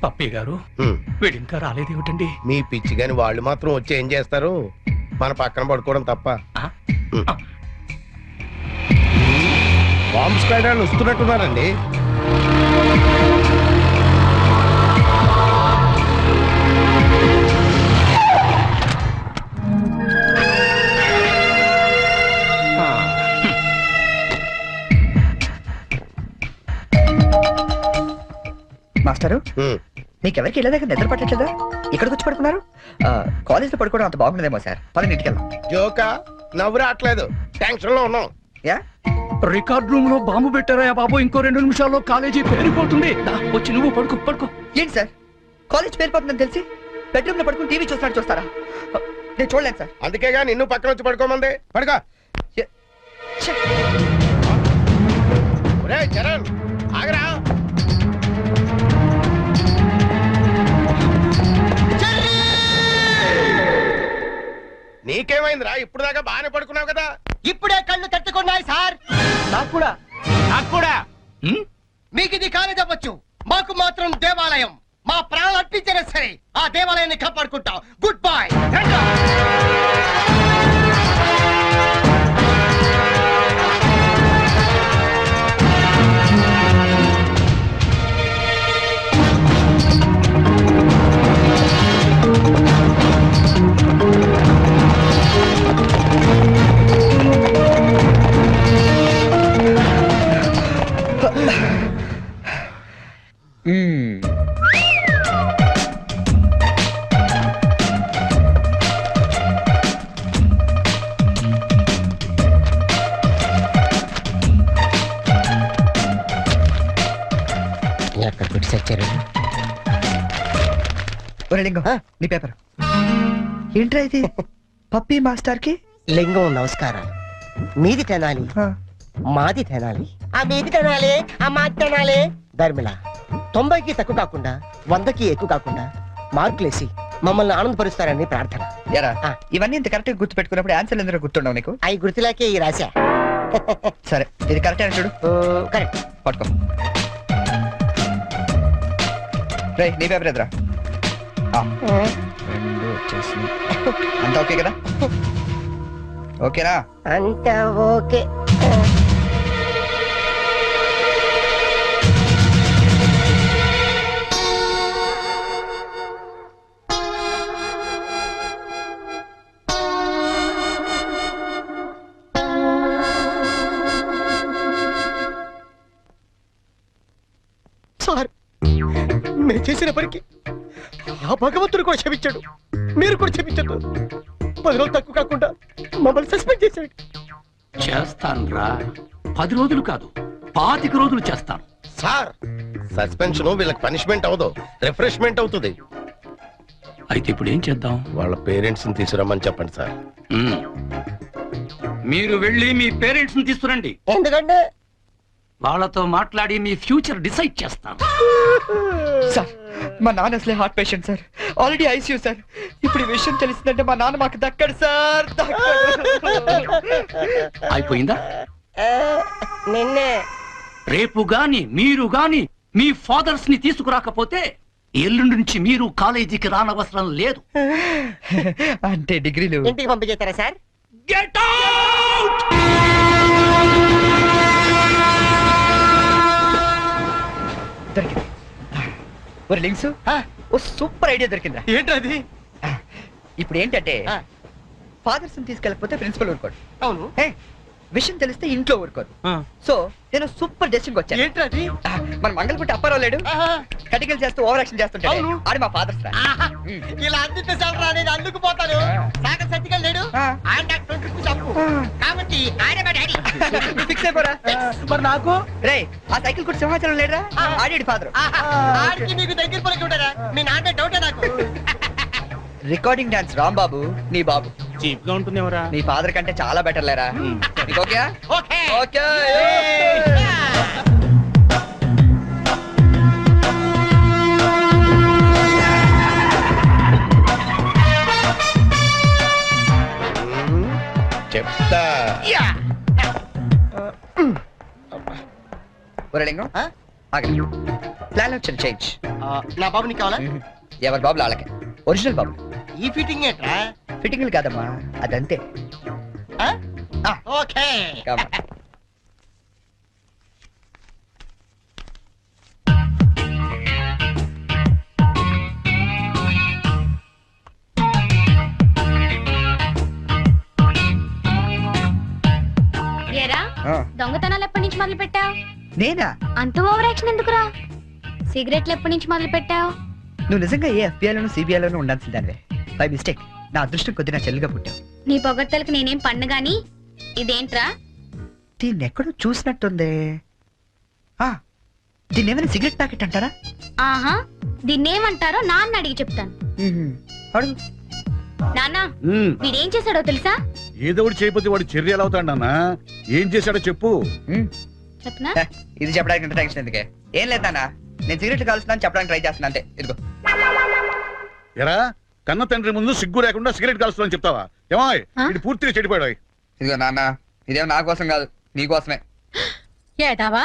పప్పి గారు వీడు ఇంకా రాలేదేమిటండి? మీ పిచ్చి గాని వాళ్ళు మాత్రం వచ్చి ఏం చేస్తారు? మన పక్కన పడుకోవడం తప్ప. బాంబ్ స్క్వాడ్ వాళ్ళు వస్తున్నట్టున్నారండి. మాస్టరు, మీకెవరికి వెళ్ళే దగ్గర నిద్ర పట్టట్లేదా? ఇక్కడికి వచ్చి పడుకున్నారు? కాలేజ్ లో పడుకోవడం అంత బాగుండదేమో సార్. పదని ఇంటికి వెళ్దాం. జోకా నవ్వు రావట్లేదు, టెన్షన్ లో ఉన్నాం. యా, రికార్డ్ రూమ్ లో బాంబు పెట్టారా బాబు? ఇంకో 2 నిమిషాల్లో కాలేజీ పేరిపోతుంది. వచ్చి నువ్వు పడుకో పడుకో. ఏంటి సార్, కాలేజ్ పేరిపోతుందని తెలిసి బెడ్రూమ్ లో పడుకుని టీవీ చూస్తారా? నేను చూడలేను సార్. అందుకేగా నిన్ను పక్కన వచ్చి పడుకోమంది. పడుకో. ఒరేయ్ చరణ్, ఆగరా. నీకేమైందిరా? ఇప్పుడు దాకా బాగానే పడుకున్నావు కదా. ఇప్పుడే కళ్ళు తట్టుకున్నాయి సార్. నాకు కూడా. మీకు ఇది కాలేజ్ అవ్వచ్చు, మాకు మాత్రం దేవాలయం. మా ప్రాణాలు అర్పించరే సరే ఆ దేవాలయాన్ని కాపాడుకుంటాం. Good bye. ఎక్కడ పెట్టి సచ్చారు? లింగం, నీ పేపర్ ఏంట్రా ఇది? పప్పి మాస్టర్ కి లింగం నమస్కారం. మీది తినాలి, మాది తినాలి. ఆ మీది తినాలి, ఆ మాది తినాలి. ధర్మిళ 90కి తక్కువ కాకుండా 100కి ఎక్కువ కాకుండా మార్కులేసి మమ్మల్ని ఆనందపరుస్తారని ప్రార్థన. ఇవన్నీ ఇంత కరెక్ట్ గా గుర్తు పెట్టుకున్నప్పుడు ఆన్సర్ ఎందుకు గుర్తుండవు నీకు? అవి గుర్తులాకే ఈ రాశా. సరే, ఇది కరెక్ట్ అని చూడు. కరెక్ట్. పట్టుకో. రే, నీ పేపర్ ఎదురా. 2 వచ్చేసింది. అంతా ఓకే కదా? ఓకేనా? అంతా ఓకే. సార్, మేము చేసిన పనికి ఆ భగవంతుడు కూడా క్షమించాడు, మీరు కూడా క్షమించద్దు. 10 రోజులు తక్కువ కాకుండా మమ్మల్ని సస్పెండ్ చేశాడు. చేస్తాను రా. 10 రోజులు కాదు, 25 రోజులు చేస్తాను. సార్, సస్పెన్షన్ వీళ్ళకి పనిష్మెంట్ అవదు, రిఫ్రెష్మెంట్ అవుతుంది. అయితే ఇప్పుడు ఏం చేద్దాం? వాళ్ళ పేరెంట్స్ ని తీసుకురమ్మని చెప్పండి సార్. మీరు వెళ్ళి మీ పేరెంట్స్ ని తీసుకురండి. ఎందుకంటే వాళ్ళతో మాట్లాడి మీ ఫ్యూచర్ డిసైడ్ చేస్తాను. సార్, మా నాన్న అసలే heart patient sir. Already ICU sir. ఇప్పుడు ఈ విషయం తెలిసిందంటే మా నాన్న మాకు దక్కడు సార్. అయిపోయిందా? నిన్నే రేపు గాని మీరు గాని మీ ఫాదర్స్ ని తీసుకురాకపోతే ఎల్లుండి నుంచి మీరు కాలేజీకి రానవసరం లేదు. అంటే డిగ్రీలు ఇంటికి పంపించేస్తారా సార్? Get out! దొరికింది. ఒరే లింక్స్, ఓ సూపర్ ఐడియా దొరికిందా? ఏంటది? ఇప్పుడు ఏంటంటే ఫాదర్స్ తీసుకెళ్ళకపోతే ప్రిన్సిపల్ ఊరుకోడు. అవును. విషయం తెలిస్తే ఇంట్లో ఊరుకోరు. సో నేను సూపర్ డెసిషన్ వచ్చాను. ఏంటది? మన మంగళపుట్టి అప్పారావు లేడు, కటికలు చేస్తూ ఓవర్ యాక్షన్ చేస్తుంటాడు. ఆడు మా ఫాదర్స్. ఇలా అందితే సార్ నేను అందుకు పోతాను. సాగర్ సత్తికల్ లేడు, ఆయన నాకు 20 చంపు కాబట్టి ఆయన మా డాడీ. ఫిక్స్ అయిపోరా. మరి నాకు రే, ఆ సైకిల్ కూడా సింహాచలం లేడురా, ఆడి ఫాదర్. ఆడికి నీకు దగ్గర పలికి ఉంటారా? మీ నాన్న డౌటే నాకు. రికార్డింగ్ డాన్స్ రాంబాబు నీ బాబు. చీప్ గా ఉంటుంది ఎవరా? నీ ఫాదర్ కంటే చాలా బెటర్ లేరా. Okay okay okay. చెప్తా. ఒరే లింగం, ఆగండి. ప్లాన్ వచ్చింది చేంజ్. నా బాబు నీకు కావాలా? ఎవరి బాబులు వాళ్ళకే. ఒరిజినల్ బాబులు. ఈ ఫిట్టింగ్ ఏంట్రా? ఫిట్టింగ్లు కాదమ్మా, అదంతే. ఓకే. Come on. ఏరా ఆ, దొంగతనాలు ఎప్పటి నుంచి మొదలు పెట్టావు? నేనా? అంత ఓవర్ యాక్షన్ ఎందుకురా? సిగరెట్లు ఎప్పటి నుంచి మొదలు పెట్టావు? నువ్వు నిజంగా ఏ ఎఫ్బిఐలోను సిబిఐలోను ఉండాల్సిందానివే. బై మిస్టేక్ నా అదృష్టం కొద్ది నా చెల్లిగా పుట్టావు. నీ పొగడ్తలకు నేనేం పన్ను గాని ఇదేంట్రా? దీన్ని ఎక్కడో చూసినట్టుంది. ఆ, దీన్ని ఏమైనా సిగరెట్ ప్యాకెట్ అంటారా? ఆహా, దీన్నేమంటారో నాన్న అడిగి చెప్తాను. అడుగు. నాన్న, వీడేం చేశాడో తెలుసా? ఏదో ఒకటి చేయకపోతే వాడు చర్య ఎలా అవుతాడు నాన్న? ఏం చేశాడో చెప్పు. చెప్పనా? హ, ఇది చెప్పడానికి ఇంత టెన్షన్ ఎందుకే? ఏం లేదు నాన్న, నేను సిగరెట్లు కాలుస్తున్నాను చెప్పడానికి ట్రై చేస్తున్నా అంతే. ఇదిగో. ఎరా కన్న తండ్రి ముందు సిగ్గు లేకుండా సిగరెట్ కాల్చుకోవాలని చెప్తావా? ఏమాయ్ ఇది పూర్తిగా చెడిపోయాడు. ఇదిగో నాన్న, ఇదేం నా కోసం కాదు, నీ కోసమే. ఏదావా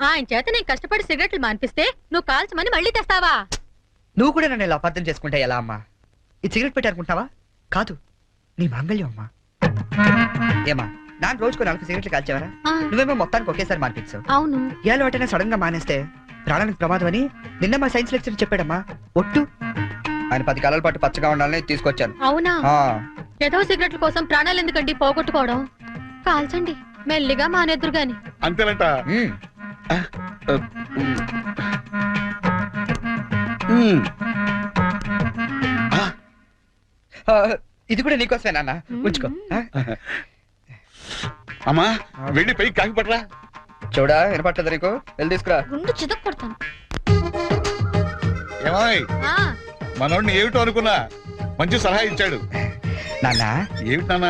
ఆయన చేత నేను కష్టపడి సిగరెట్లు మానిపిస్తే నువ్వు కాల్చమని మళ్ళీ తెస్తావా? నువ్వు కూడా నన్ను ఇలా అపార్థం చేసుకుంటే ఎలా అమ్మా? ఇది సిగరెట్ పెట్టారనుకుంటావా? కాదు, నీ మాంగళ్యం అమ్మా. ఏమా, నాన్న రోజుకు 4 సిగరెట్లు కాల్చేవారా? ఆ, నువ్వేమో మొత్తానికి ఒకేసారి మానిపించావు. అవును. ఏ అలవాటైనా సడన్ గా మానేస్తే ప్రాణానికి ప్రమాదం అని నిన్న మా సైన్స్ లెక్చర్ చెప్పాడమ్మా. ఒట్టు. ఆయన 10 కాలాల పాటు పచ్చగా ఉండాలని తీసుకొచ్చాను. అవునా? ఆ, ఏదో సిగరెట్ల కోసం ప్రాణాలు ఎందుకండి పోగొట్టుకోవడం? కాల్చండి, మెల్లిగా మానేద్దురు గాని. అంతేనంట. ఉమ్. ఆ, ఇది కూడా నీకోసమే నాన్న, ఉంచుకో. ఆ? అమ్మా వెళ్ళి పైకి కాకి పట్టరా. చూడా, వినపట్టదు నీకు? వెళ్ళి తీసుకురా. గుండు చితక్ కొడతాను. ఏమాయ్ ఆ, మనోడిని ఏమిటో అనుకున్నా, మంచి సలహా ఇచ్చాడు. నాన్న, ఏమిటి నాన్న?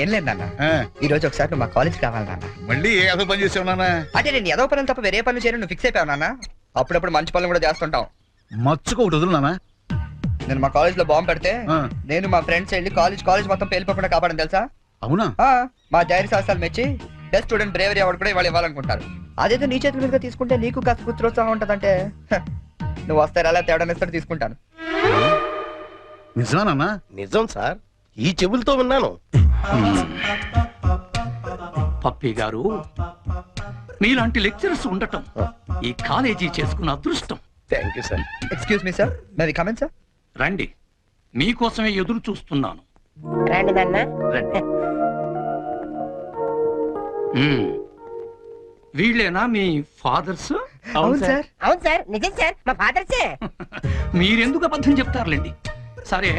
ఏం లేదు నాన్న, ఆ, ఈ రోజు ఒకసారి నువ్వు మా కాలేజ్కి రావాలి నాన్న. మళ్ళీ ఏ అదో పని చేసావు నాన్న? అంటే నేను ఏదో పనులు తప్ప వేరే పనులు చేయను నువ్వు ఫిక్స్ అయిపోయావు నాన్న. అప్పుడప్పుడు మంచి పనులు కూడా చేస్తుంటాం. మచ్చుకు ఒకటి వదులు నాన్న. నేను మా కాలేజ్ లో బాంబు పెడితే ఆ, నేను మా ఫ్రెండ్స్ వెళ్ళి కాలేజ్ మొత్తం పేలిపోకుండా కాపాడని తెలుసా? అవునా? ఆ, మా ధైర్య సాహసాలు మెచ్చి బెస్ట్ స్టూడెంట్ బ్రేవరీ అవార్డు కూడా ఇవాళ ఇవ్వాలనుకుంటారు. అదేదో నీ చేతుల మీదుగా తీసుకుంటే నీకు కాస్త పుత్రోత్సాహం ఉంటదంటే నువ్వు వస్తే ఎలా తేడానిస్తాడు తీసుకుంటాను. నిజమా నాన్న? నిజం సార్, ఈ చెవులతో విన్నాను. పప్పి గారు, మీలాంటి లెక్చరర్స్ ఉండటం ఈ కాలేజీ చేసుకున్న అదృష్టం. Thank you sir. Excuse me sir, నాది కమెంట్ సార్. రండి, మీకోసమే ఎదురు చూస్తున్నాను. రండి నాన్న. రండి. మ్మ్. వీళ్ళేనా మీ ఫాదర్స్? అవును సార్. అవును సార్, నిజం సార్, మా ఫాదర్సే. మీరెందుకు అబద్ధం చెప్తారులేండి. సరే,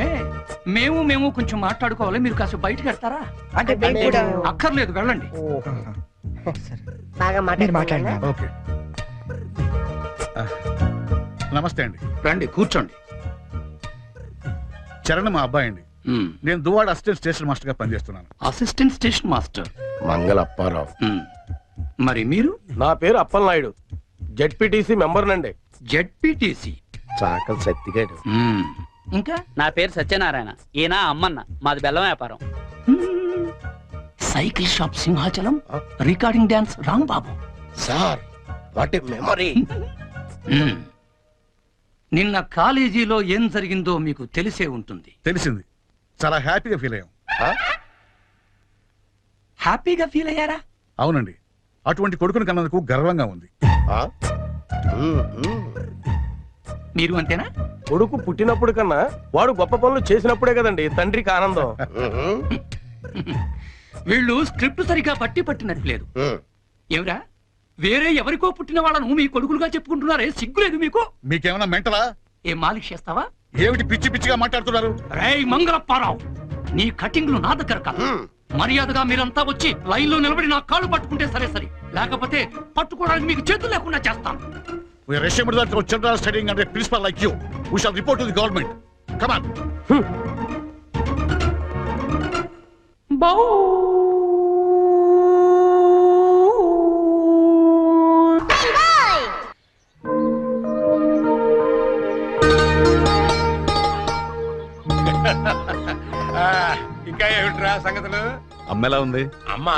మేము కొంచెం మాట్లాడుకోవాలి, మీరు కాస్త బయటకు వెళ్తారా? అంటే మేము కూడా అక్కర్లేదు, వెళ్ళండి. సరే, బాగా మీరు మాట్లాడండి. ఓకే. ఆ, నమస్తే అండి. రండి, కూర్చోండి. చరణ్ మా అబ్బాయి అండి. మ్మ్. నేను దువ్వాడ అసిస్టెంట్ స్టేషన్ మాస్టర్ గా పనిచేస్తున్నాను. Assistant station master. మంగళ అప్పారావు. మ్మ్. మరి మీరు? నా పేరు అప్పలనాయుడు, జెడ్పీటీసీ మెంబర్ నండి. జెడ్పీటీసీ. చాకల్ సత్తిగాడు. ఇంకా? నా పేరు సత్యనారాయణ, ఈయన అమ్మన్న, మాది బెల్లం వ్యాపారం. మ్మ్. Cycle shop Simhachalam, recording dance Rambabu. Sir, what a memory. మ్మ్. నిన్న కాలేజీలో ఏం జరిగిందో మీకు తెలిసే ఉంటుంది. తెలిసింది, చాలా హ్యాపీగా ఫీల్ అయ్యాం. హ్యాపీగా ఫీల్ అయ్యారా? అవునండి, అటువంటి కొడుకుని కన్నందుకు గర్వంగా ఉంది. మీరు అంతేనా? కొడుకు పుట్టినప్పుడు కన్నా వాడు గొప్ప పనులు చేసినప్పుడే కదండి తండ్రికి ఆనందం. వీళ్ళు స్క్రిప్ట్ సరిగా పట్టినట్లేదు. ఏమిరా, వేరే ఎవరికో పుట్టిన వాళ్ళను మీ కొడుకులుగా చెప్పుకుంటున్నారే, సిగ్గులేదు మీకు? మీకేమైనా మెంటలా? ఏ మాలిష్ చేస్తావా? ఏమిటి పిచ్చి పిచ్చిగా మాట్లాడుతున్నారు? రేయ్ మంగళప్పారావు, నీ కటింగ్లు నా దగ్గర కాదు. మర్యాదగా మీరంతా వచ్చి లైన్ లో నిలబడి నా కాళ్ళు పట్టుకుంటే సరే, లేకపోతే పట్టుకోవడానికి మీకు చేతులు లేకుండా చేస్తాను. We are ashamed that our children are studying under a principal like you. We shall report to the government. Come on. ఇంకా ఏమిట్రా సంగతులు? అమ్మ ఎలా ఉంది? అమ్మా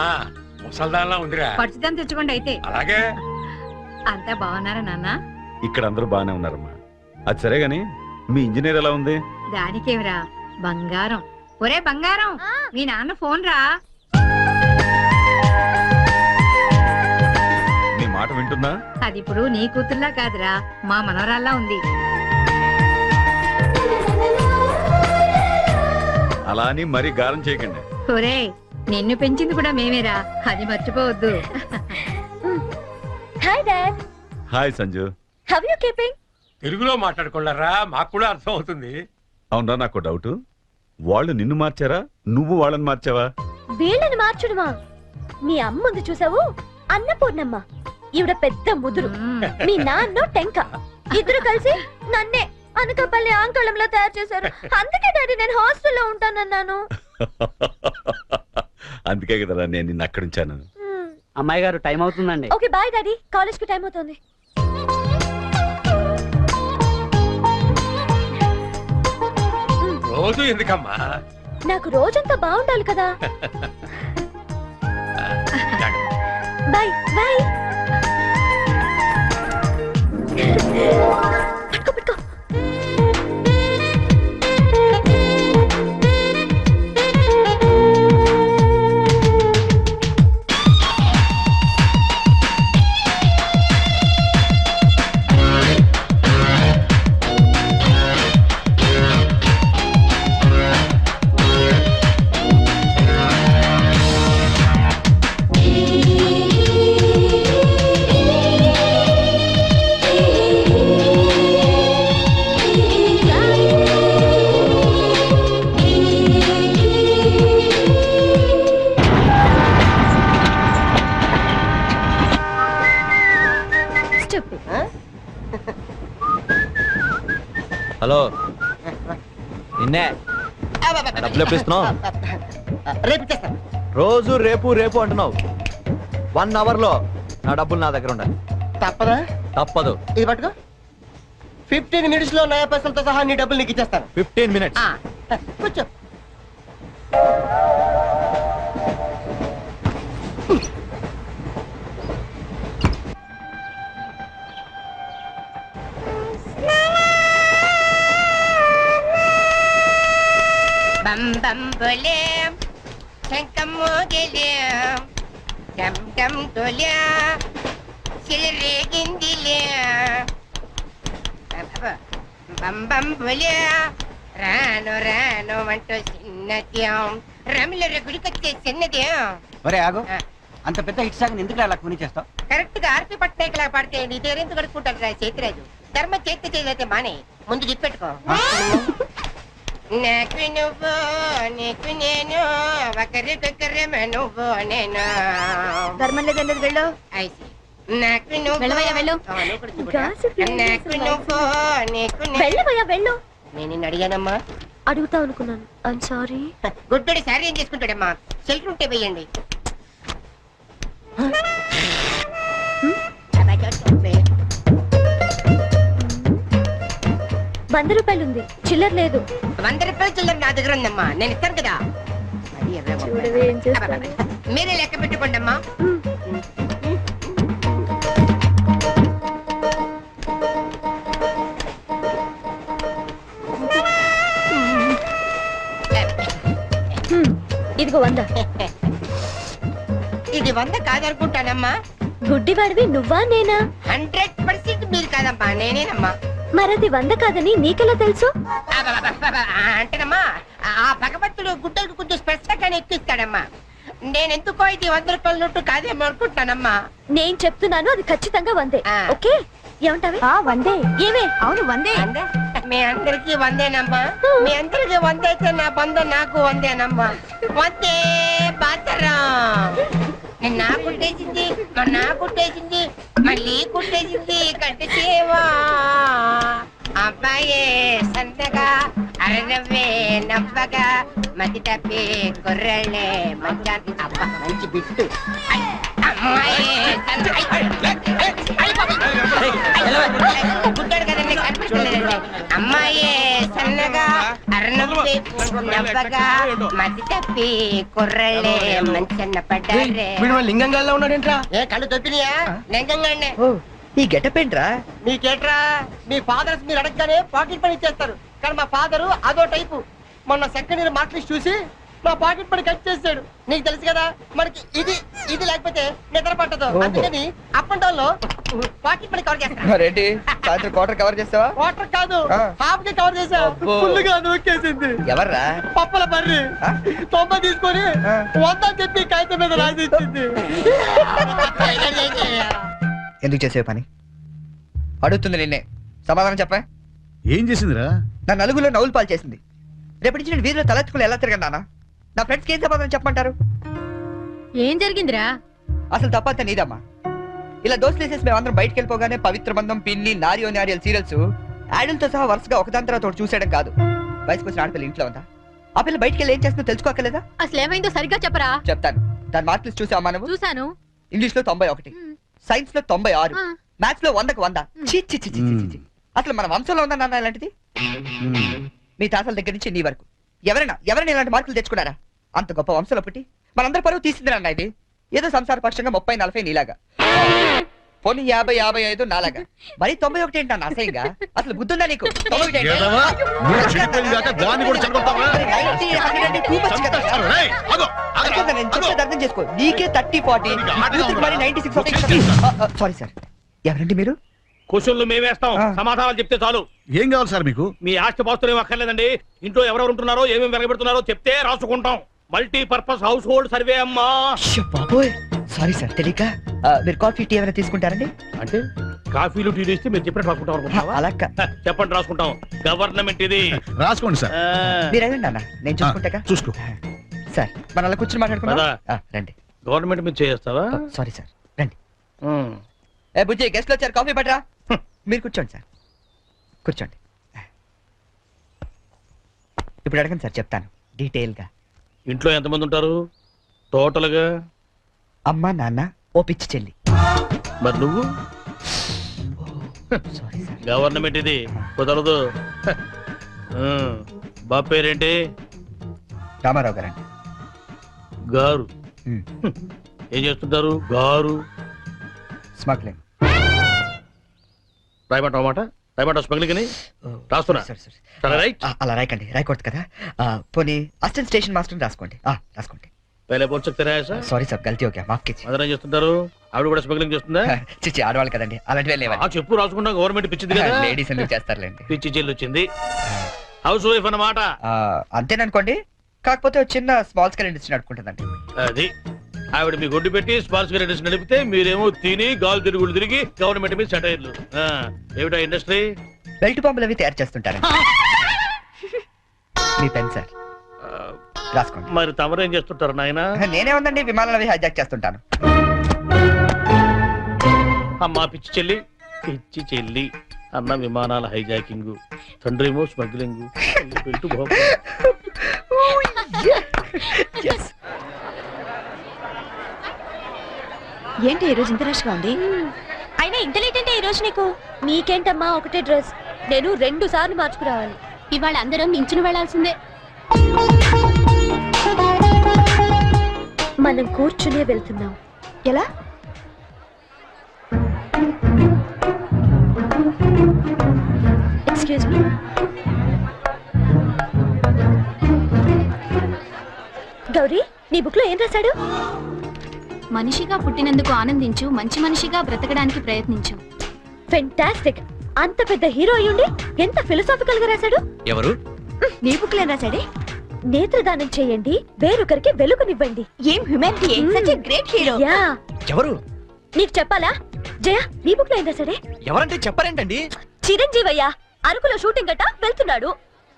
ముసల్దాన్లా ఉందిరా. పచ్చిదాన్ని తెచ్చుకోండి అయితే. అలాగే అంతా బాగున్నారా నాన్న? ఇక్కడ అందరూ బాగానే ఉన్నారమ్మా. అది సరే గాని మీ ఇంజనీర్ ఎలా ఉంది? దానికేమిరా బంగారం. ఒరే బంగారం, మీ నాన్న ఫోన్ రా. నీ మాట వింటుందా? అది ఇప్పుడు నీ కూతుర్లా కాదురా, మా మనవరాల్లా ఉంది. అలా అని మరీ గారం చేయకండి. ఒరే, నిన్ను పెంచింది కూడా మేమేరా, అది మర్చిపోవద్దు. Hi dad, hi Sanju. How you keeping? తెలుగులో మాట్లాడుకోలేరా, మాకు కూడా అర్థం అవుతుంది. అవునరా, నాకు డౌట్. వాళ్ళు నిన్ను మార్చారా, నువ్వు వాళ్ళని మార్చావా? వీళ్ళని మార్చడమా? మీ అమ్మ ఉంది చూసావు, అన్నపూర్ణమ్మ. ఈవిడ పెద్ద ముదురు, మీ నాన్న టెంక. ఇద్దరు కలిసి నన్నే అనకాపల్లి ఆంకళంలో తయారు చేశారు. అందుకే డాడీ నేను హాస్టల్లో ఉంటానన్నాను. అందుకే కదరా నేను నిన్ను అక్కడ ఉంచాను. అమ్మాయి గారు టైం అవుతుందండి. ఓకే బాయ్ డాడీ, కాలేజ్ కి టైం అవుతుంది. రోజు ఎందుకమ్మా? నాకు రోజంతా బాగుండాలి కదా. Bye bye. పట్టుకో పట్టుకో. హలో, నిన్నే డబ్బులు ఎప్పుడు ఇస్తున్నావు? రేపు ఇచ్చేస్తాను. రోజు రేపు రేపు అంటున్నావు. 1 అవర్ లో నా డబ్బులు నా దగ్గర ఉండాలి. తప్పదా? తప్పదు. ఇది పట్టుకో. 15 మినిట్స్ లో నయా పైసలతో సహా నీ డబ్బులు నీకు ఇచ్చేస్తాను. 15 మినిట్స్. కూర్చో. బం బం బోలే శంఖం మోగిలే డమ్ డమ్ తోలే సిలరేగిందిలే బం బం బోలే రాను రాను అంటూ చిన్నద్యం రమిల గుడికొచ్చే చిన్నద్యం. ఒరే ఆగు, అంత పెద్ద హిట్ సాగ్ ఎందుకు అలా కొని చేస్తావు? కరెక్ట్ గా ఆర్పి పట్నాయక్ లా పాడితే నీ పేరెందుకు కడుక్కుంటారు రా చేతిరాజు. ధర్మ చేతి చేదైతే మానే, ముందు దిప్పెట్టుకో. నాకు నువ్వు నీకు నేను ఒకరికొకరు నువ్వు నేను. ధర్మం లేదండి, వెళ్ళు. నాకు నువ్వు వెళ్ళవయ్యా, వెళ్ళు. నాకు నువ్వు నీకు వెళ్ళవయ్యా, వెళ్ళు. నేను నిన్ను అడిగానమ్మా. అడుగుతా అనుకున్నాను, ఐమ్ సారీ. గుడ్డోడి సారీ ఏం చేసుకుంటాడమ్మా? షెల్టర్ ఉంటే వేయండి. ₹100 ఉంది, చిల్లర లేదు. ₹100 చిల్లర నా దగ్గర ఉందమ్మా, నేను ఇస్తాను కదా. చూడవే ఏం చేస్తాను. మీరే లెక్క పెట్టుకోండి అమ్మా. ఇదిగో 100. ఇది 100 కాదనుకుంటానమ్మా. గుడ్డివాడివి నువ్వా నేనా? 100% మీరు కాదమ్మా, నేనేనమ్మా. మరది 100 కాదని నీకెలా తెలుసు? అంటేనమ్మా, ఆ భగవంతుడు గుడ్డలకు కొంచెం స్పెషల్గానే ఎక్కిస్తాడమ్మా. నేనెందుకో ఇది ₹100 నోటు కాదేమో అనుకుంటానమ్మా. నేను చెప్తున్నాను, అది ఖచ్చితంగా 100. ఓకే, ఏమంటావే? 100. ఏమే? అవును 100. మీ అందరికి 100ఏనమ్మా. మీ అందరికి 100 అయితే నా బంధం నాకు 100ఏనమ్మా. 100 బాతరం. నా కుట్టేసింది, నా కుట్టేసింది, మళ్ళీ కుట్టేసింది కట్టి చేవా. అబ్బాయే సంతగా అరనవ్వే నవ్వగా మతి తప్పి కుర్రళ్ళే మంచి అబ్బా మంచి బిట్టు. గుడ్డాడు కదండి, కనిపించలేదండి. అమ్మాయే సన్నగా అరనవ్వే నవ్వగా మతి తప్పి కుర్రళ్ళే మంచన్న పడ్డారే. లింగంగా ఉన్నాడేంట్రా? ఏ కళ్ళు తొప్పినాయా? లింగంగానే. ఈ గెటప్ ఏంట్రా? మీకేట్రా మీ ఫాదర్స్ మీరు అడగగానే పాకెట్ పని ఇచ్చేస్తారు, కానీ మా ఫాదరు అదో టైపు. మొన్న సెకండ్ ఇయర్ మార్క్ లిస్ట్ చూసి నా పాకెట్ పని కట్ చేసాడు. నీకు తెలుసు కదా మనకి ఇది ఇది లేకపోతే నిద్ర పట్టదు. అందుకని అప్ అండ్ డౌన్ లో పాకెట్ పని కవర్ చేస్తాను. మరేంటి సాయంత్రం క్వార్టర్ కవర్ చేస్తావా? వాటర్ కాదు, ఆ. హాఫ్ కి కవర్ చేసా. అబ్బో. ఫుల్గా నూకేసింది. ఎవర్రా? పప్పుల బర్రి ఆ? 90 తీసుకొని ఆ. 100 అని చెప్పి కాగితం మీద రాసి ఇచ్చింది. ఎందుకు చేసే పని? అడుగుతుంది నిన్నే, సమాధానం చెప్పా. ఏం చేసిందిరా? నా నలుగులో నవ్వులు పాలు చేసింది. రేపటి నుంచి నేను వీధిలో తలెత్తుకుని ఎలా తిరగను నాన్న? నా ఫ్రెండ్స్కి ఏం సమాధానం చెప్పమంటారు? ఏం జరిగిందిరా? అసలు తప్పంత నీదమ్మా. ఇలా దోస్తులు వేసేసి మేమందరం బయటకు వెళ్ళిపోగానే పవిత్ర బంధం, పిన్ని, నారియో నారియల్ సీరియల్స్ యాడల్తో సహా వరుసగా ఒకదాని తర్వాత ఒకటి చూసేయడం కాదు. వయసుకు వచ్చిన ఆడపిల్ల ఇంట్లో ఉందా? ఆ పిల్ల బయటకు వెళ్ళి ఏం చేస్తుందో తెలుసుకోకలేదా? అసలు ఏమైందో సరిగ్గా చెప్పరా. చెప్తాను. దాని మార్క్ లిస్ట్ చూసావా నువ్వు? చూశాను. ఇంగ్లీష్ లో 91, సైన్స్ లో 96, ఆ. మ్యాథ్స్ లో 100కు 100. ఛీ, ఛీ, ఛీ, ఛీ, ఛీ, ఛీ. అసలు మన వంశంలో ఉందా నాన్న ఇలాంటిది? మీ తాతల దగ్గర నుంచి నీ వరకు ఎవరైనా ఇలాంటి మార్కులు తెచ్చుకున్నారా? అంత గొప్ప వంశంలో పుట్టి మనందరి పరువు తీసింది నాన్న ఇది. ఏదో సంసార పక్షంగా 30-40 నీలాగా, పోనీ 50-55 నాలాగా, మరి 91 ఏంటన్నా అసహ్యంగా? అసలు బుద్ధుందా నీకు? 91 ఏంటి? ఏదవా? నువ్వు చెడిపోయింది కాక దాన్ని కూడా చెడగొడతావా? మరి 90, 100 అంటే too much కదా? చంపేస్తారు. రేయ్, ఆగు, ఆగు, అనుకుంటా, నేను ఆగు. చెప్పేది అర్థం చేసుకో. నీకే 30-40, నీకు ఆటగా యూత్కి మరి ఉందా? 96. సారీ సార్, ఎవరండి మీరు? క్వశ్చన్లు మేమేస్తాం, ఆ. సమాధానాలు చెప్తే చాలు. ఏం కావాలి సార్ మీకు? మీ ఆస్తి పాస్తులు ఏం అక్కర్లేదండి. ఇంట్లో ఎవరెవరు ఉంటున్నారో ఏమేమి వెలగబెడుతున్నారో చెప్తే రాసుకుంటాం. మల్టీపర్పస్ హౌస్ హోల్డ్ సర్వే అమ్మా. అయ్యో బాబోయ్, సారీ సార్ తెలియక. మీరు కాఫీ టీ ఏమైనా తీసుకుంటారండి? అంటే కాఫీలు టీలు ఇస్తే మీరు చెప్పినట్టు రాసుకుంటాం అనుకుంటున్నావా? అలా చెప్పండి, రాసుకుంటాం. గవర్నమెంట్ ఇది. రాసుకోండి సార్. ఆ, మీరు వెళ్ళండి అన్న, నేను చూసుకుంటాగా. చూసుకో. సార్ మనం అలా కూర్చొని మాట్లాడుకుందాం. పద. రండి. గవర్నమెంట్ మీద చేస్తావా? సారీ సార్, రండి. ఏ బుజ్జి, గెస్ట్లు వచ్చారు, కాఫీ పట్టరా. మీరు కూర్చోండి సార్, కూర్చోండి. ఇప్పుడు అడగండి సార్, చెప్తాను డీటెయిల్ గా. ఇంట్లో ఎంతమంది ఉంటారు టోటల్ గా? అమ్మ, నాన్న, ఓ పిచ్చి చెల్లి. మరి నువ్వు? Sorry sir. గవర్నమెంట్ ఇది, కుదరదు. బాబు పేరేంటి? రామారావు గారండి. గారు. ఏం చేస్తుంటారు గారు? స్మగ్లింగ్. రాయమంటావు మాట? రాయమంటావు స్మగ్లింగ్ అని రాస్తున్నా. సరే, రైట్. అలా రాయకండి, రాయకూడదు కదా. పోనీ అసిస్టెంట్ స్టేషన్ మాస్టర్ రాసుకోండి. రాసుకోండి. పहले बोल सकते रहे ऐसा? సారీ సార్, గల్తీ ఓకే, మాఫ్ कीजिए. మదర్ ఏం చేస్తుంటారు? ఆవిడ కూడా స్మగ్లింగ్ చేస్తుందా? చిచ్చి, ఆడవాళ్ళు కదండి, అలాంటివి లేవా? చెప్పు, రాసుకుంటా. గవర్నమెంట్ పిచ్చింది కదా. లేడీస్ ఎందుకు చేస్తారులేండి. పిచ్చి చెల్లి వచ్చింది. హౌస్ వైఫ్ అన్నమాట. అంతేననుకోండి, కాకపోతే ఒక చిన్న స్మాల్ స్కేల్ ఇండస్ట్రీ నడుపుకుంటుందండి. అది ఆవిడ మీ గొడ్డు పెట్టి స్పాన్స్ ఇండస్ట్రీ నడిపితే మీరేమో తిని గాలు తిరుగుడు తిరిగి గవర్నమెంట్ మీద సెటైర్లు. ఏమిటా ఇండస్ట్రీ? బెల్ట్ బాంబులు అవి తయారు చేస్తుంటారండి. మీ పెన్ సార్, రాసుకోండి. మరి తమరేం చేస్తుంటారు నాయన? నేనే ఉందండి, విమానాలు అవి హైజాక్ చేస్తుంటాను. అమ్మా పిచ్చి చెల్లి, పిచ్చి చెల్లి అన్న విమానాల హైజాకింగ్, తండ్రేమో స్మగ్లింగ్. ఏంటి ఈ రోజు ఇంత రష్గా ఉంది? అయినా ఇంత లేట్ అంటే ఈ రోజు నీకు? నీకేంటమ్మా ఒకటే డ్రెస్, నేను 2 సార్లు మార్చుకురావాలి. ఇవాళ అందరం నించుని వెళ్లాల్సిందే. మనం కూర్చునే వెళ్తున్నాం. ఎలా? Excuse me. గౌరీ, నీ బుక్ లో ఏం రాశాడు? మనిషిగా పుట్టినందుకు ఆనందించు, మంచి మనిషిగా బ్రతకడానికి ప్రయత్నించు. ఫెంటాస్టిక్. అంత పెద్ద హీరో అయ్యుండి ఎంత ఫిలసాఫికల్ గా రాశాడు. ఎవరు? నీ బుక్ లో రాశాడే, నేత్రదానం చేయండి, వేరొకరికి వెలుగునివ్వండి. ఏం humanity, such a great hero. Yeah. ఎవరు? నీకు చెప్పాలా? జయ, నీ బుక్ లో ఏం రాశాడే? ఎవరంటే చెప్పారేంటండి? చిరంజీవయ్య అరకులో షూటింగ్ గట్ట వెళ్తున్నాడు,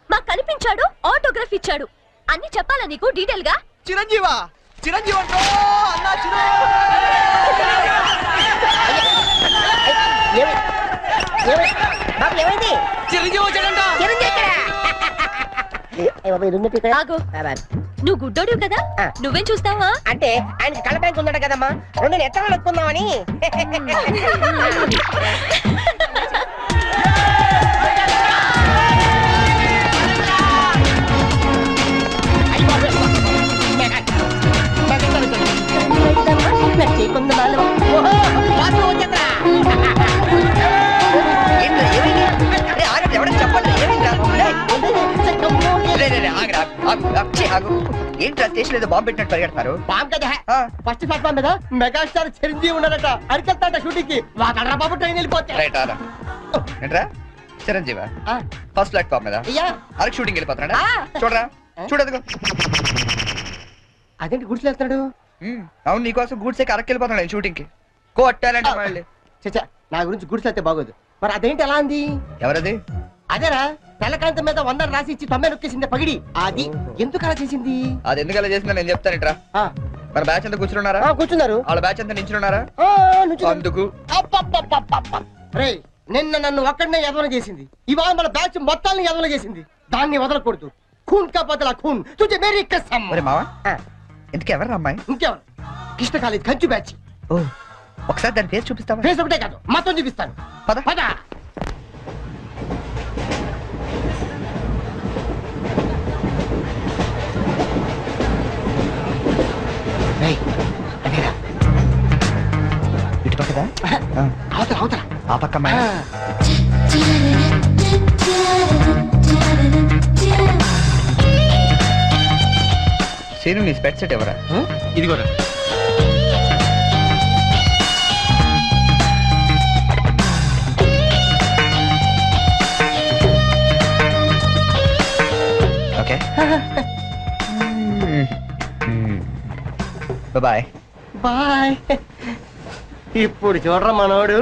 మాకు కనిపించాడు, ఆటోగ్రాఫ్ ఇచ్చాడు. అన్ని చెప్పాలా నీకు డీటెయిల్ గా? చిరంజీవా? చిరంజీవి అంటో అన్నా ఏమైంది? చిరంజీవి వచ్చాడంట. ఆగు, నువ్వు గుడ్డోడు కదా, నువ్వేం చూస్తావా? అంటే ఆయనకి కళ్ళటానికి ఉన్నాడు కదమ్మా, 2 ఎత్తనాలు నొక్కుందామని. ఆగు. ఏంట్రా స్టేషన్ ఏదో బాంబు పెట్టినట్టు పరిగెడతారు? బాంబు కదా ఆ, ఫస్ట్ ప్లాట్ఫామ్ మీద మెగాస్టార్ చిరంజీవి ఉన్నాడట అరికెళ్తాట షూటింగ్ కి వాకడ్రా బాబు ట్రైన్ వెళ్ళిపోతే రైట్ ఆరా. ఏంట్రా చిరంజీవా ఫస్ట్ ప్లాట్ఫామ్ మీద అయ్యా అరకు షూటింగ్ వెళ్ళిపోతున్నాడా? ఆ. చూడరా చూడదుగో. అదేంటి గుడిసెలు వెళ్తున్నాడు అవును నీకోసం గూడ్స్ ఎక్కి అరకు వెళ్ళిపోతున్నాడు షూటింగ్ కి. కొట్టాలంటే మళ్ళీ. చచ్చా నా గురించి గుడిసెలు అయితే బాగోదు మరి అదేంటి ఎలా అంది ఎవరది? అదేరా తెల్లకాంత మీద 100 రాసి ఇచ్చి తొమ్మే నొక్కేసింది పగిడి అది ఎందుకు అలా చేసింది అది ఎందుకు అలా చేసిందో నేను చెప్తాను ఇట్రా. ఆ, మరి బ్యాచ్ అంతా కూర్చున్నారా? ఆ, కూర్చున్నారు వాళ్ళ బ్యాచ్ అంతా నించున్నారా? ఆ, నుంచున్నారు. అందుకు అబ్బబ్బబ్బబ్బబ్బ. రేయ్ నిన్న నన్ను ఒక్కడనే ఎదవన చేసింది ఇవాళ మన బ్యాచ్ మొత్తాన్ని ఎదవన చేసింది దాన్ని వదలకూడదు ఖూన్ కా బదలా ఖూన్ తుజే మేరీ కసమ్ మరి మావా ఆ, ఎందుకు ఎవరు అమ్మాయి? ఇంకెవరు కృష్ణ కాలేజ్ కంచు బ్యాచ్ ఓ ఒకసారి దాని ఫేస్ చూపిస్తావా? ఫేస్ ఒకటే కాదు మొత్తం చూపిస్తాను పద. పద రేయ్, అదేరా. ఇటు పక్కదా? అవతల అవతల ఆ పక్క అమ్మాయి. ఆ. సీను నీ స్పెట్ సెట్ ఎవరా? ఇదిగోరా. Okay bye. బాయ్ ఇప్పుడు చూడరా మనోడు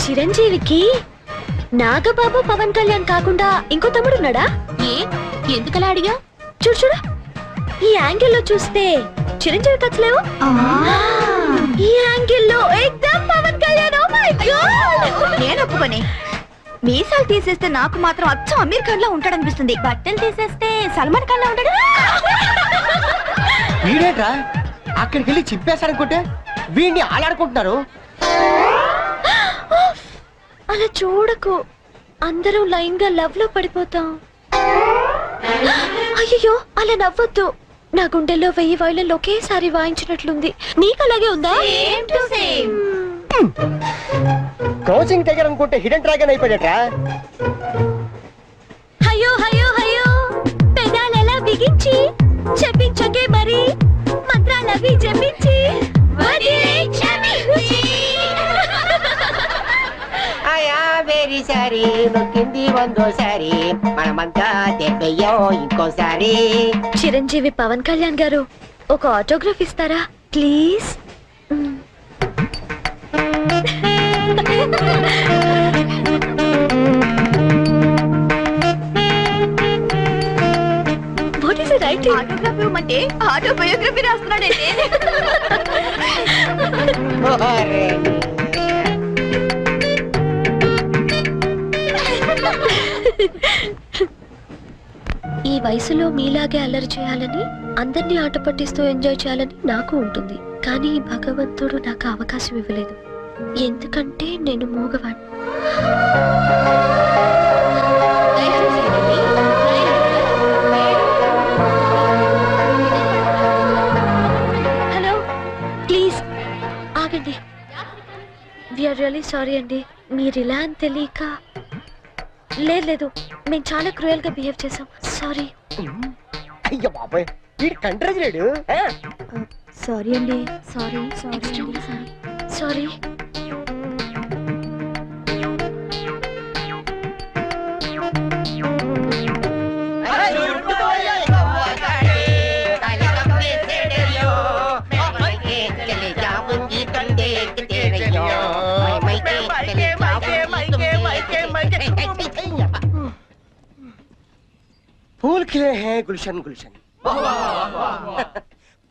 చిరంజీవికి నాగబాబు పవన్ కళ్యాణ్ కాకుండా ఇంకో తమ్ముడున్నాడా? ఏ ఎందుకలా అడిగా? చూడు చూడు ఈ యాంగిల్ లో చూస్తే చిరంజీవి కచ్చలేవు, ఈ యాంగిల్ లో ఏకదం Pawan Kalyan. Oh my god నేను ఒప్పుకొని మీసాలు తీసేస్తే నాకు మాత్రం అచ్చం అమీర్ ఖాన్ లా ఉంటాడనిపిస్తుంది, బట్టలు తీసేస్తే సల్మాన్ ఖాన్ లా ఉంటాడు. వీడేట్రా అక్కడికి వెళ్ళి చింపేశారనుకుంటే వీడిని ఆలాడుకుంటున్నారు. అలా చూడకు, అందరూ లైన్ గా లవ్ లో పడిపోతాం. అయ్యో అలా నవ్వొద్దు, నా గుండెల్లో 1000 వయలిన్లు ఒకేసారి వాయించినట్లుంది. నీకు అలాగే ఉందా? కోచింగ్ దగ్గర అనుకుంటే హిడెన్ డ్రాగన్ అయిపోయాడట్రా. అయ్యో అయ్యో అయ్యో పెదాలెలా బిగించి చెప్పించకే మరి మంత్రాలవి జపించి వెరీ సారీ నొక్కింది వందోసారి మనమంతా దెబ్బయ్యో ఇంకోసారి. చిరంజీవి పవన్ కళ్యాణ్ గారు ఒక ఆటోగ్రాఫ్ ఇస్తారా please? What is writing? Autograph ఇవ్వమంటే ఆటోబయోగ్రఫీ రాస్తున్నాడంటే. ఈ వయసులో మీలాగే అల్లరి చేయాలని, అందరినీ ఆట పట్టిస్తూ ఎంజాయ్ చేయాలని నాకు ఉంటుంది. కానీ భగవంతుడు నాకు అవకాశం ఇవ్వలేదు, ఎందుకంటే నేను మోగవాణ్ణి. హలో ప్లీజ్ ఆగండి. వీఆర్ రియల్లీ సారీ అండి, మీరు ఇలా అని తెలియక. లేదు మేము చాలా క్రూయల్ గా బిహేవ్ చేసాం, సారీ. అయ్యో బాబాయ్ వీడు కంట్రేజ్ లేడు. సారీ అండి, సారీ సారీ సారీ. फूल खिले हैं गुलशन गुलशन,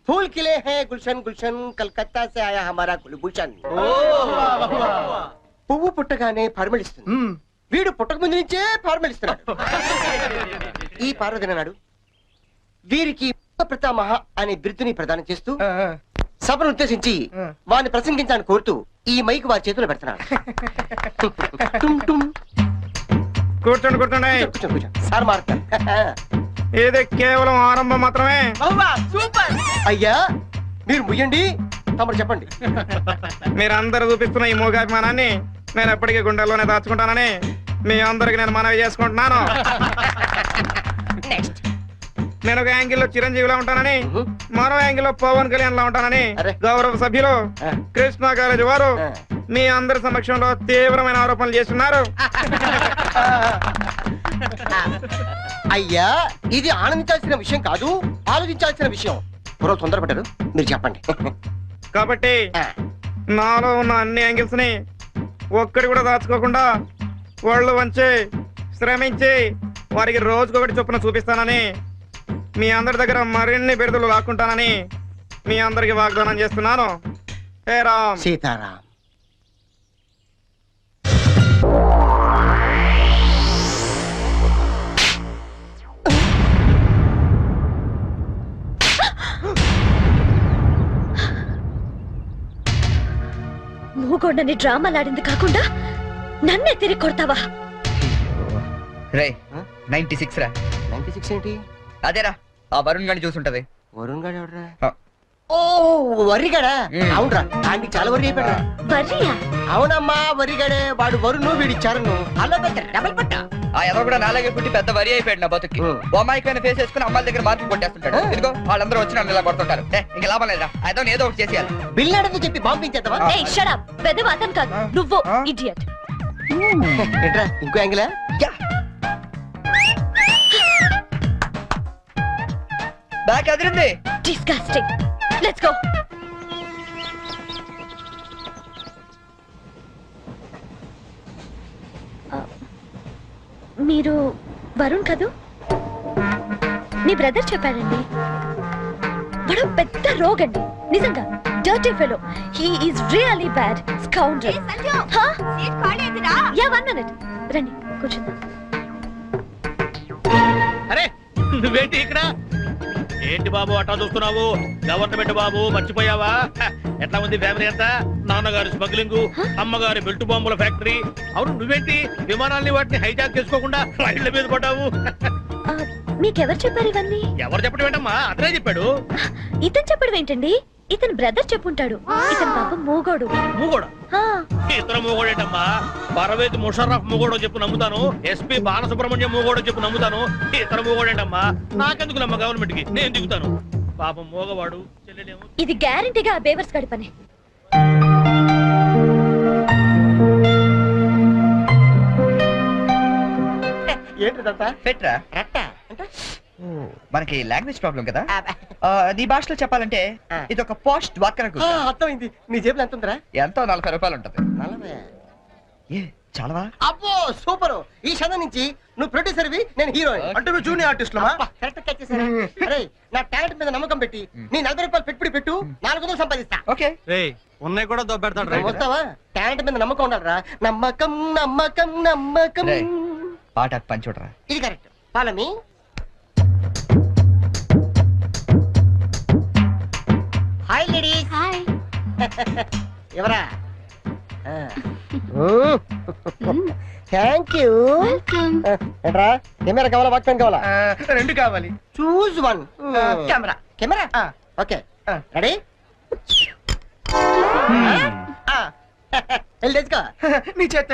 फूल खिले हैं गुलशन गुलशन, कलकत्ता से आया हमारा कुलभूषण. పువ్వు పుట్టగానే పరిమళిస్తుంది, వీడు పుట్టక ముందు నుంచే పరిమళిస్తున్నాడు. ఈ పార్వదిన నాడు వీరికి ప్రతామహ అనే బిరుదుని ప్రదానం చేస్తూ సభను ఉద్దేశించి వారిని ప్రసంగించాలని కోరుతూ ఈ మైక్ వారి చేతిలో పెడుతున్నాను. టుమ్ టుమ్. కూర్చోండి కూర్చోండి. కూర్చోండి కూర్చోండి. సార్ మారుతారు. ఇది కేవలం ఆరంభం మాత్రమే. సూపర్. అయ్యా మీరు ముయ్యండి, తమరు చెప్పండి. మీరందరూ చూపిస్తున్న ఈ మూగాభిమానాన్ని నేను ఎప్పటికీ గుండెల్లోనే దాచుకుంటానని మీ అందరికి నేను మనవి చేసుకుంటున్నాను. నెక్స్ట్. నేను ఒక యాంగిల్లో చిరంజీవిలా ఉంటానని, మరో యాంగిల్లో పవన్ కళ్యాణ్ లా ఉంటానని అరే. గౌరవ సభ్యులు కృష్ణా కాలేజీ వారు మీ అందరి సమక్షంలో తీవ్రమైన ఆరోపణలు చేస్తున్నారు. అయ్యా ఇది ఆనందించాల్సిన విషయం కాదు, ఆలోచించాల్సిన విషయం. ఎవరో తొందరపడ్డారు, మీరు చెప్పండి. కాబట్టి నాలో ఉన్న అన్ని యాంగిల్స్ ని ఒక్కడి కూడా దాచుకోకుండా ఒళ్ళు వంచి శ్రమించి వారికి రోజుకొకటి చొప్పున చూపిస్తానని, మీ అందరి దగ్గర మరిన్ని బిరుదులు లాక్కుంటానని మీ అందరికి వాగ్దానం చేస్తున్నాను. హే రామ్. సీతారాం. మూగొండని డ్రామాలాడింది కాకుండా నన్నే తిరిగి కొడతావా? రే 96 రా. 96 ఏంటి? అదేరా ఆ వరుణ్ గాని చూసుంటది. వరుణ్ గారు ఎవడరా? ఆ. ఓ వరిగాడా? అవునరా, దానికి చాలా వరి అయిపోయాడు. వర్రియా? అవునమ్మా వరిగాడే. వాడు వరుణ్ వీడి చరణ్ అలా పెద్ద డబల్ పట్ట. ఆ ఎదో కూడా నాలాగే పుట్టి పెద్ద వరి అయిపోయాడు నా బతుకి. అమాయకమైన ఫేస్ వేసుకుని అమ్మాయిల దగ్గర మార్కులు కొట్టేస్తుంటాడు. ఇదిగో వాళ్ళందరూ వచ్చి నన్ను ఇలా కొడుతుంటారు. ఇంక లాభం లేదురా, అదో ఏదో ఒకటి చేసేయాలి. బిల్లాడని చెప్పి బాంబించేద్దామా? ఏయ్ షట్ అప్. పెద్దవ అతను కాదు నువ్వు ఇడియట్. ఏంట్రా ఇంకో యాంగిలా? Back Adirindi. Disgusting. Let's go. మీరు వరుణ్ కదూ? మీ బ్రదర్ చెప్పాడండి. వాడు పెద్ద రోగండి, నిజంగా dirty fellow. He is really bad scoundrel. Yeah 1 minute. రండి కూర్చుందాం. అరే నువ్వేంటి ఇక్కడ? ఏంటి బాబు అట్టా చూస్తున్నావు? గవర్నమెంట్ బాబు మర్చిపోయావా? ఎట్లా ఉంది ఫ్యామిలీ అంతా? నాన్నగారి స్మగ్లింగ్, అమ్మగారి బెల్ట్ బాంబుల ఫ్యాక్టరీ. అవును నువ్వేంటి విమానాల్ని వాటిని హైజాక్ చేసుకోకుండా రైళ్ల మీద పడ్డావు? మీకెవరు చెప్పారు ఇవన్నీ? ఎవరు చెప్పడం ఏంటమ్మా? అతనే చెప్పాడు. ఇతను చెప్పడం ఏంటండి? ఇతను బ్రదర్ చెప్పుంటాడు. ఇతను పాపం మూగోడు. మూగోడా? ఆ, ఇతర మూగోడేటమ్మా? పర్వేజ్ ముషర్రఫ్ మూగోడో చెప్పు నమ్ముతాను. ఎస్పీ బాలసుబ్రహ్మణ్యం మూగోడో చెప్పు నమ్ముతాను. ఇతర మూగోడేటమ్మా? నాకెందుకు నమ్మ గవర్నమెంట్ కి? నేను దిగుతాను. పాపం మూగవాడు చెల్లెలేమో. ఇది గ్యారంటీగా ఆ బేవర్స్ గడి పని. ఏంటిదంతా? పెట్రా. రట్ట అంటే మనకి లాంగ్వేజ్ ప్రాబ్లం కదా. నీ భాషలో చెప్పాలంటే ఇది ఒక పోస్ట్ డ్వాక్రా గ్రూప్. అర్థమైంది. నీ జేబులో ఎంత ఉందిరా? ఎంతో 40 రూపాయలు ఉంటది. 40. ఏ చాలవా? అబ్బో సూపర్. ఈ క్షణం నుంచి నువ్వు ప్రొడ్యూసర్వి, నేను హీరోయిన్. అంటే నువ్వు జూనియర్ ఆర్టిస్ట్ కరెక్ట్ క్యాచ్ చేశారా? అరే నా టాలెంట్ మీద నమ్మకం పెట్టి నీ 40 రూపాయలు పెట్టుబడి పెట్టు, 400 సంపాదిస్తా. ఓకే. ఉన్నాయి కూడా దొబ్బెడతాడు. వస్తావా? టాలెంట్ మీద నమ్మకం ఉండాలిరా. నమ్మకం నమ్మకం నమ్మకం. రేయ్, పాట పని చూడరా. ఇది correct. Follow me. Hi ladies. Hi. ఎవరా? Thank you. ఏంట్రా కెమెరా కావాలా, వాక్ పెన్ కావాలా? 2 కావాలి. Choose 1. Camera. Camera okay. Ready? వెళ్ళి తెచ్చుకో. నీ చేత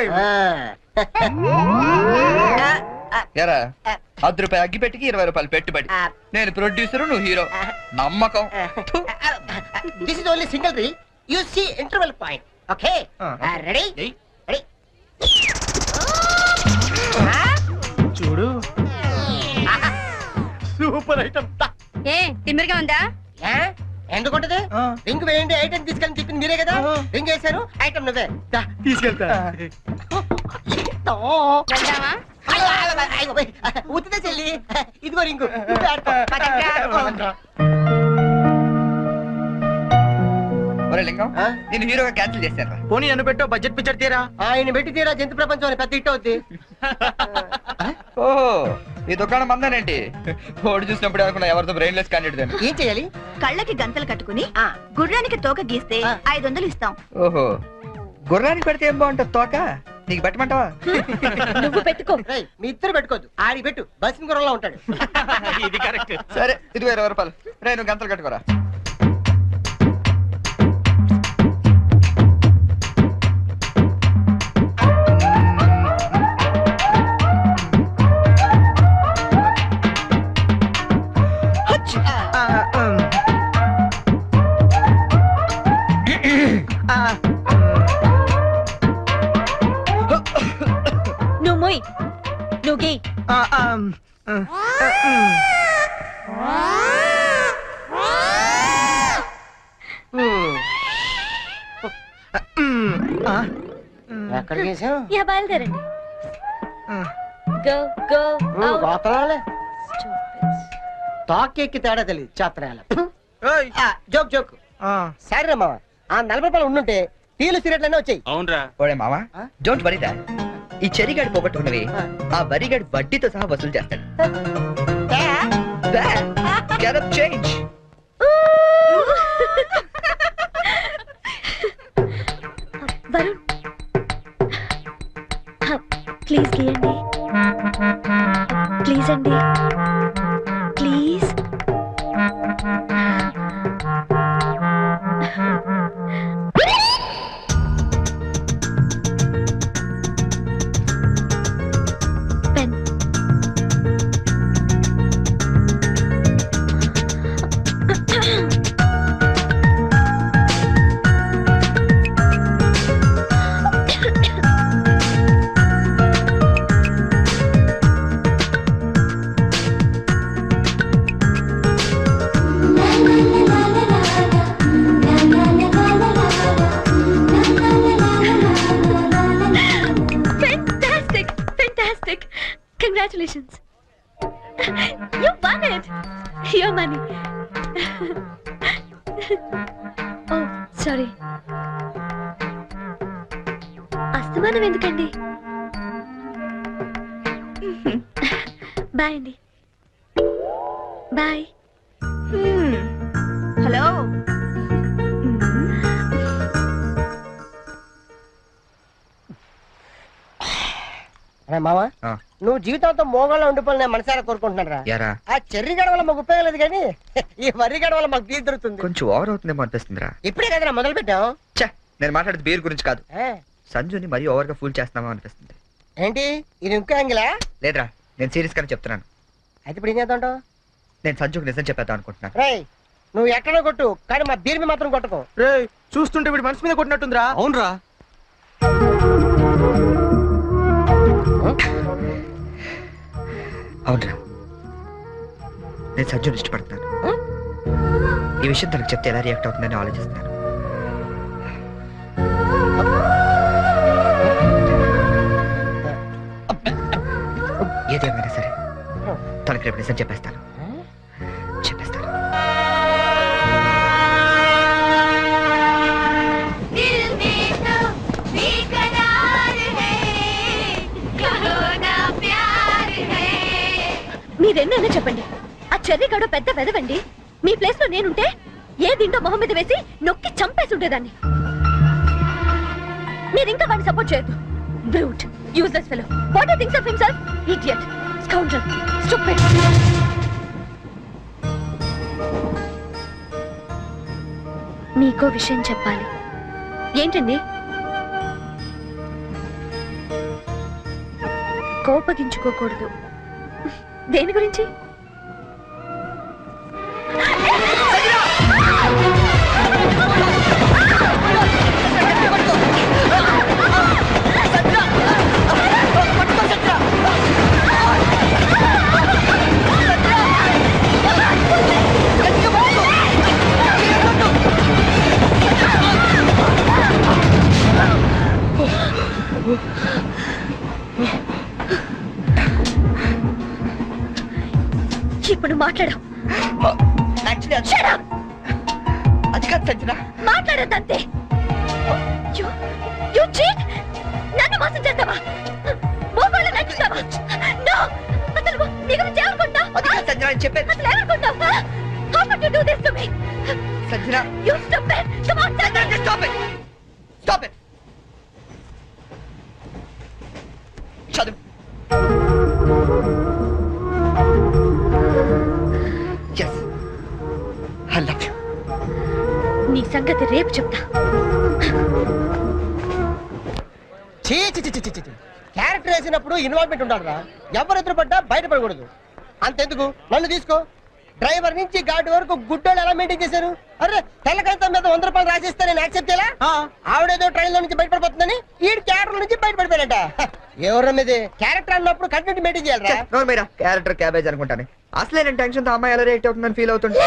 ఎరా 10 రూపాయలు అగ్గి పెట్టికి 20 రూపాయలు పెట్టుబడి. నేను ప్రొడ్యూసర్, నువ్వు హీరో. నమ్మకం. దిస్ ఇస్ ఓన్లీ సింగిల్ రీ. You see interval point. Okay ready? Ready. చూడు సూపర్ ఐటమ్. ఏ తిమ్మిరిగా ఉందా? ఎందుకుంటది? రింగ్ వేయండి ఐటమ్ తీసుకెళ్ళి చెప్పింది మీరే కదా. రింగ్ వేశారు, ఐటమ్ నువ్వే. తీసుకెళ్తా. వెళ్దామా? ఉత్తిదే చెల్లి. ఇదిగో రింగు. ఒరే లింగం, నేను హీరోగా క్యాన్సిల్ చేశాను. పోనీ నన్ను పెట్టో బడ్జెట్ పిక్చర్ తీరా. ఆయన పెట్టి తీరా జంతు ప్రపంచం అని పెద్ద హిట్ అవుద్ది. ఓహో, ఈ దుకాణం మందేనేంటి? ఓడి చూసినప్పుడు అనుకున్నా ఎవరితో బ్రెయిన్లెస్ క్యాండిడేట్. ఏం చేయాలి? కళ్ళకి గంతలు కట్టుకుని గుర్రానికి తోక గీస్తే 500 ఇస్తాం. ఓహో, గుర్రానికి పెడితే ఏం బాగుంటుంది తోక నీకు పెట్టమంటావా నువ్వు పెట్టుకో. రేయ్, మీ ఇద్దరు పెట్టుకోవద్దు ఆడి పెట్టు బస్సు గుర్రంలో ఉంటాడు. ఇది కరెక్ట్. సరే ఇది 20 రూపాయలు రే నువ్వు గంటలు కట్టుకోరా నువ్వు మొయ్. నువ్వు గీ. ఎక్కడ చేసావు యా బయలుదేరండి. Go go out. గోతరాలే తోకెక్కి తేడా తెలియదు చాత్రాల జోక్ జోక్ సరే మామ ఆ 40 రూపాయలు ఉండుంటే టీలు సిగరెట్లనే వచ్చాయి. అవునరా. ఓడే మావా డోంట్ వరీ దాట్ ఈ చెరిగాడు పోగొట్టుకున్నవి ఆ వరిగాడు వడ్డీతో సహా వసూలు చేస్తాడు. Get up change. Varun please గీయండి. ప్లీజ్ అండి please. Pen. Fantastic! Fantastic! Congratulations! You won it! Your money. Oh, sorry. అస్తమానం ఎందుకండి? బాయ్ అండి. బాయ్. హలో. మామ ఆ. నువ్వు జీవితంతో మోగంలో ఉండిపోయి మనసారా కోరుకుంటున్నారా? యారా ఆ చెర్రి గడ వల్ల మాకు ఉపయోగం లేదు కానీ ఈ వరి గడ వల్ల మాకు బీర్ దొరుకుతుంది. కొంచెం ఓవర్ అవుతుందేమో అనిపిస్తుందిరా. ఇప్పుడే కదరా మొదలు పెట్టాం. ఛే, నేను మాట్లాడేది బీర్ గురించి కాదు. సంజుని మరీ ఓవర్ గా ఫూల్ చేస్తున్నామో అనిపిస్తుంది. ఏంటి ఇది ఇంకో యాంగిలా? లేదురా నేను సీరియస్ గానే చెప్తున్నాను. అయితే ఇప్పుడు ఏం చేద్దాం? నేను సంజుకి నిజం చెప్పేద్దాం అనుకుంటున్నాను. రేయ్ నువ్వు ఎక్కడో కొట్టు కానీ మా బీర్ మీద మాత్రం కొట్టకు. రేయ్ చూస్తుంటే వీడి మనసు మీద కొట్టినట్టుందిరా. అవునరా. అవునరా నేను సంజుని ఇష్టపడుతున్నాను. ఈ విషయం తనకు చెప్తే ఎలా రియాక్ట్ అవుతుందని ఆలోచిస్తున్నాను. ఏదేమైనా సరే తనకి రేపు నిజం చెప్పేస్తాను. చెప్పేస్తాను. మీరెన్నైనా చెప్పండి, ఆ చెర్రిగాడు పెద్ద వెదవండి. మీ ప్లేస్ లో నేనుంటే ఏ దిండో మొహం మీద వేసి నొక్కి చంపేసి ఉండేదాన్ని. మీరింకా వాడిని సపోర్ట్ చేయొద్దు. Brute, useless fellow. What he thinks of himself? Idiot, scoundrel, stupid. మీకో విషయం చెప్పాలి. ఏంటండి? కోపగించుకోకూడదు. దేని గురించి? ఇప్పుడు మాట్లాడు. అది కాదు సంజన. మాట్లాడద్దంతే. నన్ను మోసం చేస్తావా? మోకాళ్ళు నచ్చుతావా? No! అసలు నీ గురించి ఏమనుకుంటున్నావు? అది కాదు సంజన నేను చెప్పేది. అసలు ఏమనుకుంటున్నావు? How could you do this to me? Sanjana You stupid! Come on, Sanjana! Stop it! Stop it! సంగతి రేపు చెప్తా. చీ చీ చీ చీ చీ. క్యారెక్టర్ వేసినప్పుడు ఇన్వాల్వ్మెంట్ ఉండాలి రా. ఎవరు ఎదురుపడ్డా బయటపడకూడదు. అంతెందుకు, నన్ను తీసుకో. డ్రైవర్ నుంచి గార్డ్ వరకు గుడ్డోళ్ళు ఎలా మెయింటైన్ చేశారు? అరే తెల్లకాయతం మీద 100 రూపాయలు రాసిస్తే నేను యాక్సెప్ట్ చేయాలా? ఆవిడేదో ట్రైన్ లో నుంచి బయటపడిపోతుందని ఈ క్యారెక్టర్ నుంచి బయటపడిపోయాడట. ఎవరి మీద క్యారెక్టర్ అన్నప్పుడు కంటెంట్ మెయింటైన్ చేయాలి. మీరా క్యారెక్టర్ క్యాబేజ్ అనుకుంటాను. అసలే నేను టెన్షన్ తో అమ్మాయి ఎలా రియాక్ట్ అవుతుందని ఫీల్ అవుతుంది.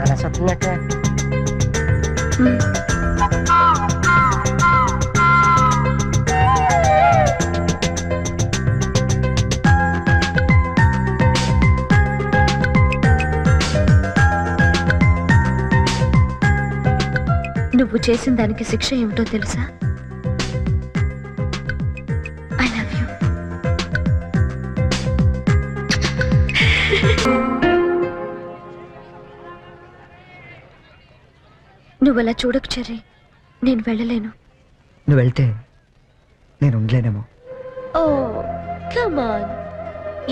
అలా చెప్తున్నట్ట. నువ్వు చేసిన దానికి శిక్ష ఏమిటో తెలుసా? I love you. నువ్వు అలా చూడకు చెర్రీ, నేను వెళ్ళలేను. నువ్వు వెళ్తే నేను ఉండలేనేమో. Oh come on.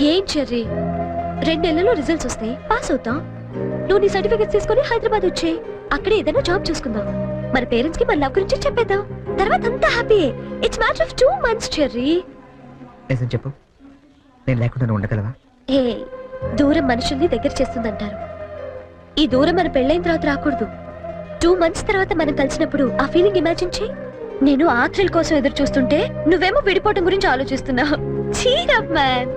ఏం చెర్రీ, 2 నెలల్లో రిజల్ట్స్ వస్తాయి, పాస్ అవుతాం. నువ్వు నీ సర్టిఫికెట్స్ తీసుకొని హైదరాబాద్ వచ్చేయి. అక్కడే ఏదైనా జాబ్ చూసుకుందాం. మన పేరెంట్స్ కి మన లవ్ గురించి చెప్పేద్దాం. తర్వాత అంతా happy. It's matter of 2 months cherry. నిజం చెప్పు, నేను లేకుండా ఉండగలవా? ఏ దూరం మనుషుల్ని దగ్గర చేస్తుందంటారు. ఈ దూరం మన పెళ్ళైన తర్వాత రాకూడదు. 2 months తర్వాత మనం కలిసినప్పుడు ఆ ఫీలింగ్ ఇమాజిన్ చేయి. నేను ఆ థ్రిల్ కోసం ఎదురు చూస్తుంటే నువ్వేమో విడిపోవటం గురించి ఆలోచిస్తున్నావు. Cheer up man.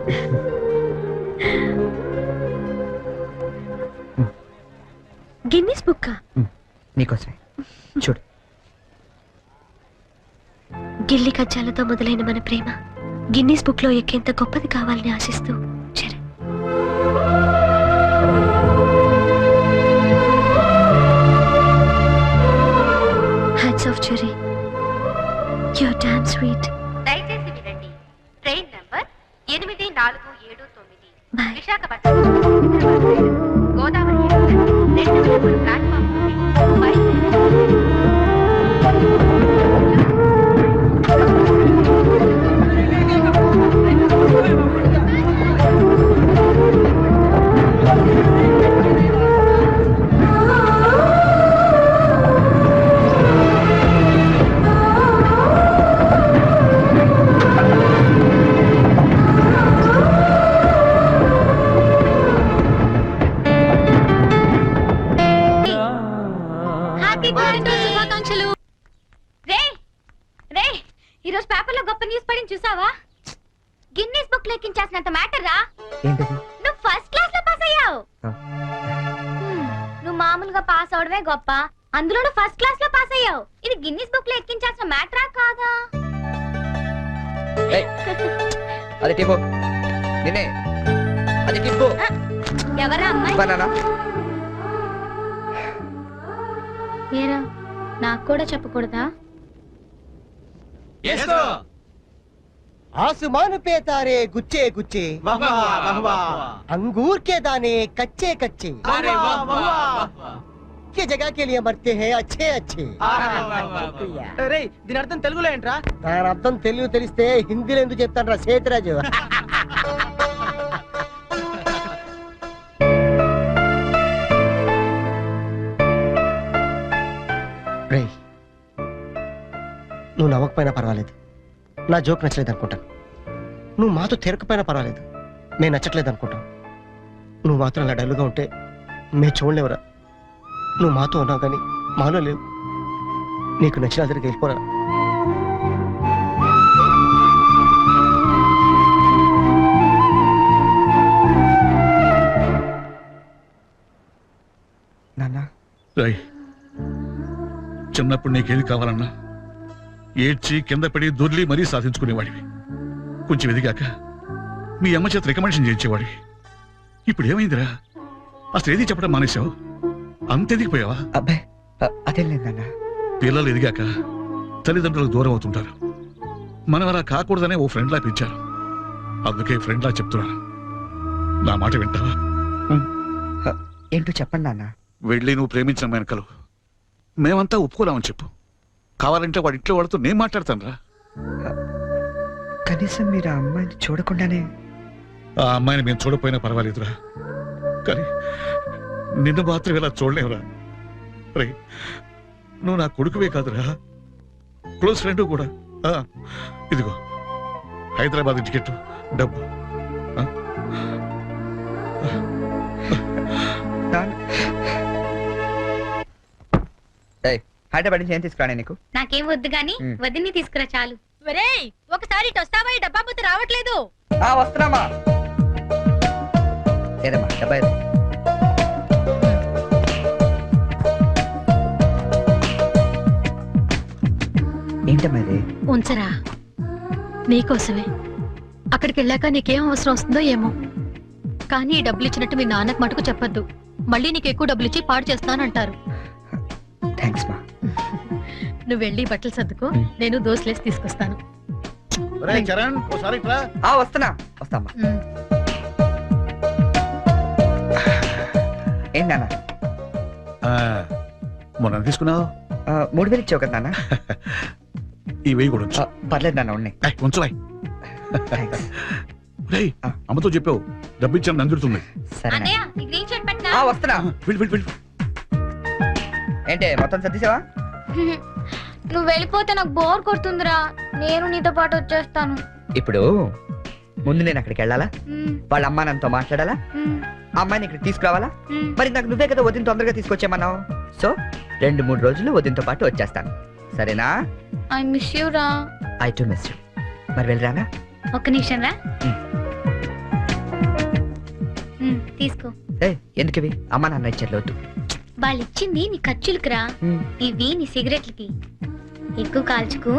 Guinness book నీకోసమే చూడు. గిల్లి కజ్జాలతో మొదలైన మన ప్రేమ గిన్నిస్ బుక్ లో ఎక్కేంత గొప్పది కావాలని ఆశిస్తూ Charan. Hats off Cherry, your damn sweet. దయచేసి వినండి. ట్రైన్ నంబర్ 8479 బాయ్. విశాఖపట్నం గోదావరి ప్లాట్ఫామ్ శుభాకాంక్షలు. రే రే, ఈరోజు పేపర్లో గొప్ప న్యూస్ పడింది చూసావా? గిన్నిస్ బుక్ లో ఎక్కించాల్సినంత మ్యాటర్ రా. ఏంటది? నువ్వు ఫస్ట్ క్లాస్ లో పాస్ అయ్యావు. నువ్వు మామూలుగా పాస్ అవడమే గొప్ప, అందులో నువ్వు ఫస్ట్ క్లాస్ లో పాస్ అయ్యావు. ఇది గిన్నిస్ బుక్ లో ఎక్కించాల్సిన మ్యాటరా కాదా? అది టిప్పు నిన్నే. అది టిప్పు. ఎవరా అమ్మాయి? బనానా. ఏరా, నాకు కూడా చెప్పకూడదా? आसमान पे तारे गुच्छे गुच्छे, अंगूर के दाने कच्चे कच्चे, ये जगह के लिए मरते हैं अच्छे अच्छे. దీని అర్థం తెలుగులో ఏంట్రా? దాని అర్థం తెలుగు తెలిస్తే హిందీలో ఎందుకు చెప్తాను రా సేతురాజు. రే, నువ్వు నవ్వకపోయినా పర్వాలేదు, నా జోక్ నచ్చలేదు అనుకుంటాను. నువ్వు మాతో తిరగకపోయినా పర్వాలేదు, మేము నచ్చట్లేదు అనుకుంటాం. నువ్వు మాత్రం అలా డల్లుగా ఉంటే మేము చూడలేవురా. నువ్వు మాతో ఉన్నావు కానీ మాలో లేవు. నీకు నచ్చిన దగ్గరికి వెళ్ళిపోరా. నాన్న, రాయ్, చిన్నప్పుడు నీకేది కావాలన్నా ఏడ్చి కింద పడి దొర్లి మరీ సాధించుకునేవాడివి. కొంచెం ఎదిగాక మీ అమ్మ చేత రికమెండేషన్ చేయించేవాడివి. ఇప్పుడు ఏమైందిరా? అసలు ఏది చెప్పడం మానేశావు? అంత ఎదిగిపోయావా? అబ్బాయి అదేం లేదన్నా. పిల్లలు ఎదిగాక తల్లిదండ్రులకు దూరం అవుతుంటారు. మనం అలా కాకూడదనే ఓ ఫ్రెండ్లా పెంచారు. అందుకే ఫ్రెండ్లా చెప్తున్నాను, నా మాట వింటావా? ఏంటో చెప్పండి నాన్న. వెళ్ళి నువ్వు ప్రేమించిన వెనకలు మేమంతా ఒప్పుకోలేమని చెప్పు. కావాలంటే వాడి ఇంట్లో వాడితో నేను మాట్లాడతాను రా. కనీసం మీరు ఆ అమ్మాయిని చూడకుండానే ఆ అమ్మాయిని మేము చూడపోయినా పర్వాలేదురా, కానీ నిన్ను మాత్రం ఇలా చూడలేవురా. రే, నువ్వు నా కొడుకువే కాదురా, క్లోజ్ ఫ్రెండ్ కూడా. ఇదిగో హైదరాబాద్ టికెట్, డబ్బు. హైదరాబాద్ నుంచి ఏం తీసుకురానే నీకు? నాకేం వద్దు గాని వదిని తీసుకురా చాలు. ఒరేయ్ ఒకసారి ఇటు వస్తావా? ఈ డబ్బా బుద్ధి రావట్లేదు. వస్తున్నామా? ఏదమ్మా డబ్బా ఏది? ఏంటమ్మా ఇది? ఉంచరా, నీకోసమే. అక్కడికి వెళ్ళాక నీకేం అవసరం వస్తుందో ఏమో, కానీ ఈ డబ్బులు ఇచ్చినట్టు మీ నాన్నకు మటుకు చెప్పొద్దు. మళ్ళీ నీకు ఎక్కువ డబ్బులు ఇచ్చి పాడు చేస్తానంటారు. థ్యాంక్స్ మా. నువ్వు వెళ్ళి బట్టలు సర్దుకో, నేను దోశలేసి తీసుకొస్తాను. చరణ్ ఓసారి ఇట్రా. వస్తున్నా వస్తామ్మా. ఏంటి నాన్న? మొన్న తీసుకున్నావు 3000 ఇచ్చావు కదా నాన్న? ఈ వెయ్యి కూడా ఉంచు. పర్లేదు నాన్న, ఉన్నాయి. ఉంచు. అమ్మతో చెప్పావు డబ్బు ఇచ్చాను అందుతుంది. అన్నయ్య ఈ గ్రీన్ షర్ట్ పెట్టనా? వస్తున్నా. వెళ్ళి. ఏంటి మొత్తం సర్దిసావా? నువ్వు వెళ్ళిపోతే నాకు బోర్ కొడుతుందిరా, నేను నీతో పాటు వచ్చేస్తాను. ఇప్పుడు ముందు నేను అక్కడికి వెళ్ళాలా? వాళ్ళ అమ్మా నాన్నతో మాట్లాడాలా? అమ్మాయిని ఇక్కడ తీసుకురావాలా? మరి నాకు నువ్వే కదా వదిన తొందరగా తీసుకొచ్చామన్నావు. సో 2-3 రోజులు వదినతో పాటు వచ్చేస్తాను, సరేనా? ఐ మిస్ యూ రా. I to miss you. మరి వెళ్ళరానా? ఒక్క నిమిషం రా. తీసుకో. ఎందుకు ఇవి? అమ్మా నాన్న ఇచ్చారు, వద్దు. వాళ్ళు ఇచ్చింది నీ ఖర్చులకు రా, ఇవి నీ సిగరెట్లకి. ఎక్కువ కాల్చుకు.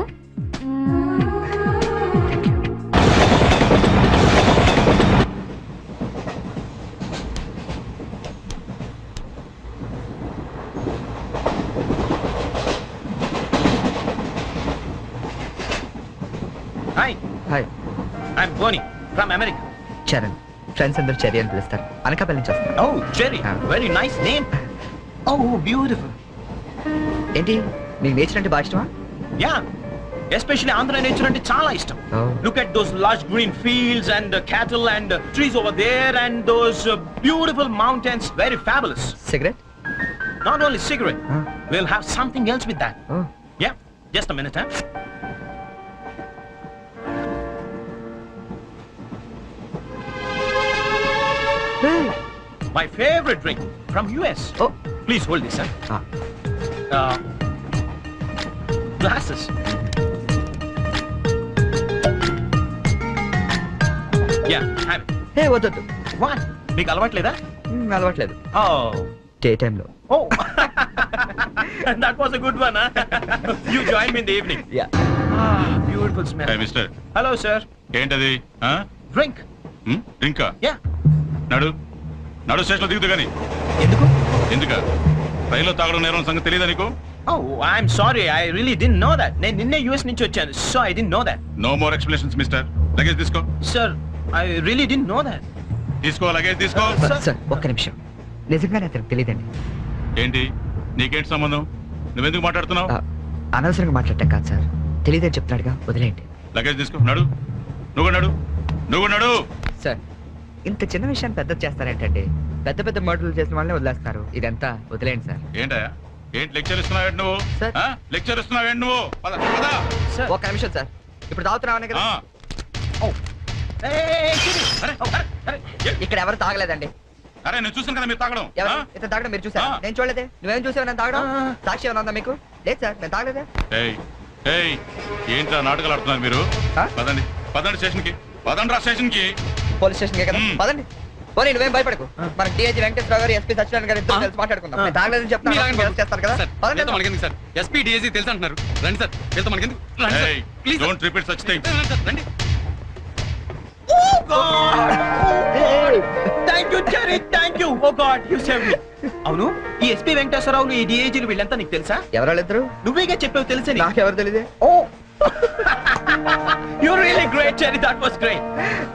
Hi hi, I'm Bonnie from America. Charan. Friends అందరూ చెర్రీ అని పిలుస్తారు. అనకాపల్లి నుంచి వస్తాను. Oh Cherry, very nice name. Oh beautiful. ఏంటి నీకు నేచర్ అంటే బాగా ఇష్టమా? యా, ఎస్పెషల్లీ ఆంధ్ర నేచర్ అంటే చాలా ఇష్టం. Look at those lush green fields and cattle and trees over there and those beautiful mountains, very fabulous. Cigarette? Not only cigarette, we'll have something else with that. Yeah, just a minute, huh? My favorite drink from US. Oh, please hold this, sir. Glasses. Yeah, have it. వద్దు. What? మీకు అలవాట్లేదా? అలవాట్లేదు. Oh. Day టైంలో. Oh. That was a good one, huh? You join me in the evening. Yeah. Beautiful smell. Mister, Hello, sir. ఏంటది? Drink. ఇంకా Yeah. నడు station లో దిగుతూ గాని. ఎందుక రైల్లో తాగడం నేరం సంగతి తెలియదా నీకు? Oh, I'm sorry. I really didn't know that. నేను నిన్నే US నుంచి వచ్చాను, so I didn't know that. No more explanations mister. Luggage తీసుకో. Sir, I really didn't know that. తీసుకో, లగేజ్ తీసుకో. సార్ ఒక్క నిమిషం, నిజంగానే అతనికి తెలియదండి. ఏంటి నీకేంటి సంబంధం? నువ్వెందుకు మాట్లాడుతున్నావు? అనవసరంగా మాట్లాడటం కాదు సార్, తెలియదని చెప్తున్నాడుగా, వదిలేయండి. లగేజ్ తీసుకో. నువ్వు నడు. సార్ ఇంత చిన్న విషయాన్ని పెద్ద చేస్తారేంటండి? పెద్ద పెద్ద మర్డర్లు చేసిన వాళ్ళని వదిలేస్తారు, ఇదంతా వదిలేయండి సార్. ఏంటి లెక్చర్ ఇస్తున్నావేంటి నువ్వు? సార్. లెక్చర్ ఇస్తున్నావేంటి నువ్వు? పద. ఒక్క నిమిషం సార్, ఇప్పుడు తాగుతున్నావనే కదా. ఇక్కడ ఎవరు తాగలేదండి. అరే నేను చూసాను కదా మీరు తాగడం. ఎవరు ఇతను తాగడం మీరు చూసారా? నేను చూడలేదే. నువ్వేం చూసావు నేను తాగడం? సాక్షి ఏమైనా ఉందా మీకు? లేదు సార్, నేను తాగలేదే. ఏంట్రా నాటకాలు ఆడుతున్నారు మీరు? పదండి స్టేషన్ కి. స్టేషన్ కి. పోలీస్ స్టేషన్ కే కదా, పదండి. పోనీ నువ్వేం భయపడకు. మనకి డిఐజీ వెంకటేశ్వర గారు, ఎస్పీ సత్యనారాయణ గారు ఇద్దరు కలిసి మాట్లాడుకుందాం. నేను తాగలేదని చెప్తాను, చేస్తారు కదా. పదండి. సార్ ఎస్పీ డిఐజీ తెలుసు అంటున్నారు. రండి సార్, వెళ్తాం. మనకి డోంట్ రిపీట్ సచ్ థింగ్స్. రండి. Oh God! Thank you, Jerry. Thank you. Oh God, you saved me. అవును, ఈ ఎస్పీ వెంకటేశ్వరరావులు, ఈ డిఐజీలు వీళ్ళంతా నీకు తెలుసా? ఎవరాళ్ళిద్దరు? నువ్వేగా చెప్పావు తెలుసని. నాకెవరు తెలియదే. Oh. You're really great, Jerry. That was great.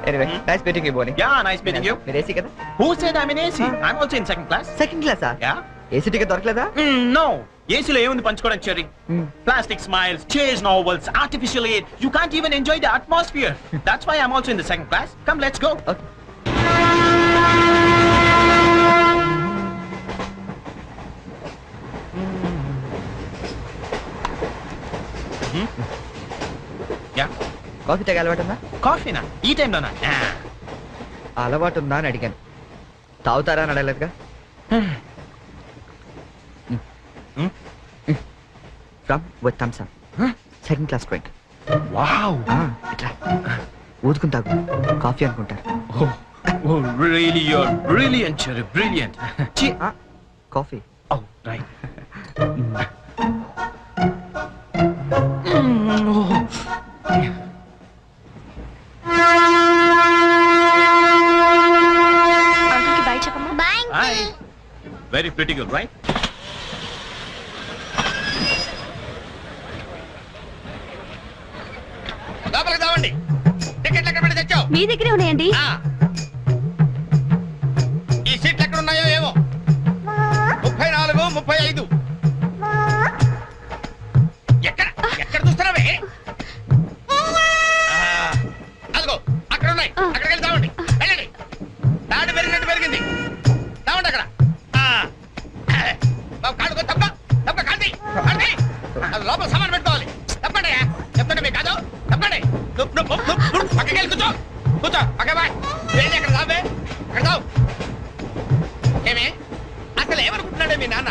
Anyway, nice meeting you, Bonnie. Yeah, nice meeting you. మీరు ఏసీ కదా? Who said I'm in AC? I'm also in second class. Second క్లాసా? Yeah. ఏసీ టికెట్ దొరకలేదా? No. ఏసీలో ఏముంది పంచుకోవడం, cherry? Plastic smiles, chase novels, artificial air. You can't even enjoy the atmosphere. That's why I'm also in the second class. Come, let's go. Coffee తాగే అలవాటు ఉందా? కాఫీనా ఈ టైంలోనా? అలవాటు ఉందా అని అడిగాను. తాగుతారా అని అడగలేదుగా. From with Thums Up, second class drink. Wow, ఇట్లా ఊదుకుని తాగు, కాఫీ అనుకుంటారు. Really your brilliant Cherry, brilliant. Coffee. Oh right. అంకుల్కి బై చెప్పమ్మా. Bye. Hi, very pretty girl right? లోపలికి రావండి. టికెట్లు ఎక్కడ పెట్టి తెచ్చావు? మీ దగ్గరే ఉన్నాయండి. ఈ సీట్లు ఎక్కడ ఉన్నాయో ఏమో. 34, 35. ఎక్కడ ఎక్కడ చూస్తున్నావే? అదిగో అక్కడ ఉన్నాయి. అక్కడికి వెళ్ళి తావండి. వెళ్ళండి. తాడు పెరిగినట్టు పెరిగింది. తావండి అక్కడ. కాడుకో తప్ప తప్ప కాంతి కాంతి. అది లోపల సామాన్ పెట్టుకోవాలి. తప్పండి చెప్తాండి మీకు కాదు. తప్పండి. పక్కకి వెళ్ళి కూర్చో. కూర్చో పక్క బాయ్. వెళ్ళి అక్కడ తావే. అక్కడ తావు. ఏమే అసలు ఏమనుకుంటున్నాడే మీ నాన్న?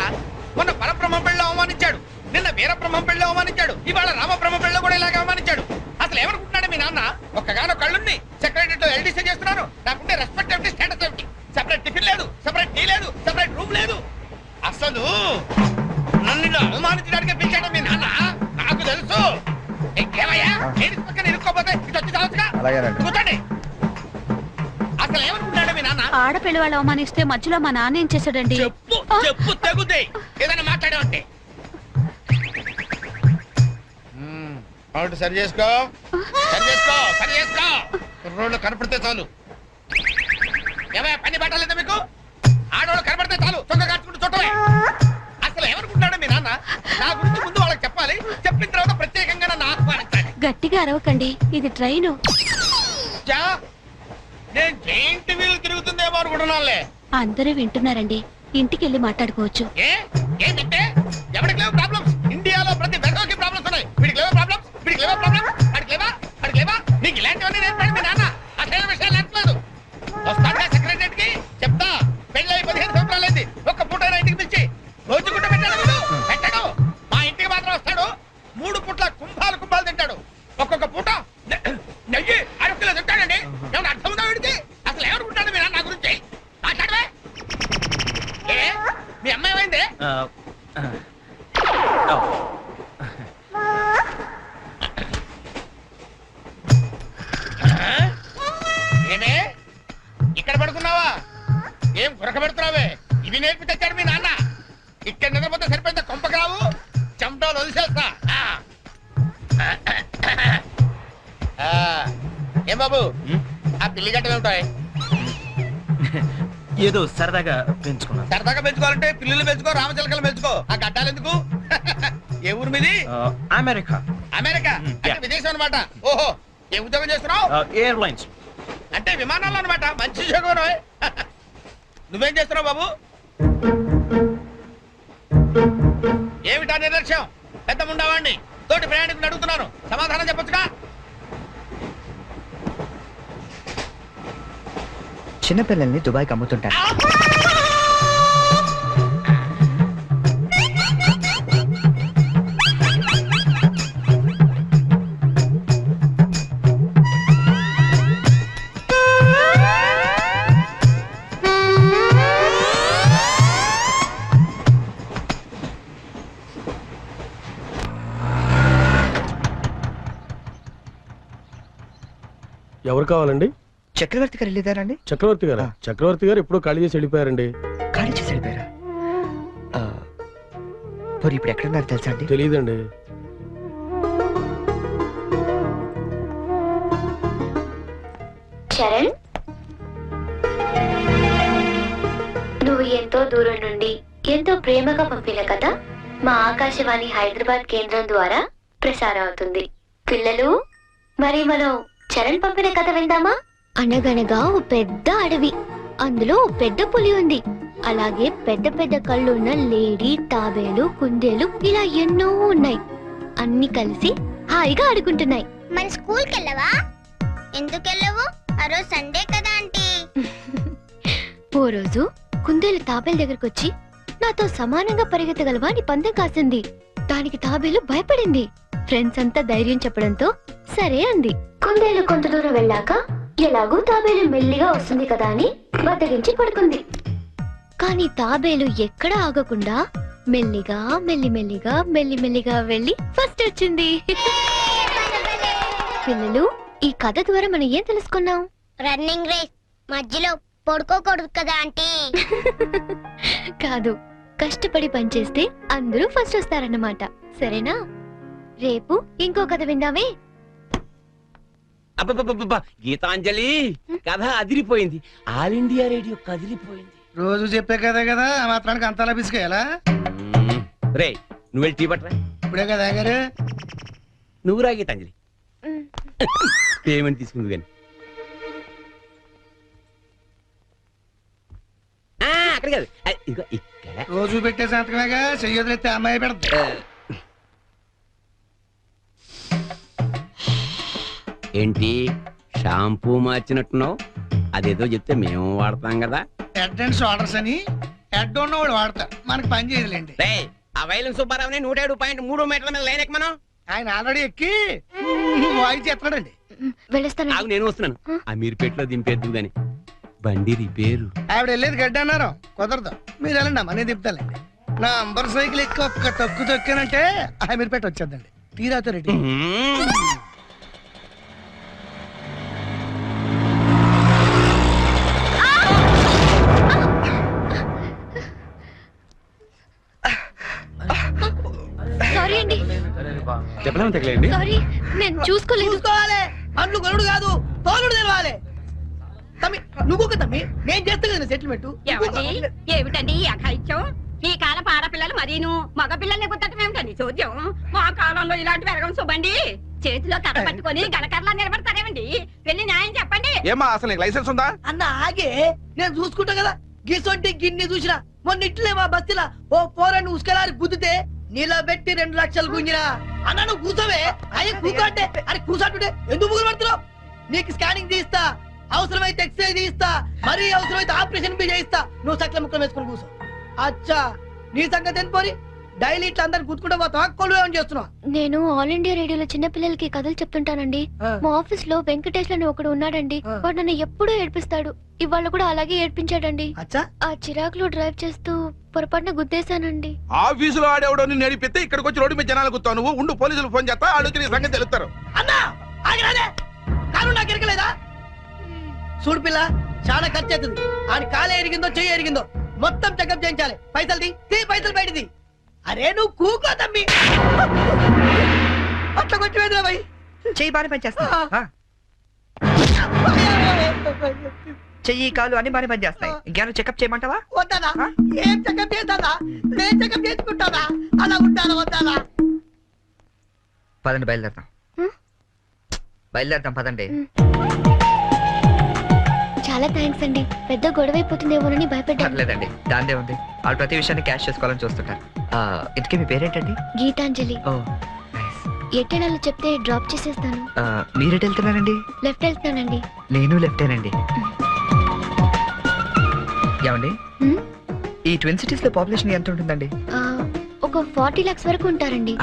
మొన్న పరబ్రహ్మం పెళ్ళి అవమానించాడు, నిన్న వీరబ్రహ్మం పెళ్ళి అవమానించాడు, ఇవాళ రామబ్రహ్మ పెళ్ళి కూడా ఇలాగే అవమానించాడు. అసలు ఏమనుకుంటున్నాడే మీ నాన్న? ఒక్కగానో కళ్ళుండి సెక్రటరీతో ఎల్డీసీ చేస్తున్నాను. నాకుంటే రెస్పెక్ట్ ఏమిటి, స్టేటస్ ఏమిటి? సెపరేట్ టిఫిన్ లేదు, సెపరేట్ టీ లేదు, సెపరేట్ రూమ్ లేదు. అసలు నన్ను ఇలా అవమానించడానికి పిలిచాడు మీ నాన్న. నాకు తెలుసు. ఏమయ్యా లేడీస్ పక్కన ఇరుక్కోపోతే ఇటు వచ్చి చావచ్చుగా. కూర్చోండి. అసలు ఏమనుకుంటున్నాడు మీ నాన్న? ఆడపిల్ల వాళ్ళు అవమానిస్తే మధ్యలో మా నాన్న ఏం చేశాడండి? చెప్పు చెప్పు తగ్గుతాయి. ఏదైనా మాట్లాడేవంటే సరి చేసుకో, సరి చేసుకో, సరి చేసుకో. రోడ్లు కనపడితే చాలు. ఏమయ్యా పని పట్టలేదా మీకు? ఆడవాళ్ళు కనపడితే చాలు చొక్క కాచుకుంటూ చుట్టమే. అసలు ఏమనుకుంటాడు మీ నాన్న? నా గురించి ముందు వాళ్ళకి చెప్పాలి, చెప్పిన తర్వాత ప్రత్యేకంగా నన్ను ఆహ్వానించాలి. గట్టిగా అరవకండి, ఇది ట్రైను. నేను జైంట్ వీల్ తిరుగుతుందేమో అనుకుంటున్నానులే. అందరూ వింటున్నారండి, ఇంటికి వెళ్ళి మాట్లాడుకోవచ్చు. ఏమిటే ఎవరికి లేవు ప్రాబ్లమ్స్? ఇండియాలో ప్రతి వెధవకి ప్రాబ్లమ్స్ ఉన్నాయి. వీడికి లేవా ప్రాబ్లమ్స్? వీడికి లేవా ప్రాబ్లమ్స్? అడికి లేవా? అడికి లేవా? నీకు ఇలాంటివన్నీ నేర్పాడు మీ నాన్న. అసలు విషయాలు నేర్పలేదు. వస్తాడుగా సెక్రటరీకి చెప్తా. పెళ్ళి 15 సంవత్సరాలైంది. ఒక్క పూట ఇంటికి పిలిచి రోజు గుడ్డ పెట్టాడు వీడు. పెట్టాడు. మా ఇంటికి మాత్రం వస్తాడు. 3 పూట్ల కుంభాలు కుంభాలు తింటాడు. ఒక్కొక్క పూట నెయ్యి 6 కిలో తింటాడండి. ఏమన్నా అర్థం ఉందా వీడికి? అసలు ఏమనుకుంటాడు మీ నాన్న నా గురించి? మాట్లాడవే. మీ అమ్మాయి ఏమైంది? ఏమే ఇక్కడ పడుకున్నావా? ఏం గురక పెడుతున్నావే? ఇవి నేర్పి తెచ్చాడు మీ నాన్న. ఇక్కడ నిద్రపోతే సరిపోయిందా? కొంపకి రావు, చెమటలు వదిలేస్తా. ఏం బాబు ఆ పిల్లి గట్టలు ఉంటాయి? ఏదో సరదాగా పెంచుకున్నాను. సరదాగా పెంచుకోవాలంటే పిల్లులు పెంచుకో, రామచిలకలు పెంచుకో. ఆ గడ్డాలు ఎందుకు? ఏ ఊరు మీది? అమెరికా. అమెరికా అంటే విదేశం అనమాట. ఓహో, ఏ ఉద్యోగం చేస్తున్నావు? ఎయిర్లైన్స్ అంటే విమానాలు అనమాట. మంచి ఉద్యోగం. నువ్వేం చేస్తున్నావు బాబు? ఏమిటా నిర్లక్ష్యం? పెద్ద ఉండవాడిని తోటి ప్రయాణికుని అడుగుతున్నాను, సమాధానం చెప్పొచ్చుగా. చిన్నపిల్లల్ని దుబాయ్కి అమ్ముతుంటారు. ఎవరు కావాలండి? చక్రవర్తి గారు వెళ్ళేదారండి? చక్రవర్తి గారు? చక్రవర్తి గారు ఎప్పుడో ఖాళీ చేసి వెళ్ళిపోయారండి. ఖాళీ చేసి వెళ్ళిపోయారా? మరి ఇప్పుడు ఎక్కడున్నారు తెలుసా అండి? తెలియదండి. చరణ్, నువ్వు ఎంతో దూరం నుండి ఎంతో ప్రేమగా పంపిన కథ మా ఆకాశవాణి హైదరాబాద్ కేంద్రం ద్వారా ప్రసారం అవుతుంది. పిల్లలు, మరి మనం చరణ్ పంపిన కథ విందామా? అనగనగా ఓ పెద్ద అడవి, అందులో ఓ పెద్ద పులి ఉంది. అలాగే పెద్ద పెద్ద కళ్ళున్న లేడీ, తాబేలు, కుందేలు ఇలా ఎన్నో ఉన్నాయి. అన్ని కలిసి హాయిగా ఆడుకుంటున్నాయి. మరి స్కూల్కి వెళ్ళవా? ఎందుకు వెళ్ళవు? ఆ రోజు సండే కదా ఆంటీ. ఓ రోజు కుందేలు తాబేలు దగ్గరకు వచ్చి నాతో సమానంగా పరిగెత్తగలవా అని పందెం కాసింది. దానికి తాబేలు భయపడింది. ఫ్రెండ్స్ అంతా ధైర్యం చెప్పడంతో సరే అంది. కుందేలు కొంత దూరం వెళ్ళాక ఎలాగూ తాబేలు మెల్లిగా వస్తుంది కదా అని బద్దగించి పడుకుంది. కానీ తాబేలు ఎక్కడా ఆగకుండా మెల్లిగా మెల్లిమెల్లిగా మెల్లిమెల్లిగా వెళ్ళి ఫస్ట్ వచ్చింది. పిల్లలు, ఈ కథ ద్వారా మనం ఏం తెలుసుకున్నాం? రన్నింగ్ రేస్ మధ్యలో పడుకోకూడదు కదా ఆంటీ. కాదు, కష్టపడి పనిచేస్తే అందరూ ఫస్ట్ వస్తారన్నమాట. సరేనా? రేపు ఇంకో కథ విందామే. అబ్బబ్బబ్బబ్బా, గీతాంజలి కథ అదిరిపోయింది. ఆల్ ఇండియా రేడియో కదిలిపోయింది. రోజు చెప్పే కదే కదా, ఆ మాత్రానికి అంతలా బిసికేయాలా? రే, నువ్వు వెళ్ళి టీ పట్టరా. ఇప్పుడే కదా గారు. నువ్వు రా గీతాంజలి. పేమెంట్ తీసుకుంది కానీ అక్కడ కాదు, ఇదిగో ఇక్కడ. రోజు పెట్టే సంతకమేగా, చెయ్యొదిలేస్తే అమ్మాయి పెడతా. ఏంటి షాంపూ మార్చినట్టున్నావు? అదేదో చెప్తే మేము వాడతాం కదా. హెడ్ అండ్ షోల్డర్స్ అని హెడ్ ఉన్నవాడు వాడతా, మనకి పని చేయదులేండి. రే, ఆ వైలం సుబ్బారావుని 107.3 మీటర్ల మీద లైన్ ఎక్కమను. ఆయన ఆల్రెడీ ఎక్కి వాయిస్ చేస్తున్నాడండి. వెళ్ళొస్తాను. ఆగు, నేను వస్తున్నాను. ఆ మీరుపేటలో దింపేద్దు గాని బండి రిపేరు. ఆవిడ వెళ్ళేది గడ్డి అన్నారు, కుదరదు. మీరు వెళ్ళండి, అమ్మనే దింపుతానండి. నా అంబర్ సైకిల్ ఎక్కి ఒక్క తొక్కు తొక్కానంటే ఆ మీరుపేట వచ్చేద్దండి. తీరాతో రెడ్డి. సారీ అండి, చెప్పలేము తగ్గలేండి. సారీ, నేను చూసుకోలేదు. చూసుకోవాలి, అండ్లు కొనుడు కాదు, తోలుడు తెలవాలి. తమ్మి నువ్వు తమ్మి, నేను చేస్తా కదా సెటిల్మెంట్. ఏమిటండి ఈ అఘాయిత్యం? ఈ కాలం ఆడపిల్లలు మరీను మగ పిల్లల్ని గుర్తటం ఏమిటండి చోద్యం? మా కాలంలో ఇలాంటి వెరగం చూబండి. చేతిలో కర్ర పట్టుకొని గణకర్లా నిలబడతారేమండి? వెళ్ళి న్యాయం చెప్పండి. ఏమా అసలు నీకు లైసెన్స్ ఉందా? అన్న ఆగే, నేను చూసుకుంటా కదా. గిసొంటి గిన్ని చూసినా మొన్న ఇట్లే మా బస్తీలా ఓ పోరని ఉసుకలారి గుద్దితే నిలబెట్టి 2 లక్షలు గుంజినా. అన్న నువ్వు కూర్చోవే. అయ్యే కూర్చోంటే అరే కూర్చోంటుంటే ఎందుకు ముగ్గురు పడుతున్నావు? నీకు స్కానింగ్ తీస్తా, అవసరమైతే ఎక్స్రే తీస్తా, మరీ అవసరమైతే ఆపరేషన్ బి చేయిస్తా. నువ్వు సకల ముక్కలు వేసుకుని కూర్చో. అచ్చా, నీ సంగతి ఎంత పోరి? డైలీ ఇట్లా అందరు గుర్తుకుంటా పోతావా? కొలువు ఏమని చేస్తున్నావు? నేను ఆల్ ఇండియా రేడియోలో చిన్న పిల్లలకి కథలు చెప్తుంటానండి. మా ఆఫీస్ లో వెంకటేష్ అని ఒకడు ఉన్నాడండి. వాడు నన్ను ఎప్పుడూ ఏడ్పిస్తాడు. ఇవాళ కూడా అలాగే ఏడ్పించాడండి. అచ్చా, ఆ చిరాకులో డ్రైవ్ చేస్తూ పొరపాటున గుద్దేశానండి. ఆఫీసులో ఆడేవాడు నడిపితే ఇక్కడికి వచ్చి రోడ్డు మీద జనాలు గుర్తావు. నువ్వు ఉండు, పోలీసులు ఫోన్ చేస్తా, అడుగుతే నీ సంగతి తెలుస్తారు. అన్నా ఆగిరాదే, కాను నాకు ఎరకలేదా? చూడు పిల్ల, చాలా ఖర్చు అవుతుంది. ఆడి కాలే ఎరిగిందో చెయ్యి ఎరిగిందో మొత్తం చెకప్ చేయించాలి. పైసలు తీ పైసలు బయటిది. అరే నువ్వు కూకో తమ్మి. అట్లా కొట్టి వేదిరా భయ్. చెయ్యి బాగానే పనిచేస్తా. చెయ్యి కాలు అన్ని బాగానే పనిచేస్తాయి. ఇంకేమైనా చెకప్ చేయమంటావా? వద్దానా? ఏం చెకప్ చేస్తానా? నేను చెకప్ చేసుకుంటానా? అలా ఉంటానా వద్దానా? పదండి, బయలుదేరదాం. బయలుదేరదాం, పదండి. చాలా థ్యాంక్స్ అండి. పెద్ద గొడవ అయిపోతుందేమోనని భయపడ్డాను. పర్లేదండి, దాందే ఉంది. వాళ్ళు ప్రతి విషయాన్ని క్యాష్ చేసుకోవాలని చూస్తుంటారు. ఇంతకీ మీ పేరేంటండి? గీతాంజలి. ఓ నైస్. ఎట్టెనాలో చెప్తే డ్రాప్ చేసేస్తాను. మీరెటు వెళ్తున్నారండి? లెఫ్ట్ వెళ్తానండి. నేను లెఫ్టేనండి. ఏమండి, ఈ ట్విన్ సిటీస్ లో పాపులేషన్ ఎంత ఉంటుందండి? ఒక 40 lakhs వరకు ఉంటారండి.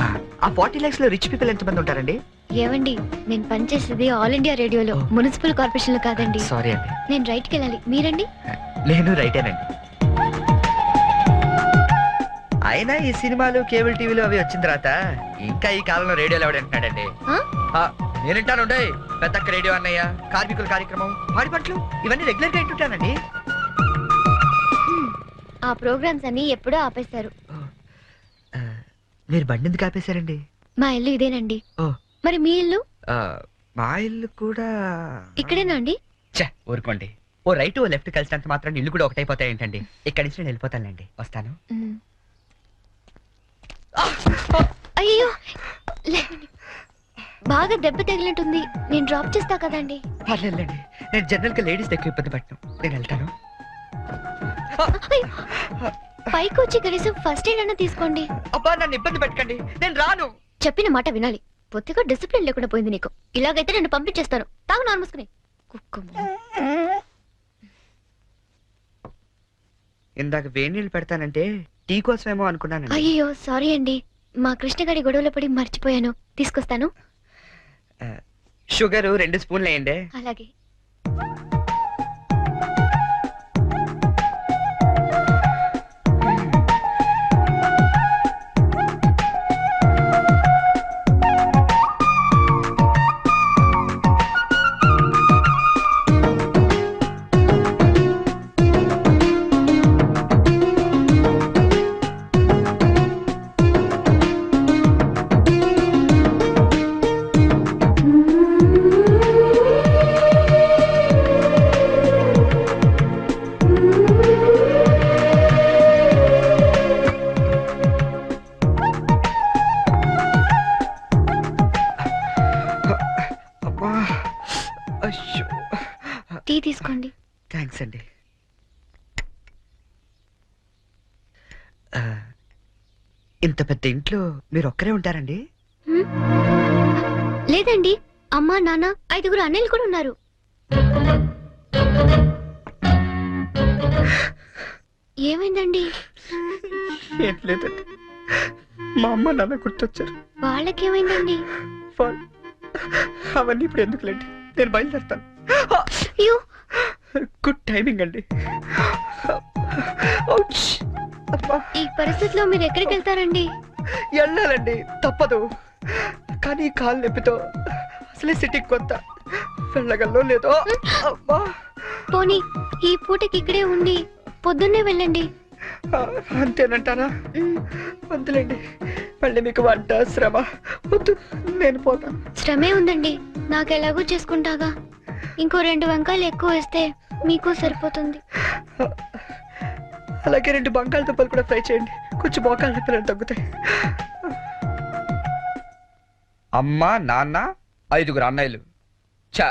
ఆ 40 lakhs లో రిచ్ పీపుల్ ఎంత మంది ఉంటారండి? ఏవండి, నేను పనిచేసేది ఆల్ ఇండియా రేడియోలో, మున్సిపల్ కార్పొరేషన్ లో కాదండి. సారీ అండి. నేను రైట్ కి వెళ్ళాలి. మీరండి? నేను రైటేనండి. అయినా ఈ సినిమాలు కేబుల్ టీవీలు అవి వచ్చిన తర్వాత ఇంకా ఈ కాలంలో రేడియోలు ఎవడంటున్నాడండి? నేనంటాను, పెద్దక్క రేడియో అన్నయ్య, కార్మికుల కార్యక్రమం, వాడి పట్లు ఇవన్నీ రెగ్యులర్ గా వింటుంటానండి. ఆ ప్రోగ్రామ్స్ అన్ని ఎప్పుడో ఆపేశారు. మీరు బండి ఎందుకు ఆపేశారండి? మా ఇల్లు ఇదేనండి. ఓ, మరి మీ ఇల్లు? మా ఇల్లు కూడా ఇక్కడేనా అండి? ఊరుకోండి. ఓ రైట్ ఓ లెఫ్ట్ కలిసినంత మాత్రం ఇల్లు కూడా ఒకటైపోతాయి ఏంటండి? ఇక్కడి నుంచి నేను వెళ్ళిపోతానండి. వస్తాను. అయ్యో, బాగా దెబ్బ తగిలినట్టుంది. నేను డ్రాప్ చేస్తా కదండి. పర్లేదండి, నేను జనరల్ గా లేడీస్ ఎక్కువ ఇబ్బంది పట్టను. నేను వెళ్తాను. పైకి వచ్చి కనీసం ఫస్ట్ ఎయిడ్ అన్న తీసుకోండి. అబ్బా నన్ను ఇబ్బంది పెట్టకండి, నేను రాను. చెప్పిన మాట వినాలి. పొత్తిగా డిసిప్లిన్ లేకుండా పోయింది నీకు. ఇలాగైతే నన్ను పంపించేస్తాను. తాగు నాన్న మూసుకుని. కుక్క. ఇందాక వేడి నీళ్ళు పెడతానంటే టీ కోసమేమో అనుకున్నాను. అయ్యో సారీ అండి, మా కృష్ణగాడి గొడవలో పడి మర్చిపోయాను. తీసుకొస్తాను. షుగర్ 2 స్పూన్లు వేయండి. అలాగే. టీ తీసుకోండి. థ్యాంక్స్ అండి. ఇంత పెద్ద ఇంట్లో మీరు ఒక్కరే ఉంటారండి? లేదండి, అమ్మా నాన్న 5 అన్నయ్యలు కూడా ఉన్నారు. ఏమైందండి? ఏం లేదండి, మా అమ్మ నాన్న గుర్తొచ్చారు. వాళ్ళకేమైందండి? అవన్నీ ఇప్పుడు ఎందుకులేండి, నేను బయలుదేరుతాను. అయ్యో గుడ్ టైమింగ్ అండి. ఈ పరిస్థితిలో మీరు ఎక్కడికి వెళ్తారండి? వెళ్ళాలండి, తప్పదు. కానీ కాలు నొప్పితో అసలే సిటీకి కొత్త, వెళ్ళగల్లో లేదో. పోనీ ఈ పూటకి ఇక్కడే ఉండి పొద్దున్నే వెళ్ళండి. అంతేనంటారా? వద్దులేండి, మళ్ళీ మీకు వంట శ్రమ వద్దు, నేను పోతాను. శ్రమే ఉందండి, నాకు ఎలాగో చేసుకుంటాగా. ఇంకో 2 వంకాయలు ఎక్కువ వేస్తే మీకు సరిపోతుంది. అలాగే 2 బంగాళదుంపలు కూడా ఫ్రై చేయండి, కొంచెం మోకాళ్ళ నొప్పులు తగ్గుతాయి. అమ్మ నాన్న 5 అన్నయ్యలు. చా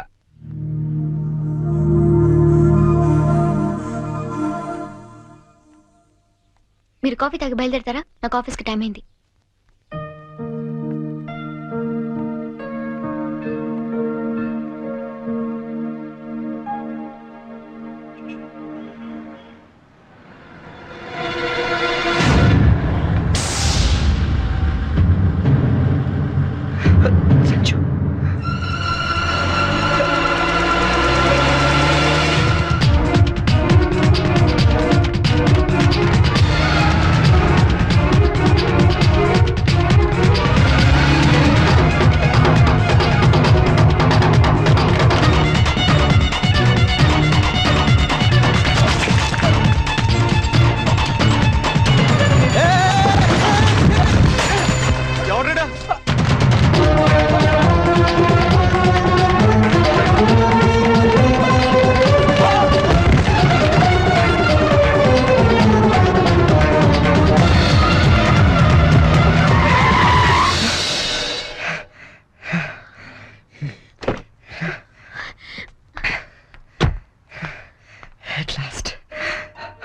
మీరు కాఫీ తాగి బయలుదేరతారా? నాకు ఆఫీస్కి టైం అయింది.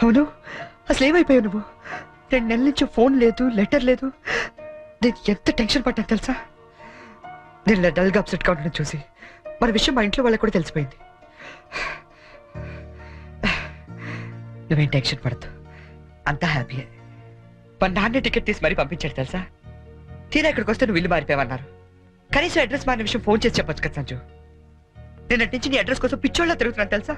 అవును, అసలు ఏమైపోయావు నువ్వు? 2 నెలల నుంచి ఫోన్ లేదు, లెటర్ లేదు. నేను ఎంత టెన్షన్ పడ్డాను తెలుసా? నేను డల్గా అప్సెట్గా ఉండడం చూసి మన విషయం మా ఇంట్లో వాళ్ళకి కూడా తెలిసిపోయింది. నువ్వేం టెన్షన్ పడద్దు, అంతా హ్యాపీయే. మా నాన్న టికెట్ తీసి మరీ పంపించాడు తెలుసా? తీరా ఇక్కడికి వస్తే నువ్వు ఇల్లు మారిపోయావన్నారు. కనీసం అడ్రస్ మారిన విషయం ఫోన్ చేసి చెప్పొచ్చు కదా సంజు. నేను అటు నుంచి నీ అడ్రస్ కోసం పిచ్చోళ్ళ తిరుగుతున్నాను తెలుసా?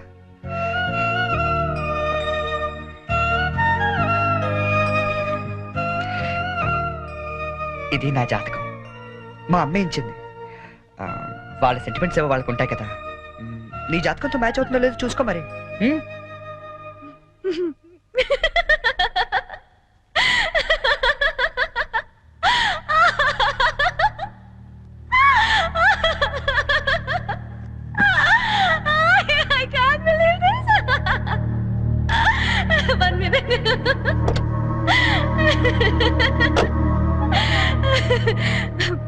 ఇది నా జాతకం, మా అమ్మ ఇచ్చింది. వాళ్ళ సెంటిమెంట్స్ ఏవో వాళ్ళకు ఉంటాయి కదా. నీ జాతకంతో మ్యాచ్ అవుతుందో లేదో చూసుకో మరి.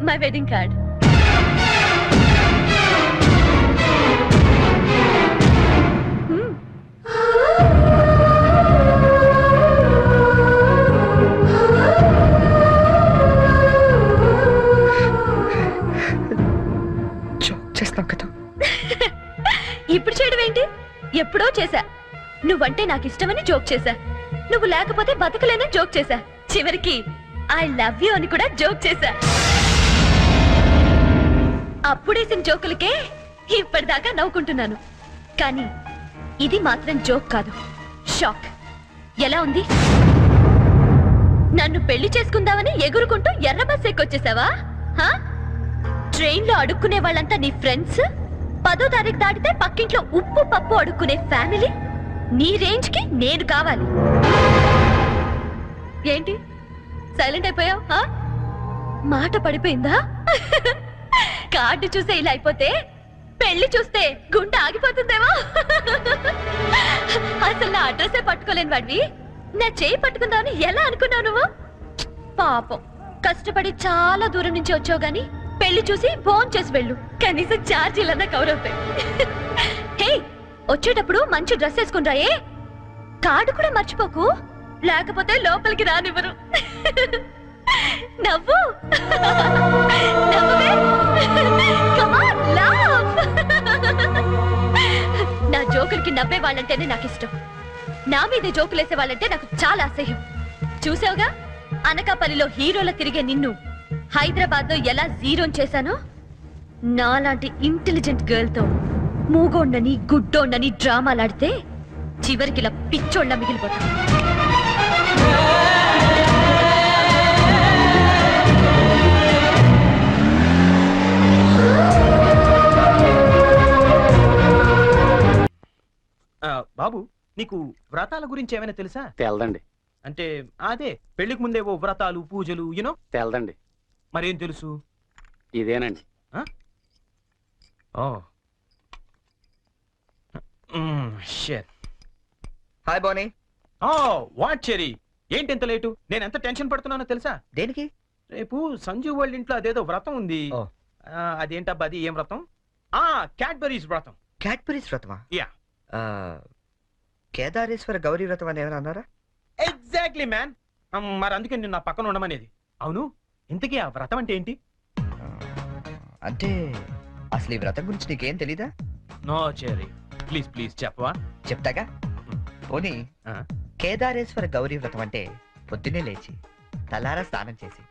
My wedding card. నువ్వంటే నాకు ఇష్టమని జోక్ చేశా, నువ్వు లేకపోతే బతకలేనని జోక్ చేశా, చివరికి ఐ లవ్ యూ అని కూడా జోక్ చేశా. అప్పుడేసిన జోకులకే ఇప్పటిదాకా నవ్వుకుంటున్నాను. కానీ ఇది మాత్రం జోక్ కాదు, షాక్. ఎలా ఉంది? నన్ను పెళ్లి చేసుకుందామని ఎగురుకుంటూ ఎర్ర బస్ ఎక్కొచ్చేసావా? ట్రైన్ లో అడుక్కునే వాళ్ళంతా నీ ఫ్రెండ్స్, 10వ తారీఖు దాటితే పక్కింట్లో ఉప్పు పప్పు అడుక్కునే ఫ్యామిలీ. నీ రేంజ్ కి నేను కావాలి. ఏంటి సైలెంట్ అయిపోయావు? మాట పడిపోయిందా? కార్డు చూసే ఇలా అయిపోతే పెళ్లి చూస్తే గుండె ఆగిపోతుందేమో. అసలు నా అడ్రస్సే పట్టుకోలేని వాడివి నా చేయి పట్టుకుందామని ఎలా అనుకున్నావు నువ్వు? పాపం, కష్టపడి చాలా దూరం నుంచి వచ్చావు గాని పెళ్లి చూసి ఫోన్ చేసి వెళ్ళు, కనీసం ఛార్జీలన్నా కవర్ అవుతాయి. హే, వచ్చేటప్పుడు మంచి డ్రెస్ వేసుకుని రాయే. కార్డు కూడా మర్చిపోకు, లేకపోతే లోపలికి రానివ్వరు. నవ్వు నవ్వే. Come on, laugh. నా జోకులకి నవ్వే వాళ్ళంటేనే నాకు ఇష్టం. నా మీద జోకులేసే వాళ్ళంటే నాకు చాలా అసహ్యం. చూసావుగా, అనకాపల్లిలో హీరోల తిరిగే నిన్ను హైదరాబాద్ లో ఎలా జీరోన్ చేశానో. నాలాంటి ఇంటెలిజెంట్ గర్ల్ తో మూగోండని గుడ్డోండని డ్రామాలాడితే చివరికి ఇలా పిచ్చోళ్ళ మిగిలిపోతా. బాబు, నీకు వ్రతాల గురించి ఏమైనా తెలుసా? తెల్దండి. అంటే అదే పెళ్లికి ముందేవో వ్రతాలు పూజలు యూనో. తెల్దండి. మరేం తెలుసు? ఇదేనండి. హాయ్ బోనీ. వాట్ చెరీ, ఏంటి ఎంత లేటు? నేను ఎంత టెన్షన్ పడుతున్నానో తెలుసా? దేనికి? రేపు సంజు వాళ్ళ ఇంట్లో అదేదో వ్రతం ఉంది. అదేంటబ్బా, అది ఏం వ్రతం? క్యాడ్బరీస్ వ్రతం. క్యాడ్బరీస్ వ్రతమా? యా. కేదారేశ్వర గౌరీ వ్రతం అని ఏమైనా అన్నారా? Exactly man. మరి అందుకే నేను నా పక్కన ఉండమనేది. అవును, ఇంతకీ ఆ వ్రతం అంటే ఏంటి? అంటే అసలు ఈ వ్రతం గురించి నీకేం తెలీదా? నో చెరీ, ప్లీజ్ ప్లీజ్ చెప్పవా? చెప్తాగా. పోనీ, కేదారేశ్వర గౌరీ వ్రతం అంటే పొద్దున్నే లేచి తలారా స్నానం చేసి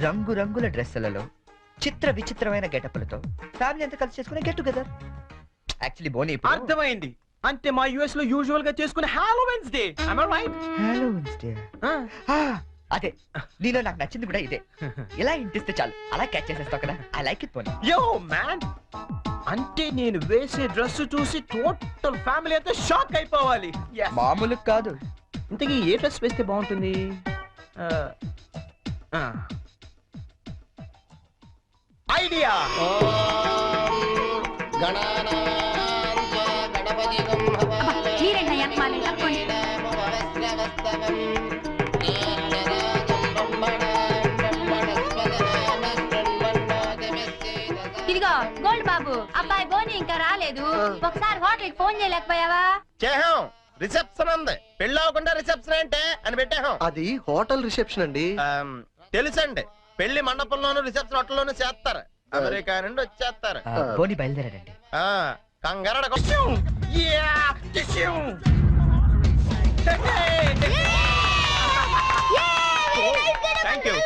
రంగురంగుల డ్రెస్సులలో చిత్ర విచిత్రమైన గెటప్లతో ఫ్యామిలీ అంతా కలిసి చేసుకునే గెట్ టుగెదర్. యాక్చువల్లీ బోనీ, అర్థమైంది. అంటే మా యుఎస్ లో యూజువల్ గా చేసుకునే Halloweens day. am I right? Halloweens day. అదే, నీలో నాకు నచ్చింది కూడా ఇదే. ఇలా ఇంటిస్తే చాలు, అలా క్యాచ్ చేసేస్తావు కదా. ఐ లైక్ ఇట్ పోనీ. యో మ్యాన్, అంటే నేను వేసే డ్రెస్ చూసి టోటల్ ఫ్యామిలీ అంతా షాక్ అయిపోవాలి. మామూలు కాదు. ఇంతకీ ఏ డ్రెస్ వేస్తే బాగుంటుంది? ఐడియా. ఇదిగో గోల్డ్ బాబు, అబ్బాయి బోని ఇంకా రాలేదు. ఒకసారి హోటల్ ఫోన్ చేయలేకపోయావా? చేహాం, రిసెప్షన్ ఉంది. పెళ్ళి అవ్వకుండా రిసెప్షన్ అంటే అని పెట్టాం. అది హోటల్ రిసెప్షన్ అండి. తెలుసండి, పెళ్లి మండపంలోను రిసెప్షన్ హోటల్లోనూ చేస్తారు. అమెరికా నుండి వచ్చేస్తారు. బోని బయలుదేరాడండి. కంగారడ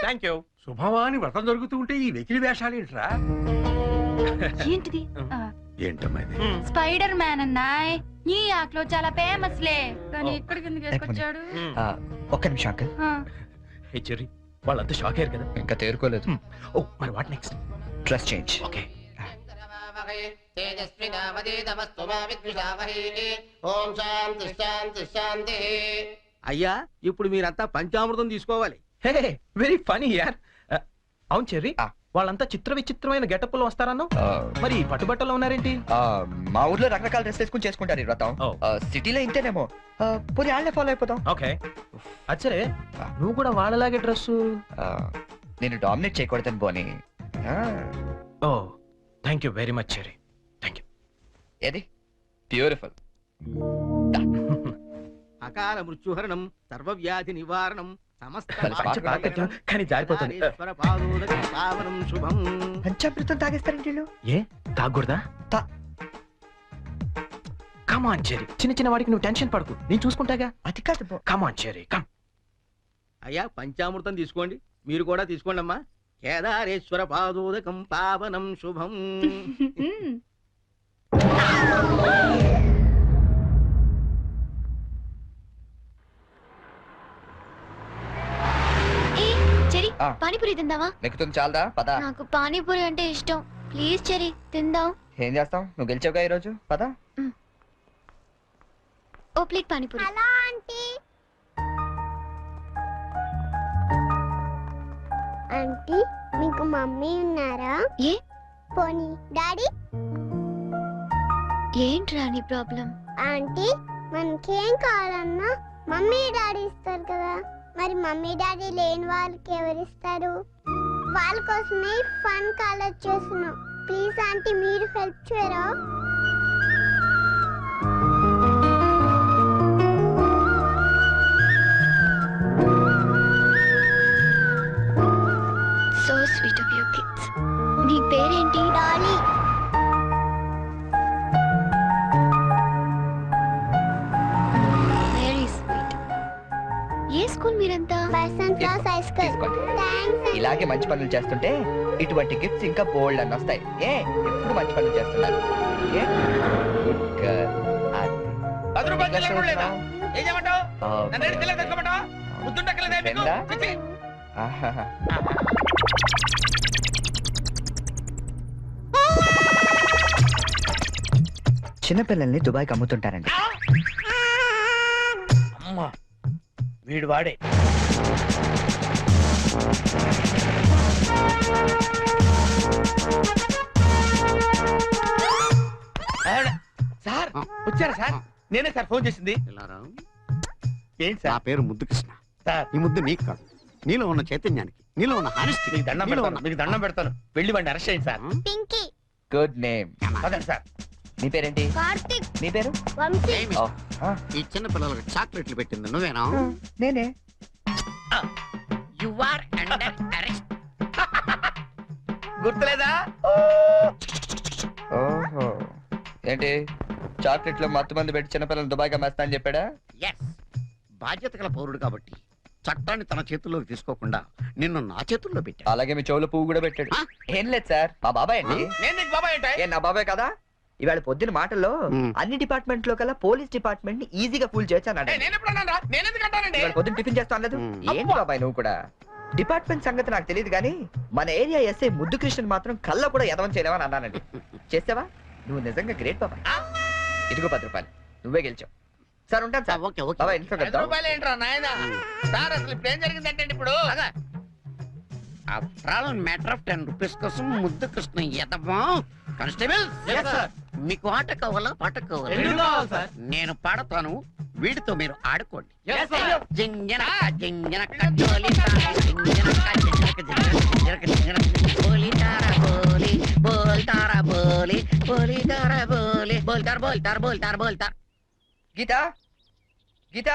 థ్యాంక్ యూ. శుభవాని వ్రతం జరుగుతూ ఉంటే ఈ వెకిలి వేషాలు ఏంట్రా? ఏంటిది? ఏంటమ్మా ఇది? స్పైడర్ మ్యాన్ అన్నాయ్. ఈ ఆక్లో చాలా ఫేమస్ లే, కానీ ఇక్కడికి ఎందుకు వేసుకొచ్చాడు? ఒక్క నిమిషం అంకల్. హే చెర్రీ, వాళ్ళంతా షాక్ అయ్యారు కదా. ఇంకా తేరుకోలేదు. ఓ మరి what next? Dress change. Okay. అయ్యా, ఇప్పుడు మీరంతా పంచామృతం తీసుకోవాలి. హే, వెరీ ఫనీ యార్. అవును చెర్రీ, వాళ్ళంతా చిత్ర విచిత్రమైన గెటప్ లో వస్తారన్నా. మరి పట్టుబట్టలో ఉన్నారేంటి? మా ఊర్లో రకరకాల డ్రెస్ వేసుకుని చేసుకుంటారు ఈ వ్రతం. సిటీలో ఇంతేనేమో. పోనీ వాళ్ళే ఫాలో అయిపోతాం. ఓకే, అచ్చరే నువ్వు కూడా వాళ్ళలాగే డ్రెస్. నేను డామినేట్ చేయకూడదని పోనీ. Oh, thank you very much Cherry. Thank you. ఏది బ్యూటిఫుల్. అకాల మృత్యుహరణం, సర్వవ్యాధి నివారణం, కానీ జారిపోతుంది. శుభం. పంచామృతం తాగేస్తారండి వీళ్ళు. ఏ తాగకూడదా? తా- కమ్ కమాన్ చెరీ, చిన్న చిన్న వాడికి నువ్వు టెన్షన్ పడకు, నేను చూసుకుంటాగా. అది కాదు కమాన్ చెరీ, కమ్. అయ్యా పంచామృతం తీసుకోండి, మీరు కూడా తీసుకోండి అమ్మా. కేదారేశ్వర పాదోదకం పావనం శుభం. ఏ చెరి, ఆ. పానీపూరి తిందావా? నెక్కుతుంది చాలదా? పద. నాకు పానీపూరి అంటే ఇష్టం. ప్లీజ్ చెరి, తిందాం. ఏం చేస్తాం, నువ్వు గెలిచావుగా ఈ రోజు. పద. ఓ plate panipuri. Hello aunty. Aunty మీకు మమ్మీ ఉన్నారా? ఏ పోనీ డాడీ? ఏంట్రా నీ ప్రాబ్లం? ఆంటీ మనకేం కావాలన్నా మమ్మీ డాడీ ఇస్తారు కదా, మరి మమ్మీ డాడీ లేని వాళ్ళకి ఎవరిస్తారు? వాళ్ళ కోసమే ఫన్ కాలేజ్ చేస్తున్నాం. ప్లీజ్ ఆంటీ మీరు హెల్ప్ చేయరా? So sweet of your kids. నీ పేరేంటి? డాలీ. Very sweet. ఏ స్కూల్ మీరంతా? పర్సన్ క్లాస్ హై స్కూల్. తీసుకోండి. థ్యాంక్స్. ఇలాగే మంచి పనులు చేస్తుంటే ఇటువంటి గిఫ్ట్స్ ఇంకా బోల్డ్ అని వస్తాయి. ఎప్పుడు మంచి పనులు చేస్తున్నారు. A good girl. 10 రూపాయలు చిల్లర కూడా లేదా? ఏం చేయమంటావు? నన్ను ఏడు చిల్లర తెచ్చుకోమంటావా? బుద్ధుండక్కలేదా మీకు? రెండా? చిచ్చి. చిన్నపిల్లల్ని దుబాయ్కి అమ్ముతుంటారండి. అమ్మా వీడు వాడే. సార్ వచ్చారా సార్? నేనే సార్ ఫోన్ చేసింది. ఏంటి నా సార్? పేరు ముద్దు కృష్ణ. సార్ ఈ ముద్దు నీకు కాదు, నీలో ఉన్న చైతన్యానికి, నీలో ఉన్న హానెస్టీ. మీకు దండం పెడతాను, మీకు దండం పెడతాను. వెళ్ళి వాడిని అరెస్ట్ చేయండి సార్. పింకీ. Good name. అదండి సార్. నీ పేరేంటి? కార్తిక్. నీ పేరు? వంశీ. ఓ, ఆ, ఈ చిన్న పిల్లలకు చాక్లెట్లు పెట్టింది నువ్వేనా? నేనే. You are under arrest. గుర్తులేదా? ఓహో, ఏంటి చాక్లెట్లో మత్తు మంది పెట్టి చిన్నపిల్లలు దుబాయ్కి అమ్మేస్తా అని చెప్పాడా? ఎస్, బాధ్యత గల పౌరుడు కాబట్టి చట్టాన్ని తన చేతుల్లోకి తీసుకోకుండా నిన్ను నా చేతుల్లో పెట్టా. అలాగే మీ చెవులో పువ్వు కూడా పెట్టాడు. ఆ? ఏం లేదు సార్, మా బాబాయ్ అండి. నేను నీకు బాబాయ్ ఏంటి? ఏ నా బాబాయ్ కదా? ఇవాళ పొద్దున మాటల్లో మ్. అన్ని డిపార్ట్మెంట్ లో కల్లా పోలీస్ డిపార్ట్మెంట్ ని ఈజీగా ఫూల్ చేయొచ్చు అన్నాడు. నేను ఎప్పుడు అన్నాను? నేను ఎందుకు అంటానండి? ఇవాళ పొద్దున టిఫిన్ చేస్తాను లేదు. మ్. ఏంటి బాబాయ్ నువ్వు కూడా? డిపార్ట్మెంట్ సంగతి నాకు తెలియదు కానీ మన ఏరియా ఎస్ఐ ముద్దు కృష్ణ మాత్రం కళ్ళ కూడా ఎదవం చేయలేవని అన్నానండి. చేసావా? నువ్వు నిజంగా గ్రేట్ బాబాయ్. ఇదిగో 10 రూపాయలు, నువ్వే గెలిచావు. సార్ ఉంటాను సార్. Okay okay. బాబాయ్ ఇంట్లో 10 కలుద్దాం. రూపాయలు ఏంట్రా నాయన? సార్ అసలు ఇప్పుడు ఏం జరిగిందంటే ఇప్పుడు after all matter of 10 rupees కోసం ముద్దు కృష్ణ ఎదవా. కానిస్టేబుల్ మీకు ఆట కావాలా పాట రెండు కావాలా? కావాలి సార్. నేను పాడతాను, వీడితో మీరు ఆడుకోండి. Yes, sir. జింజనక జింజనక జోలితార, జింజనక జింజనక జింజనక జింజనక బోలితార బోలి బోల్తార బోలి బోలితార బోలి బోల్తార బోల్తార బోల్తార బోల్తార. గీత, గీత,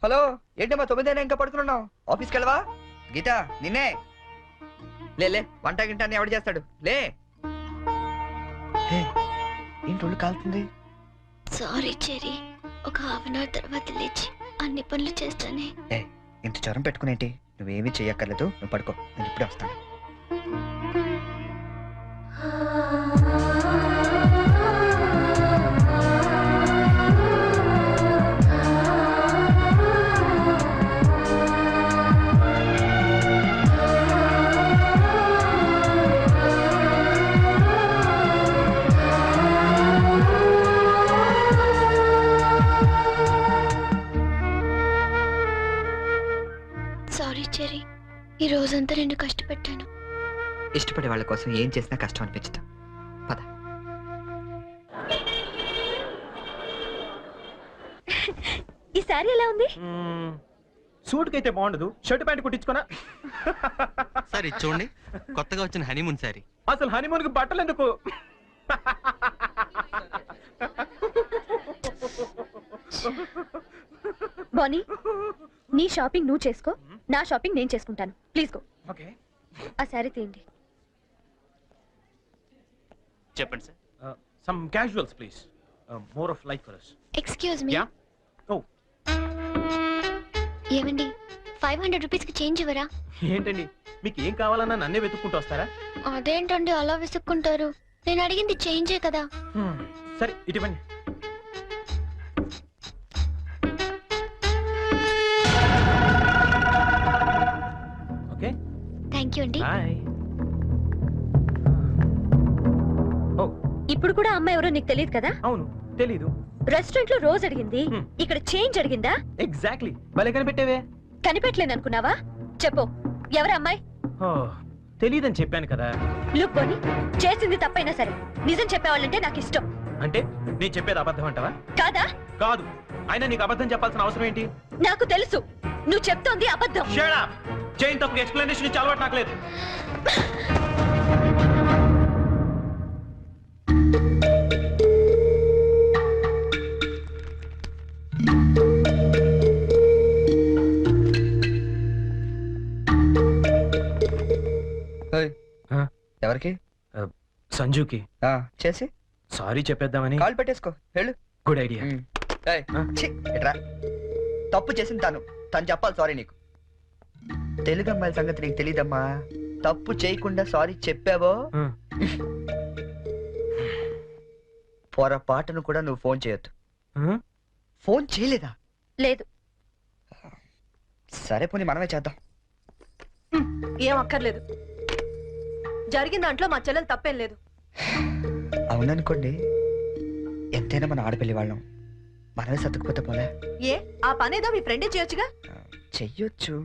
హలో. ఏంటమ్మా 9 ఇంకా పడుకున్నావు? ఆఫీస్కి వెళ్ళవా? గీత నిన్నే. లే వంట గింట అని ఎవడు చేస్తాడు? లే. హే, ఏంటి ఒళ్ళు కాలుతుంది? సారీ చెరి, ఒక హాఫ్ అన్ అవర్ తర్వాత లేచి అన్ని పనులు చేస్తానే. ఏ ఇంత జ్వరం పెట్టుకునేంటి? నువ్వేమీ చెయ్యక్కర్లేదు, నువ్వు పడుకో, నేను ఇప్పుడే వస్తాను. సారీ చెరి, ఈ రోజంతా నిన్ను కష్టపెట్టాను. ఇష్టపడే వాళ్ళ కోసం ఏం చేసినా కష్టం అనిపించదు. పద. ఈ సారీ ఎలా ఉంది? సూట్ కైతే బాగుండదు, షర్ట్ ప్యాంట్ కుట్టించుకోనా? సార్ ఇది చూడండి, కొత్తగా వచ్చిన హనీమూన్ సారీ. అసలు హనీమూన్ కి బట్టలు ఎందుకు? బానీ, నీ షాపింగ్ నువ్వు చేసుకో, నా షాపింగ్ నేను చేసుకుంటాను. Please go. ఓకే ఆ శారీ తీయండి. చెప్పండి sir. Some casuals please, more of like for us. Excuse me. Yeah oh ఏమండి 500 రూపీస్కి చేంజ్ ఇవ్వరా? ఏంటండి మీకు ఏం కావాలన్నా నన్నే వెతుక్కుంటూ వస్తారా? అదేంటండి అలా విసుక్కుంటారు? నేను అడిగింది చేంజే కదా. సరే ఇటువంటి ఓకే థ్యాంక్ యూ అండి. బాయ్. ఇప్పుడు కూడా అమ్మాయి ఎవరో నీకు తెలియదు కదా? అవును తెలీదు. రెస్టారెంట్ లో రోజు అడిగింది, ఇక్కడ చేంజ్ అడిగిందా? ఎగ్జాక్ట్లీ భలే కనిపెట్టేవే. కనిపెట్టలేను అనుకున్నావా? చెప్పు, ఎవరు అమ్మాయి? తెలీదని చెప్పాను కదా. లుక్ పోని, చేసింది తప్పైనా సరే నిజం చెప్పేవాళ్ళంటే నాకు ఇష్టం. అంటే నేను చెప్పేది అబద్ధం అంటావా? కాదా? కాదు. అయినా నీకు అబద్ధం చెప్పాల్సిన అవసరం ఏంటి? నాకు తెలుసు నువ్వు చెప్తోంది అబద్ధం. Shut up! జైన్ తప్పుకి ఎక్స్ప్లెనేషన్ ఇచ్చి అలవాటు నాకు లేదు. ఎవరికి? సంజుకి చేసి సారీ చెప్పేద్దామని. కాల్ పెట్టేసుకో, వెళ్ళు. Good idea. తప్పు చేసింది తను చెప్పాలి సారీ నీకు. తెలుగు అమ్మాయిల సంగతి నీకు తెలీదమ్మా. తప్పు చేయకుండా సారీ చెప్పావో పొరపాటును కూడా నువ్వు ఫోన్ చేయొద్దు. ఫోన్ చేయలేదా? లేదు. సరే పోనీ మనమే చేద్దాం. ఏం అక్కర్లేదు, జరిగిన దాంట్లో మా చెల్లెలు తప్పేం లేదు. అవుననుకోండి, ఎంతైనా మన ఆడపిల్లి వాళ్ళం, మనమే సర్దుకుపోతే పోలే. ఏ ఆ పనేదో మీ ఫ్రెండే చేయొచ్చుగా. చెయ్యొచ్చు.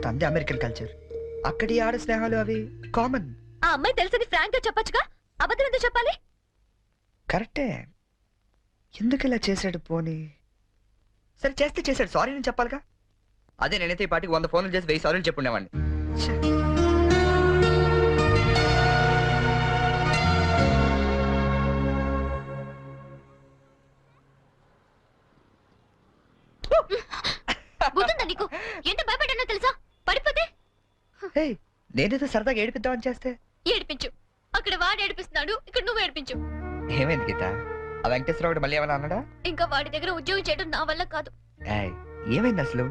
తంది అమెరికన్ కల్చర్, అక్కడి ఆడ స్నేహాలు అవి కామన్. ఆ అమ్మాయి తెలుసని ఫ్రాంక్ గా చెప్పొచ్చుగా, అబద్ధం ఎందుకు చెప్పాలి? కరెక్టే. ఎందుకు ఇలా చేశాడు? పోనీ సరే చేస్తే చేశాడు, సారీ నేను చెప్పాలిగా. అదే నేనైతే ఈ పాటికి 100 ఫోన్లు చేసి 1000 సారీలు చెప్పుండేవాడిని. గుర్తుందా నీకు? ఎంత భయపడ్డానో తెలుసా? పడిపోతే నేనేదో సరదాగా ఏడిపిద్దామని చేస్తే ఏడిపించు. అక్కడ వాడు ఏడిపిస్తున్నాడు, ఇక్కడ నువ్వు ఏడిపించు. ఏమైంది గీత? ఆ వెంకటేశ్వరరావు మళ్ళీ ఏమైనా అన్నాడా? ఇంకా వాడి దగ్గర ఉద్యోగం చేయడం నా వల్ల కాదు. ఏమైంది అసలు?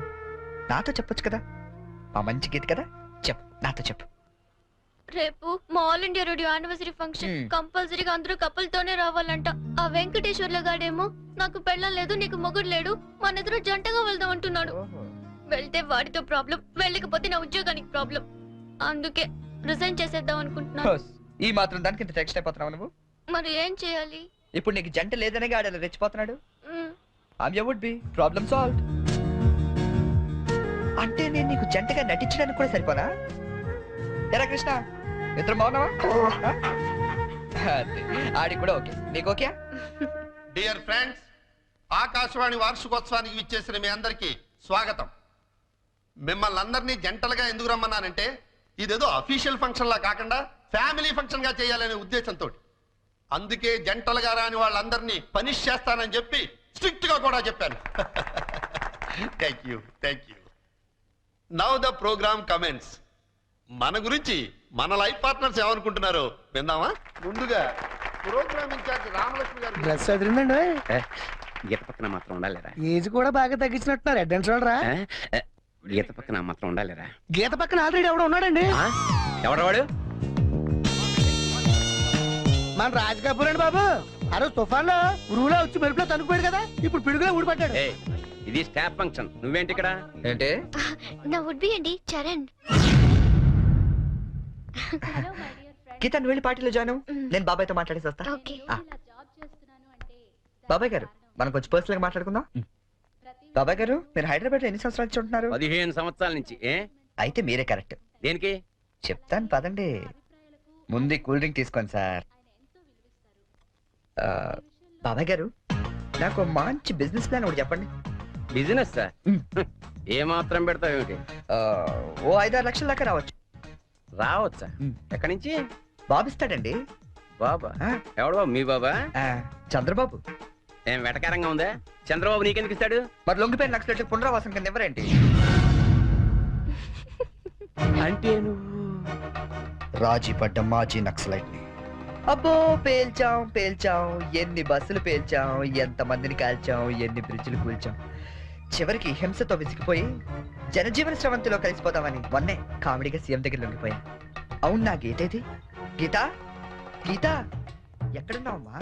నాతో చెప్పొచ్చు కదా, మా మంచి గీత కదా. చెప్పు, నాతో చెప్పు. రేపు మా all India radio anniversary function. కంపల్సరీగా అందరూ కపుల్తోనే రావాలంట. ఆ వెంకటేశ్వర్ల గాడేమో నాకు పెళ్ళం లేదు, నీకు మొగుడు లేడు, మన ఇద్దరు జంటగా వెళ్దాం అంటున్నాడు. వెళ్తే వాడితో ప్రాబ్లం, వెళ్ళకపోతే నా ఉద్యోగానికి ప్రాబ్లం. అందుకే రిజైన్ చేసేద్దాం అనుకుంటున్నాను. ఈ మాత్రం దానికి ఇంత టెక్స్ట్ అయిపోతున్నావు నువ్వు? మరి ఏం చేయాలి? ఇప్పుడు నీకు జంట లేదనే గాడలా రెచ్చిపోతున్నాడు. Would be problem solve. అంటే నేను నీకు జంటగా నటించడానికి కూడా సరిపోనా? ఎరా కృష్ణ, ఇద్దరు బాగున్నావా? ఆడి కూడా ఓకే, నీకు ఓకే? డియర్ ఫ్రెండ్స్, ఆకాశవాణి వార్షికోత్సవానికి విచ్చేసిన మీ అందరికీ స్వాగతం. మిమ్మల్ని అందరినీ జంటలుగా ఎందుకు రమ్మన్నానంటే, ఇదేదో అఫీషియల్ ఫంక్షన్ లా కాకుండా ఫ్యామిలీ ఫంక్షన్ గా చేయాలనే ఉద్దేశంతో. అందుకే జంటలుగా రాని వాళ్ళందరినీ పనిష్ చేస్తానని చెప్పి స్ట్రిక్ట్ గా కూడా చెప్పాను. Thank you, thank you. Now the programme comments. మన గురించి మన లైఫ్ పార్ట్నర్స్ ఏమనుకుంటున్నారో విందామా? ముందుగా ప్రోగ్రామ్ ఇన్ఛార్జ్ రామలక్ష్మి గారు. డ్రెస్ అదిరిందండి. గీత పక్కన మాత్రం ఉండాలిరా. ఏజ్ కూడా బాగా తగ్గించినట్టున్నారు. అడ్డం చూడరా. గీత పక్కన మాత్రం ఉండాలిరా. గీత పక్కన ఆల్రెడీ ఎవడో ఉన్నాడండి. ఎవడవాడు? మన రాజ్ కపూర్ అండి బాబు. ఆ రోజు తుఫాన్ లో ఉరువులో వచ్చి మెరుపులో తనుకుపోయాడు కదా, ఇప్పుడు పిడుగులో ఊడిపడ్డాడు. ఇది స్టాఫ్ ఫంక్షన్, నువ్వేంటి ఇక్కడ? ఏంటి? నా వుడ్ బి అండి, చరణ్. గీత నువ్వు వెళ్ళి పార్టీలో జాయిన్ అవ్వు. నేను బాబాయ్తో మాట్లాడేసి వస్తా. ఓకే. బాబాయ్ గారు, మనం కొంచెం పర్సనల్ గా మాట్లాడుకుందాం. బాబాయ్ గారు, మీరు హైదరాబాద్ లో ఎన్ని సంవత్సరాలు నుంచి ఉంటున్నారు? 15 సంవత్సరాల నుంచి. అయితే మీరే కరెక్ట్. దేనికి? చెప్తాను పదండి. ముందు కూల్ డ్రింక్ తీసుకోండి సార్. బాబాయ్ గారు, నాకు మంచి బిజినెస్ ప్లాన్ ఒకటి చెప్పండి. Business sir? ఏ మాత్రం పెడతావు ఏమిటి? ఓ 5-6 లక్షల దాకా రావచ్చు. రావచ్చా? ఎక్కడి నుంచి? బాబిస్తాడండి. బాబా? ఎవడు బాబు? మీ బాబా? చంద్రబాబు. ఏం వెటకారంగా ఉందా? చంద్రబాబు నీకెందుకు ఇస్తాడు? మరి లొంగిపోయిన లక్షల పునరావాసం కింద ఎవరేంటి? అంటే నువ్వు రాజీ పడ్డ మాజీ నక్సలైట్ ని. అబ్బో పేల్చాం పేల్చాం, ఎన్ని బస్సులు పేల్చాం, ఎంత మందిని కాల్చాం, ఎన్ని బ్రిడ్జిలు కూల్చాం. చివరికి హింసతో విసిగిపోయి జనజీవన స్రవంతిలో కలిసిపోతామని మొన్నే కామెడీగా సీఎం దగ్గర లొంగిపోయా. అవును, నా గీతేది? గీత, గీత ఎక్కడున్నావమ్మా?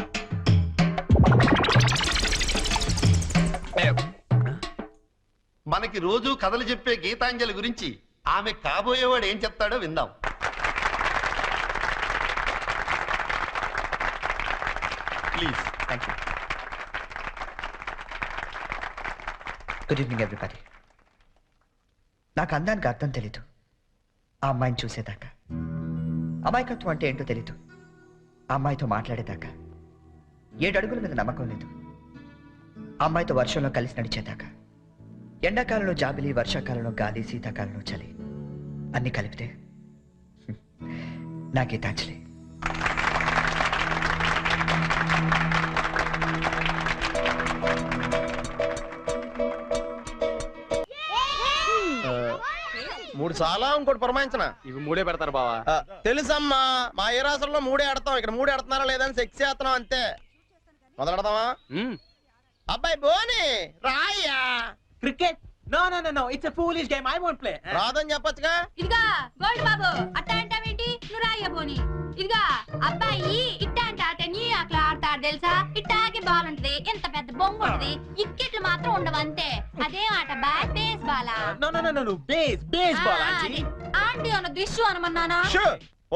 మనకి రోజు కథలు చెప్పే గీతాంజలి గురించి ఆమె కాబోయేవాడు ఏం చెప్తాడో విందాం. Please. Thank you. Good evening everybody. నాకు అందానికి అర్థం తెలీదు ఆ అమ్మాయిని చూసేదాకా. అమాయకత్వం అంటే ఏంటో తెలీదు ఆ అమ్మాయితో మాట్లాడేదాకా. 7 అడుగుల మీద నమ్మకం లేదు ఆ అమ్మాయితో వర్షంలో కలిసి నడిచేదాకా. ఎండాకాలంలో జాబిలి, వర్షాకాలంలో గాలి, శీతాకాలంలో చలి, అన్ని కలిపితే నా గీతాంజలి. మూడు చాలా ఇంకోటి పురమాయించనా? ఇవి 3 పెడతారు బావా. తెలుసమ్మా, మా ఏ రాష్ట్రంలో 3 ఆడతాం, ఇక్కడ 3 ఆడుతున్నారా లేదని సెక్స్ చేస్తున్నాం అంతే. మొదలెడదామా? అబ్బాయి బోని రాయ్యా. Cricket? No no no no, it's a foolish game, I won't play. రాదని చెప్పొచ్చుగా. ఇదిగా గోల్డ్ బాబు అట్ట అంటావేంటి? నువ్వు రాయబోని. ఇదిగా అబ్బాయి ఇట్ట అంటే ఆట నీ అట్లా ఆడతాడు తెలుసా? ఇట్టాగే బాల్ ఉంటది, ఎంత పెద్ద బొంగు ఉంటది, ఇక్కెట్లు మాత్రం ఉండవు అంతే. అదే ఆట బ్యాట్ బేస్ బాలా? No no no no, baseball aunty. Aunty అన్న దిష్యు అనమన్నానా?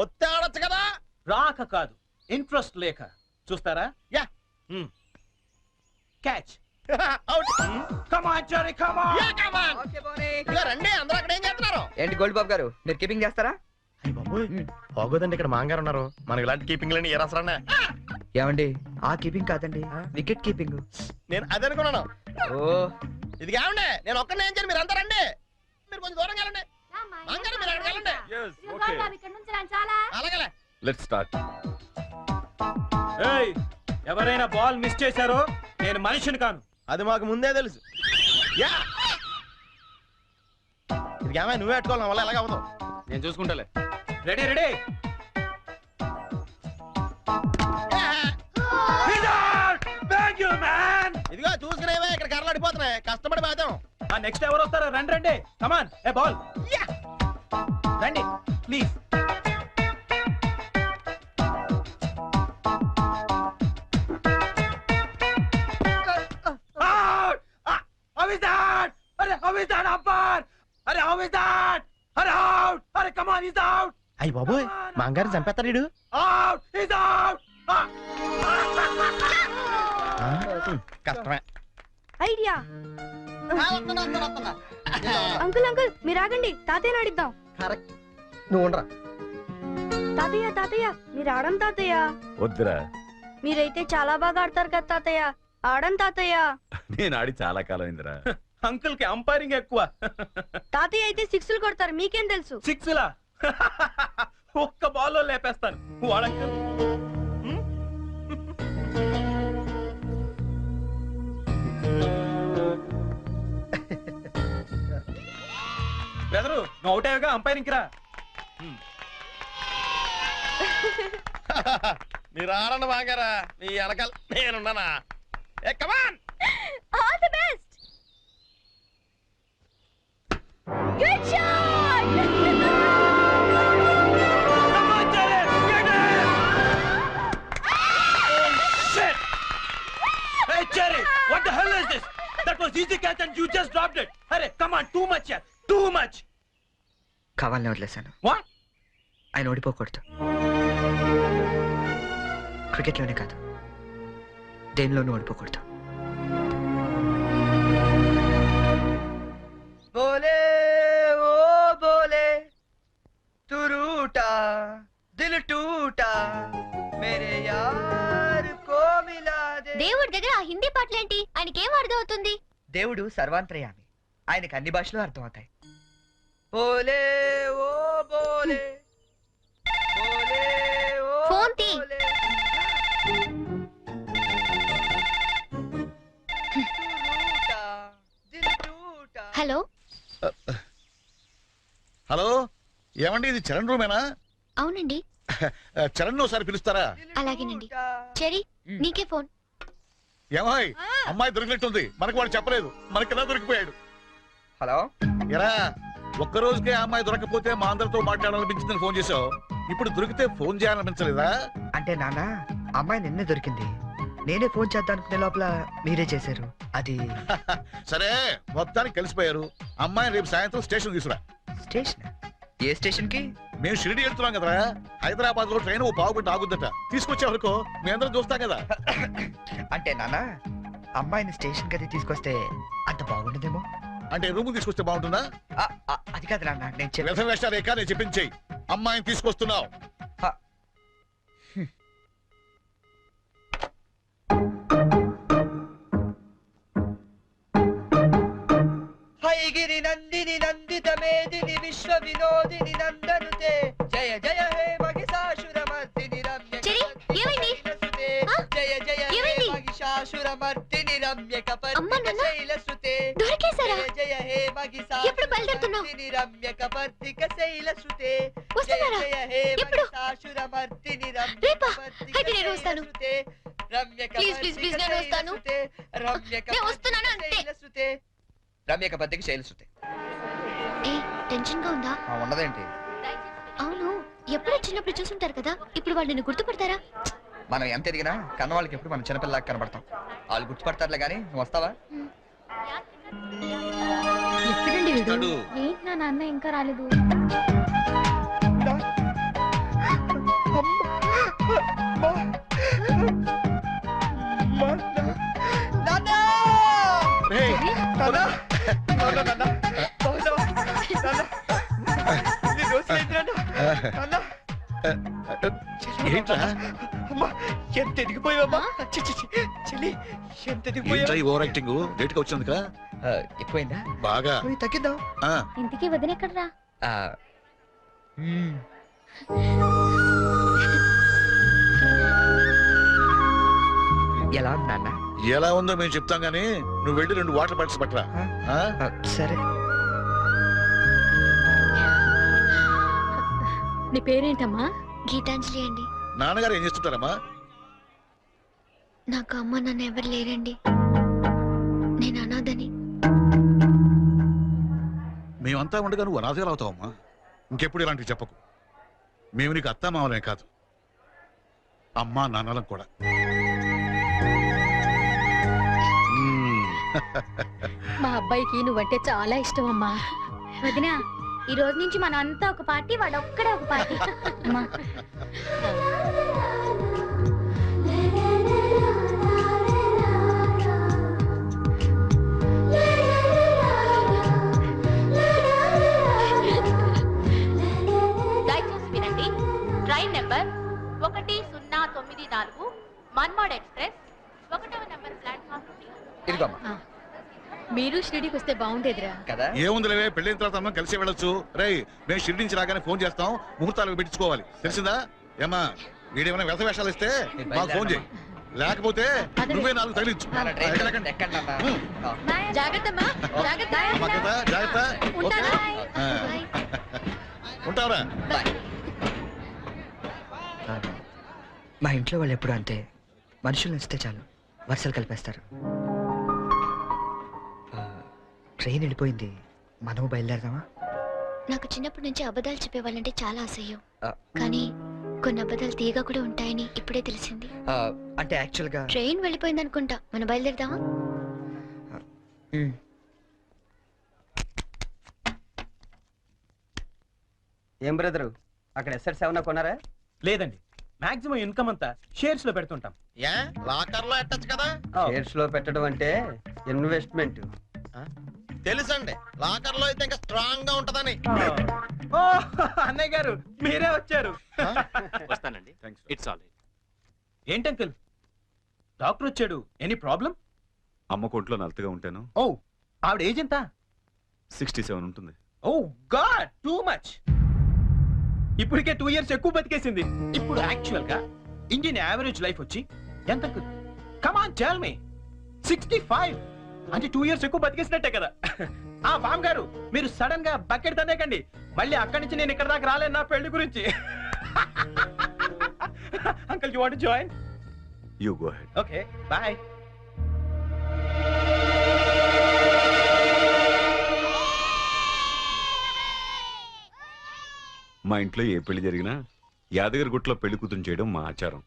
ఒత్తే ఆడొచ్చు కదా. రాక కాదు, ఇంట్రెస్ట్ లేక. చూస్తారా? Yeah. Catch. Out. Come on Jerry, come on. Yeah come on. ఇదిగో రండి, అందరూ అక్కడ ఏం చేస్తున్నారు? ఏంటి గోల్డ్ బాబు గారు, మీరు కీపింగ్ చేస్తారా? బాగోదండి, ఇక్కడ మాంగారు ఉన్నారు, మనకి ఇలాంటి కీపింగ్ లేని ఏ రాసరానే. ఏమండి, ఆ కీపింగ్ కాదండి, వికెట్ కీపింగ్. నేను అదే అనుకున్నాను. ఓ, ఇది కావండి, నేను ఒక్కనే ఏం చేయను, మీరు అంతా రండి. మీరు కొంచెం దూరం వెళ్ళండి. మాంగారు మీరు అక్కడికి వెళ్ళండి. ఇక్కడ నుంచి రాని చాలా అలాగే. Let's start. ఏయ్, ఎవరైనా బాల్ మిస్ చేశారో నేను మనిషిని కాను. అది మాకు ముందే తెలుసు. యా. ఇది ఏమై నువ్వే పెట్టుకోవాలి, వల్ల ఎలాగ అవ్వదు. నేను చూసుకుంటాలే. Ready ready. ఇదిగో చూసుకునేవే, ఇక్కడ కర్రలు అడిపోతున్నాయి, కష్టపడి బాధ్యం. నెక్స్ట్ ఎవరు వస్తారో రండి రండి. కమాన్, ఏ బాల్ రండి ప్లీజ్. అయ్యి బాబోయ్, మాంగారు చంపేస్తాడు. కష్టమే. ఐడియా. అంకుల్ అంకుల్ మీరు ఆగండి, తాతయ్య ఆడిద్దాం. కరెక్ట్, నువ్వు ఉండరా. తాతయ్య తాతయ్య మీరు ఆడం తాతయ్య. వద్దురా, మీరైతే చాలా బాగా ఆడతారు కదా తాతయ్య, ఆడం తాతయ్య. నేను ఆడి చాలా కాలం అయిందిరా. అంకుల్ కి అంపైరింగ్ ఎక్కువ. తాతయ్య అయితే 6లు కొడతారు, మీకేం తెలుసు? 6లా? ఒక్క బాల్లో లేపేస్తాను వాడంకుల్. బ్రదరు, నువ్వు అవుటావుగా, అంపైరింగ్ రా. మీరు ఆడండి మాంగారా, మీ వెనకాల నేనున్నానా. Hey come on. All the best. Good shot. Hey Jerry, what the hell is this? That was easy catch and you just dropped it. Hurry, come on, too much here, too much. కావాలని వదిలేశాను. What? ఆయన ఓడిపోకూడదు. క్రికెట్లోనే కాదు, దేనిలోనూ ఓడిపోకూడదు. బోలే ఓ బోలే తు రూటా దిల్ టూటా మేరే యార్ కో మిలా they. దేవుడి దగ్గర ఆ హిందీ పాటలేంటి? ఆయనకేం అర్థం అవుతుంది? దేవుడు సర్వాంతర్యామి, ఆయనకు అన్ని భాషలు అర్థం అవుతాయి. బోలే ఓ బోలే బోలే ఓ ఫోన్ తీ. బోలే. హలో హలో, ఏమండి ఇది చరణ్ రూమేనా? అవునండి. చరణ్ ఒకసారి పిలుస్తారా? అలాగేనండి. చెరీ నీకే ఫోన్. ఏమాయ్ అమ్మాయి దొరికినట్టుంది, మనకు వాడు చెప్పలేదు, మనకెలా దొరికిపోయాడు? హలో ఎరా ఒక్క రోజుకే ఆ అమ్మాయి దొరకపోతే మా అందరితో మాట్లాడాలనిపించిందని ఫోన్ చేసావు, ఇప్పుడు దొరికితే ఫోన్ చేయాలనిపించలేదా? అంటే నాన్న అమ్మాయి నిన్నే దొరికింది, నేనే ఫోన్ చేద్దాం అనుకునే లోపల మీరే చేశారు. అది సరే మొత్తానికి కలిసిపోయారు. అమ్మాయిని రేపు సాయంత్రం స్టేషన్ తీసుకురా. స్టేషన్? ఏ స్టేషన్ కి? మేము షిరిడి వెళ్తున్నాం కదరా, హైదరాబాద్ లో ట్రైన్ ఓ పావు గంట ఆగుద్దట, తీసుకొచ్చే వరకు మీ అందరం చూస్తాం కదా. అంటే నాన్న అమ్మాయిని స్టేషన్ గది తీసుకొస్తే అంత బాగుండదేమో. అంటే రూమ్ తీసుకొస్తే బాగుంటుందా? అది కాదు నాన్న, నేను వ్యర్థ వేషాలు ఏకా నేను చెప్పించేయి. అమ్మాయిని తీసుకొస్తున్నావు. హైగిరి నందిని నందిత మేదిని విశ్వ వినోదిని నందనుతే జయ జయ హే మహిషాసురమర్దిని రమ్య చెరీ ఏమైంది? జయ జయ హే ఏమైంది? మహిషాసురమర్దిని రమ్య అమ్మా, నాన్న? శైలసుతే దొరికేశారా? జయ జయ హే ఎప్పుడు బయలుదేరుతున్నావు? మహిషాసురమర్దిని రమ్య కపర్దిక శైలసుతే వస్తున్నారా? జయ జయ హే ఎప్పుడు? మహిషాసురమర్దిని రమ్య రేపా? కపర్దిక అయితే నేను వస్తాను. శైలసుతే రమ్య ప్లీజ్, ప్లీజ్, ప్లీజ్, నేను వస్తాను. శైలసుతే రమ్య నేను వస్తున్నాను అంతే. శైలసుతే రమ్య కపర్దిక శైలసుతే. ఏ టెన్షన్ గా ఉందా? ఉన్నదేంటి? అవును, ఎప్పుడో చిన్నప్పుడు చూసుంటారు కదా, ఇప్పుడు వాళ్ళు నిన్ను గుర్తుపడతారా? మనం ఎంత ఎదిగినా కన్న వాళ్ళకి ఎప్పుడు మనం చిన్నపిల్లలాగా కనబడతాం. వాళ్ళు గుర్తుపడతారులే గానీ నువ్వు వస్తావా? ఎప్పుడండి వస్తాడు. ఏంటి నా నాన్న ఇంకా రాలేదు? రేయ్, ఏంట్రా ఎంత ఎదిగిపోయావమ్మా చెల్లి, ఎంత ఏంట్రా ఈ ఓవర్ యాక్టింగ్? లేట్ గా వచ్చినందుక ఎక్కువైందా? బాగా తగ్గిద్దాం. ఆ, ఇంటికి వదినెక్కడ్రా? ఎలా ఉంది నాన్న? ఎలా ఉందో మేము చెప్తాం గానీ నువ్వు వెళ్ళి 2 వాటర్ బాటిల్స్ పట్టరా. ఆ? సరే. నీ పేరేంటమ్మా? గీతాంజలి అండి. నాన్నగారు ఏం చేస్తుంటారమ్మా? నాకు అమ్మ నాన్న ఎవరు లేరండి, నేను అనాథని. మేమంతా ఉండగా నువ్వు అనాథలు అవుతావమ్మా. ఇంకెప్పుడు ఇలాంటివి చెప్పకు. మేము నీకు అత్తా మామలే కాదు, అమ్మా నాన్నలం కూడా. మా అబ్బాయికి నువ్వంటే చాలా ఇష్టం అమ్మా. వదినా, ఈ రోజు నుంచి మన అంతా ఒక పార్టీ, వాడు ఒక్కడే ఒక పార్టీ. అమ్మా దయచేసి వినండి. ట్రైన్ నెంబర్ 1094 మన్మాడ్ ఎక్స్ప్రెస్ 1వ నెంబర్ ప్లాట్ఫామ్ నుండి. ఇదిగోమ్మా. మీరు షిరిడీకి వస్తే బాగుండేదిరా కదా? ఏముందిలేవే, పెళ్ళైన తర్వాత మనం కలిసి వెళ్ళొచ్చు. రేయ్, మేము షిరిడి నుంచి రాగానే ఫోన్ చేస్తాం, ముహూర్తాలు పెట్టించుకోవాలి, తెలిసిందా? ఏమా వీడేమైనా వ్యర్థ వేషాలు ఇస్తే మాకు ఫోన్ చేయి, లేకపోతే నువ్వే 4 తగిలించు. ఎక్కండి నాన్న. జాగ్రత్త జాగ్రత్త, జాగ్రత్త. ఓకే? ఆ. ఉంటావరా? మా ఇంట్లో వాళ్ళు ఎప్పుడు అంతే, మనుషులు నచ్చితే చాలు వరుసలు కలిపేస్తారు. ట్రైన్ వెళ్ళిపోయింది, మనము బయలుదేరదామా? నాకు చిన్నప్పటి నుంచి అబద్ధాలు చెప్పేవాళ్ళంటే చాలా అసహ్యం, కానీ కొన్ని అబద్ధాలు తీయగా కూడా ఉంటాయని ఇప్పుడే తెలిసింది. అంటే యాక్చువల్ గా ట్రైన్ వెళ్ళిపోయింది అనుకుంటా, మనం బయలుదేరదామా? ఏం బ్రదరు, అక్కడ ఎస్ఎట్స్ ఏమన్నా కొన్నారా? లేదండి, మాక్సిమం ఇన్కమ్ అంతా షేర్స్ లో పెడుతుంటాం. లాకర్ లో ఎట్టచ్చు కదా? షేర్స్ లో పెట్టడం అంటే ఇన్వెస్ట్మెంట్. తెలుసండి, లాకర్ లో అయితే ఇంకా స్ట్రాంగ్ గా ఉంటదని. అన్నయ్య గారు మీరే వచ్చారు. వస్తానండి. It's all right. ఏంటి అంకుల్, డాక్టర్ వచ్చాడు, ఎనీ ప్రాబ్లం? అమ్మ కొంట్లో నలతగా ఉంటాను. ఓ, ఆవిడ ఏజ్ ఎంత? 67 ఉంటుంది. ఓ గాడ్, టూ మచ్. ఇప్పటికే 2 years ఎక్కువ బతికేసింది. ఇప్పుడు యాక్చువల్ గా ఇండియన్ యావరేజ్ లైఫ్ వచ్చి ఎంత? Come on tell me. 65 అంటే 2 years ఎక్కువ బతికేసినట్టే కదా. బామ్ గారు మీరు సడన్ గా బకెట్ తనేకండి. మళ్ళీ అక్కడి నుంచి నేను ఇక్కడ దాకా రాలేను నా పెళ్లి గురించి. Uncle you want to join? You go head. Okay bye. మా ఇంట్లో ఏ పెళ్లి జరిగినా యాదగిరి గుట్లో పెళ్లి కూతురు చేయడం మా ఆచారం.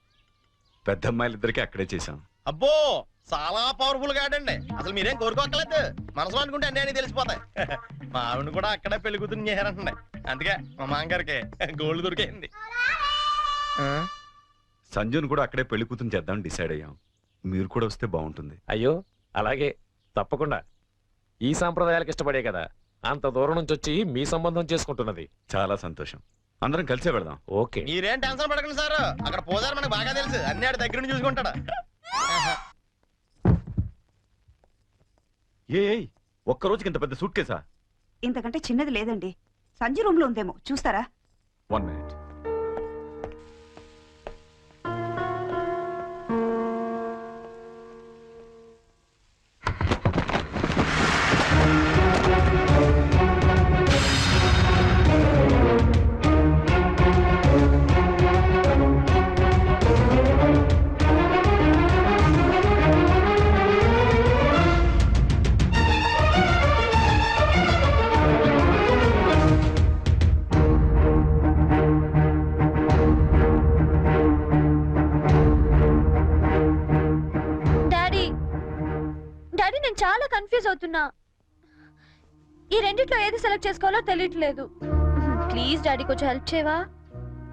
పెద్ద అమ్మాయిలిద్దరికి అక్కడే చేశాం. అబ్బో చాలా పవర్ఫుల్ గాడండి. అసలు మీరేం కోరుకోక్కర్లేదు, మనసులో అనుకుంటే అన్నీ అని తెలిసిపోతాయి. మా ఆవిడ కూడా అక్కడే పెళ్లి కూతురు చేశారంటండి. అందుకే మా మామగారికి గోల్డ్ దొరికింది. సంజున్ కూడా అక్కడే పెళ్లి కూతురు చేద్దాం డిసైడ్ అయ్యాం. మీరు కూడా వస్తే బాగుంటుంది. అయ్యో అలాగే, తప్పకుండా. ఈ సాంప్రదాయాలకు ఇష్టపడే కదా అంత దూరం నుంచి వచ్చి మీ సంబంధం చేసుకుంటున్నది. చాలా సంతోషం. అందరం కలిసే వెళదాం. ఓకే. మీరేం టెన్షన్ పడకండి సార్, అక్కడ పోదారు మనకు బాగా తెలుసు. అన్ని ఆడి దగ్గర నుంచి చూసుకుంటాడు. ఒక్క రోజుకి ఇంత పెద్ద సూట్ కేసా? ఇంతకంటే చిన్నది లేదండి. సంజు రూమ్ లో ఉందేమో చూస్తారా? 1 minute. నేను చాలా కన్ఫ్యూజ్ అవుతున్నా. ఈ రెండిట్లో ఏది సెలెక్ట్ చేసుకోవాలో తెలియట్లేదు. ప్లీజ్ డాడీ కొంచెం హెల్ప్ చేయవా?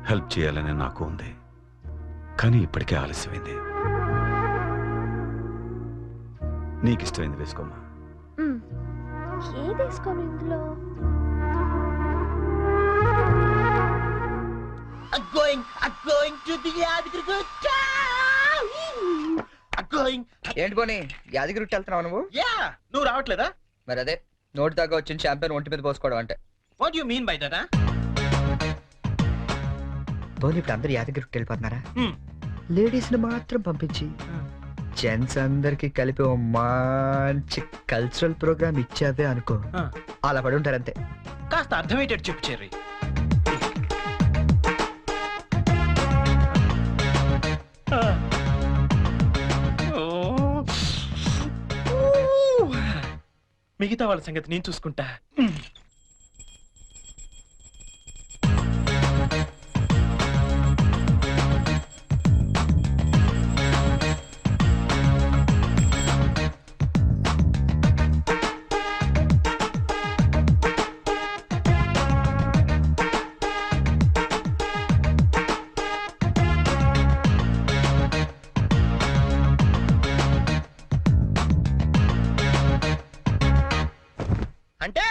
హెల్ప్ చేయాలని నాకు ఉంది, కానీ ఇప్పటికే ఆలస్యమైంది. నీకు ఇష్టమైంది వేసుకోమా. ఏది వేసుకోను ఇందులో? ఏంటి పోనీ యాదగిరి వెళ్తున్నావు నువ్వు? నువ్వు రావట్లేదా? మరి అదే నోటి దాకా వచ్చిన చాంపియన్ ఒంటి మీద పోసుకోవడం అంటే. What you mean by that? పోనీ ఇప్పుడు అందరు యాదగిరి వెళ్ళిపోతున్నారా? లేడీస్ ని మాత్రం పంపించి జెంట్స్ అందరికి కలిపి ఓ మంచి కల్చరల్ ప్రోగ్రామ్ ఇచ్చావే అనుకో, అలా పడి ఉంటారంతే. కాస్త అర్థమయ్యేటట్టు చెప్పు చెర్రీ. మిగతా వాళ్ళ సంగతి నేను చూసుకుంటా. అంటే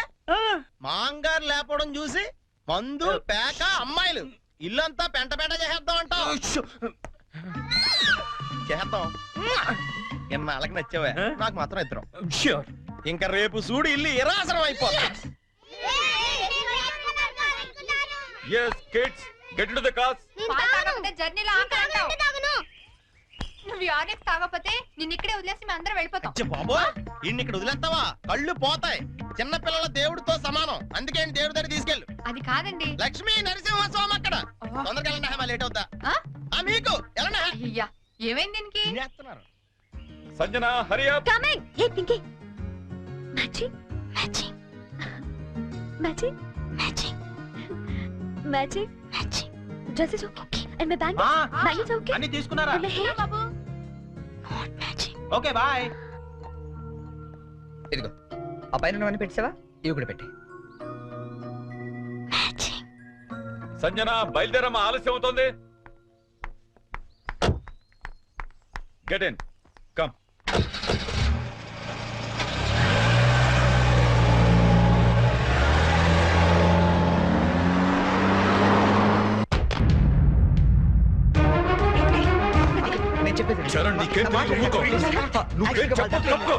మాంగారు లేపడం చూసి మందు పేక అమ్మాయిలు ఇల్లంతా పెంట పెంట చేసేద్దాం అంటావు. చేద్దాం. ఎన్నాళ్ళకి నచ్చావే, నాకు మాత్రం ఇద్దరం. ఇంకా రేపు చూడు ఇల్లు ఇరాసనం అయిపోతా. Yes, kids, get into the cars. జర్నీలో నువ్వు యూనిక్ తాగపోతే నిన్ను ఇక్కడే వదిలేసి మేము అందరం వెళ్ళిపోతాం. బాబోయ్ ఇన్ని ఇక్కడ వదిలేస్తావా? కళ్ళు పోతాయి. చిన్న పిల్లల దేవుడితో సమానం, అందుకే దేవుడి దగ్గర తీసుకెళ్ళు. అది కాదండి, లక్ష్మీ నరసింహస్వామి అక్కడ. తొందరగా వెళ్ళండి, లేట్ అవుతా. మీకు అయ్యా ఏమైంది దీనికి? Sanjana hurry up. కమింగ్. ఏ Pinky, matching matching matching matching matching matching dress is okay and my bangles bangles okay. అన్ని తీసుకున్నారా? బాబు నాట్ మ్యాచింగ్. Okay bye. ఇదిగో ఆ పైన పెట్టావా? ఇవి కూడా పెట్టి. సంజన బయలుదేరమ్మా, ఆలస్యం అవుతోంది. Get in, come. చరణ్ నీకేం నువ్వేం చెప్పు.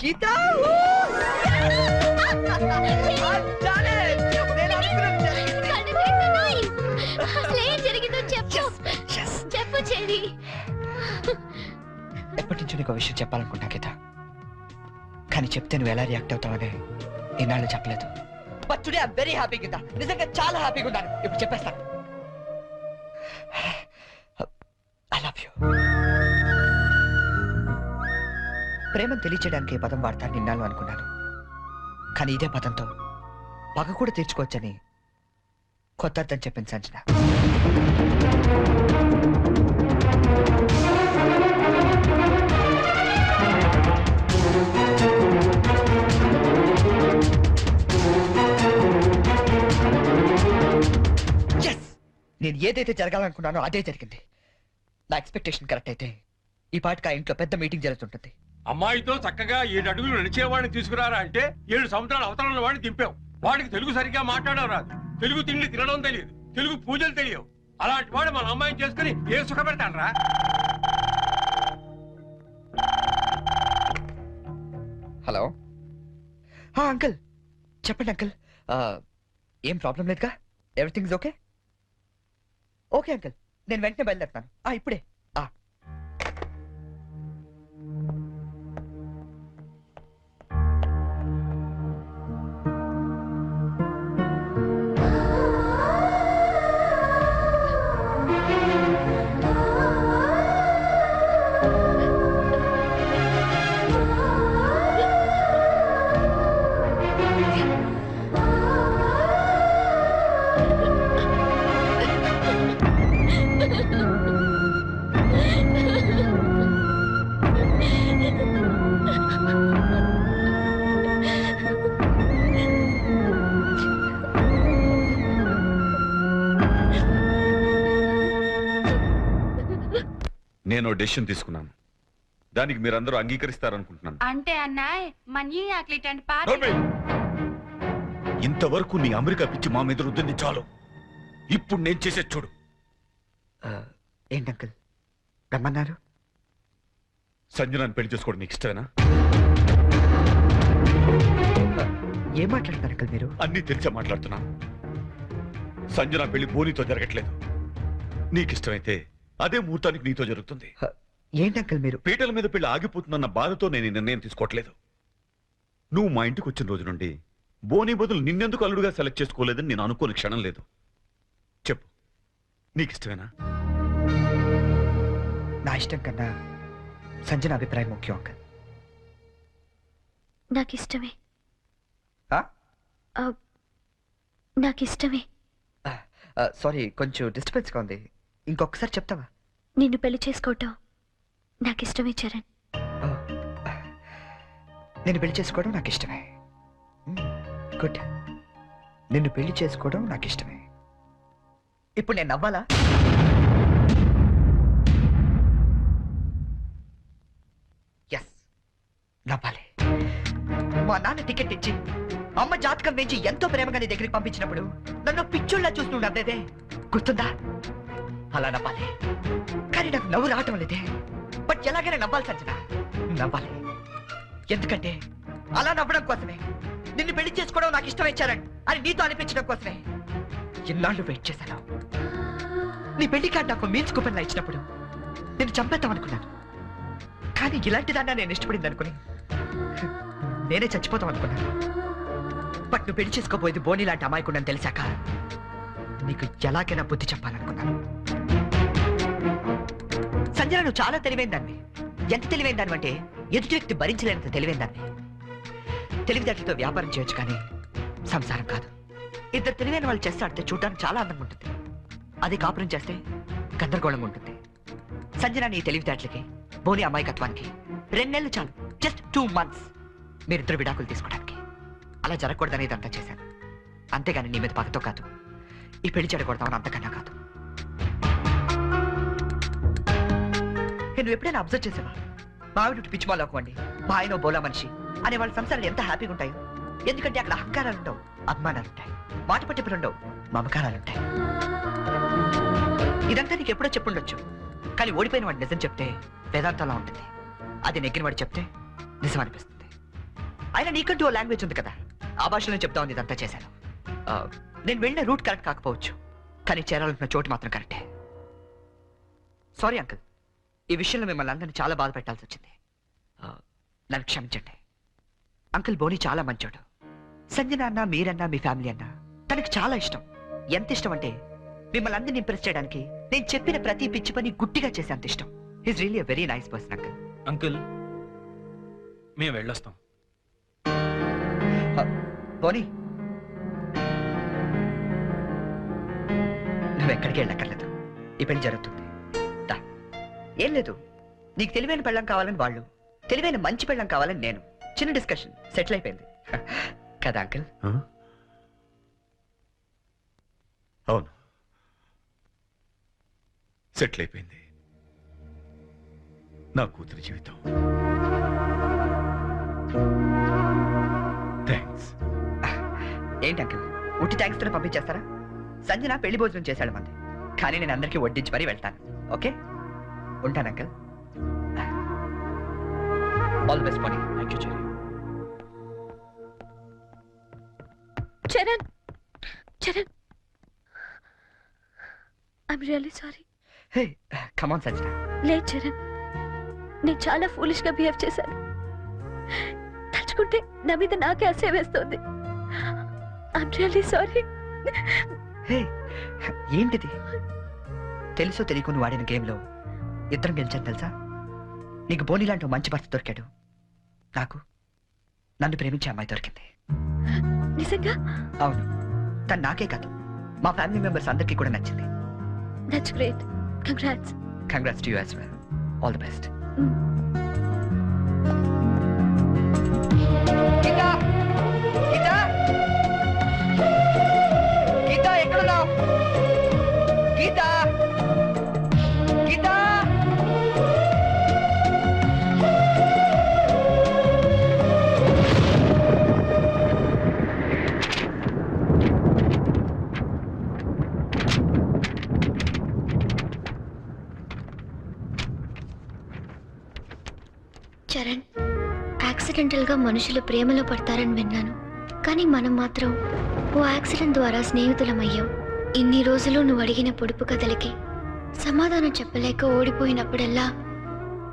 గీతా అసలు ఏం జరిగిందో చెప్పు. చెప్పు చెల్లి. ఎప్పటి నుంచి నీకు విషయం చెప్పాలనుకుంటా గీత, కానీ చెప్తే నువ్వు ఎలా రియాక్ట్ అవుతావని ఈనాళ్ళు చెప్పలేదు. But today I very happy Geeta, నిజంగా చాలా హ్యాపీగా ఉన్నాను. ఇప్పుడు చెప్పేస్తాను. I love you. ప్రేమను తెలియచేయడానికి ఈ పదం వాడతాను నిన్నాళ్ళు అనుకున్నాను, కానీ ఇదే పదంతో పగ కూడా తీర్చుకోవచ్చని కొత్త అర్థం చెప్పింది సంజన. నేను ఏదైతే జరగాలనుకున్నానో అదే జరిగింది. నా ఎక్స్పెక్టేషన్ కరెక్ట్ అయితే ఈ పాటికి ఆ ఇంట్లో పెద్ద మీటింగ్ జరుగుతుంటుంది. అమ్మాయితో చక్కగా 7 అడుగులు నడిచేవాడిని తీసుకురారా అంటే 7 సంవత్సరాల అవతల వాడిని దింపావు. వాడికి తెలుగు సరిగ్గా మాట్లాడడం రాదు, తెలుగు తిండి తినడం తెలియదు, తెలుగు పూజలు తెలియవు. అలాంటి వాడు మన అమ్మాయిని చేసుకుని ఏ సుఖపెడతానరా? హలో అంకుల్, చెప్పండి అంకుల్. ఏం ప్రాబ్లం లేదుగా? Everything is okay? Okay uncle, నేను వెంటనే బయలుదేరుతాను. ఇప్పుడే. నేను డెసిషన్ తీసుకున్నాను, దానికి మీరందరూ అంగీకరిస్తారనుకుంటున్నాను. అంటే అన్నాయ్ మనీ ఆక్లిట్ అండ్ నోర్మి! ఇంతవరకు నీ అమెరికా పిచ్చి మా మీద రుద్దింది చాలు. ఇప్పుడు నేను చేసే చూడు. ఏంటి అంకుల్ రమ్మన్నారు? సంజనాన్ని పెళ్లి చేసుకోవడం నీకు ఇష్టమేనా? ఏం మాట్లాడుతున్నారు అంకుల్ మీరు? అన్నీ తెలిసే మాట్లాడుతున్నాను. సంజన పెళ్లి బోనితో జరగట్లేదు. నీకు ఇష్టమైతే అదే ముహూర్తానికి నీతో జరుగుతుంది. ఏంటి అంకుల్ మీరు? పీటల మీద పెళ్లి ఆగిపోతుందన్న బాధతో నేను ఈ నిర్ణయం తీసుకోవట్లేదు. నువ్వు మా ఇంటికి వచ్చిన రోజు నుండి బోని బదులు నిన్నెందుకు అల్లుడుగా సెలెక్ట్ చేసుకోలేదని నేను అనుకోని క్షణం లేదు. చెప్పు, నీకు ఇష్టమేనా? నా ఇష్టం కన్నా సంజన అభిప్రాయం ముఖ్యం అంకుల్. నాకిష్టమే. నాకిష్టమే. సారీ, కొంచెం డిస్టర్బెన్స్గా ఉంది. ఇంకొకసారి చెప్తావా? నిన్ను పెళ్లి చేసుకోవటం నాకిష్టమే చరణ్. నిన్ను పెళ్లి చేసుకోవడం నాకు ఇష్టమే. గుడ్. నిన్ను పెళ్లి చేసుకోవడం నాకు ఇష్టమే. ఇప్పుడు నేను నవ్వాలా? ఎస్, నవ్వాలి. మా నాన్న టికెట్ ఇచ్చి అమ్మ జాతకం వేసి ఎంతో ప్రేమగా నీ దగ్గరికి పంపించినప్పుడు నన్ను పిచ్చోళ్ళ చూస్తుండే గుర్తుందా? అలా నవ్వాలి. కానీ నాకు నవ్వు రావటం లేదే. బట్ ఎలాగైనా నవ్వాలి సంజన, నవ్వాలి. ఎందుకంటే అలా నవ్వడం కోసమే, నిన్ను పెళ్లి చేసుకోవడం నాకు ఇష్టం ఇచ్చారని అని నీతో అనిపించడం కోసమే ఇన్నాళ్ళు వెయిట్ చేశాను. నీ పెళ్లి కార్డు నాకు మీల్స్ కూపన్లా ఇచ్చినప్పుడు నేను చంపేద్దాం అనుకున్నాను. కానీ ఇలాంటి దాన్ని నేను ఇష్టపడింది అనుకుని నేనే చచ్చిపోతాం అనుకున్నాను. బట్ నువ్వు పెళ్లి చేసుకోబోయేది బోని లాంటి అమాయకుండని తెలిసాక నీకు ఎలాగైనా బుద్ధి చెప్పాలనుకున్నాను. సంజన, నువ్వు చాలా తెలివైన దాన్ని. ఎంత తెలివైన దాన్ని అంటే ఎదుటి వ్యక్తి భరించలేనంత తెలివైన దాన్ని. తెలివితేటలతో వ్యాపారం చేయొచ్చు కానీ సంసారం కాదు. ఇద్దరు తెలివైన వాళ్ళు చేస్తే ఆడితే చూడడానికి చాలా అందంగా ఉంటుంది. అది కాపురం చేస్తే గందరగోళంగా ఉంటుంది. సంజన, నీ తెలివితేటలకి బోని అమాయకత్వానికి 2 నెలలు చాలు. జస్ట్ 2 months మీరిద్దరు విడాకులు తీసుకోవడానికి. అలా జరగకూడదని ఇదంతా చేశాను. అంతేగాని నీ మీద పగతో కాదు, ఈ పెళ్లి చెడకూడదామని అంతకన్నా కాదు. నువ్వు ఎప్పుడైనా అబ్జర్వ్ చేసావా? మావిడు పిచ్చిమాలో ఒకండి, మా ఆయన బోలా మనిషి అనే వాళ్ళ సంసారాలు ఎంత హ్యాపీగా ఉంటాయో. ఎందుకంటే అక్కడ అహంకారాలు ఉండవు, అభిమానాలు ఉంటాయి, మాట పట్టింపులు ఉండవు, మమకారాలు ఉంటాయి. ఇదంతా నీకు ఎప్పుడో చెప్పుండొచ్చు, కానీ ఓడిపోయిన వాడు నిజం చెప్తే వేదాంతంలా ఉంటుంది. అది నెగ్గిన వాడు చెప్తే నిజం అనిపిస్తుంది. అయినా నీకంటూ ఓ లాంగ్వేజ్ ఉంది కదా, ఆ భాషలో చెప్తామని ఇదంతా చేశాను. నేను వెళ్ళిన రూట్ కరెక్ట్ కాకపోవచ్చు, కానీ చేరాలనుకున్న చోటు మాత్రం కరెక్టే. సారీ అంకుల్, ఈ విషయంలో మిమ్మల్ని అందరినీ చాలా బాధ పెట్టాల్సి వచ్చింది. నన్ను క్షమించండి. అంకుల్ బోని చాలా మంచోడు. సంజన అన్న, మీరన్నా, మీ ఫ్యామిలీ అన్న తనకి చాలా ఇష్టం. ఎంత ఇష్టం అంటే మిమ్మల్ని అందరినీ ఇంప్రెస్ చేయడానికి నేను చెప్పిన ప్రతి పిచ్చి పని గుట్టిగా చేసే అంత ఇష్టం. Is really a very nice person uncle. Uncle మేము వెళ్ళొస్తాం. బోని నువ్వు ఎక్కడికి వెళ్ళక్కర్లేదు. ఈ పెళ్లి జరుగుతుంది. దా. ఏం లేదు, నీకు తెలివైన పెళ్ళం కావాలని వాళ్ళు, తెలివైన మంచి పెళ్ళం కావాలని నేను. చిన్న డిస్కషన్ సెటిల్ అయిపోయింది కదా అంకుల్? అవును, సెటిల్ అయిపోయింది నా కూతురి జీవితం. థ్యాంక్స్. ఏంటి అంకుల్ ఉట్టి థ్యాంక్స్ తో పంపించేస్తారా? సంజన పెళ్లి భోజనం చేశాడు మంది, కానీ నేను అందరికీ వడ్డించి మరీ వెళ్తాను. ఓకే, ఉంటాను అంకుల్. ఆల్ బెస్ట్ పోనీ. Thank you cherry. Charan, Charan, I'm really sorry. Hey come on Sanjana. లేదు చరణ్, నేను చాలా ఫూలిష్ గా బిహేవ్ చేశాను. తలుచుకుంటే నా మీద నాకే అసహ్యం వేస్తుంది. I'm really sorry. హే ఏంటిది? తెలుసో తెలియకు నువ్వు ఆడిన గేమ్లో ఇద్దరం గెలిచాను తెలుసా? నీకు బోని లాంటి మంచి భర్త దొరికాడు, నాకు నన్ను ప్రేమించే అమ్మాయి దొరికింది. నిజంగా? అవును, తను నాకే కాదు మా ఫ్యామిలీ మెంబర్స్ అందరికీ కూడా నచ్చింది. That's great. Congrats. Congrats to you as well. All the best. Geetha, Geetha, Geetha ఎక్కడున్నావు? గీతా, గీతా. చరణ్, యాక్సిడెంటల్ గా మనుషులు ప్రేమలో పడతారని విన్నాను, కానీ మనం మాత్రం ఓ యాక్సిడెంట్ ద్వారా స్నేహితులమయ్యాం. ఇన్ని రోజులు నువ్వు అడిగిన పొడుపు కథలకి సమాధానం చెప్పలేక ఓడిపోయినప్పుడల్లా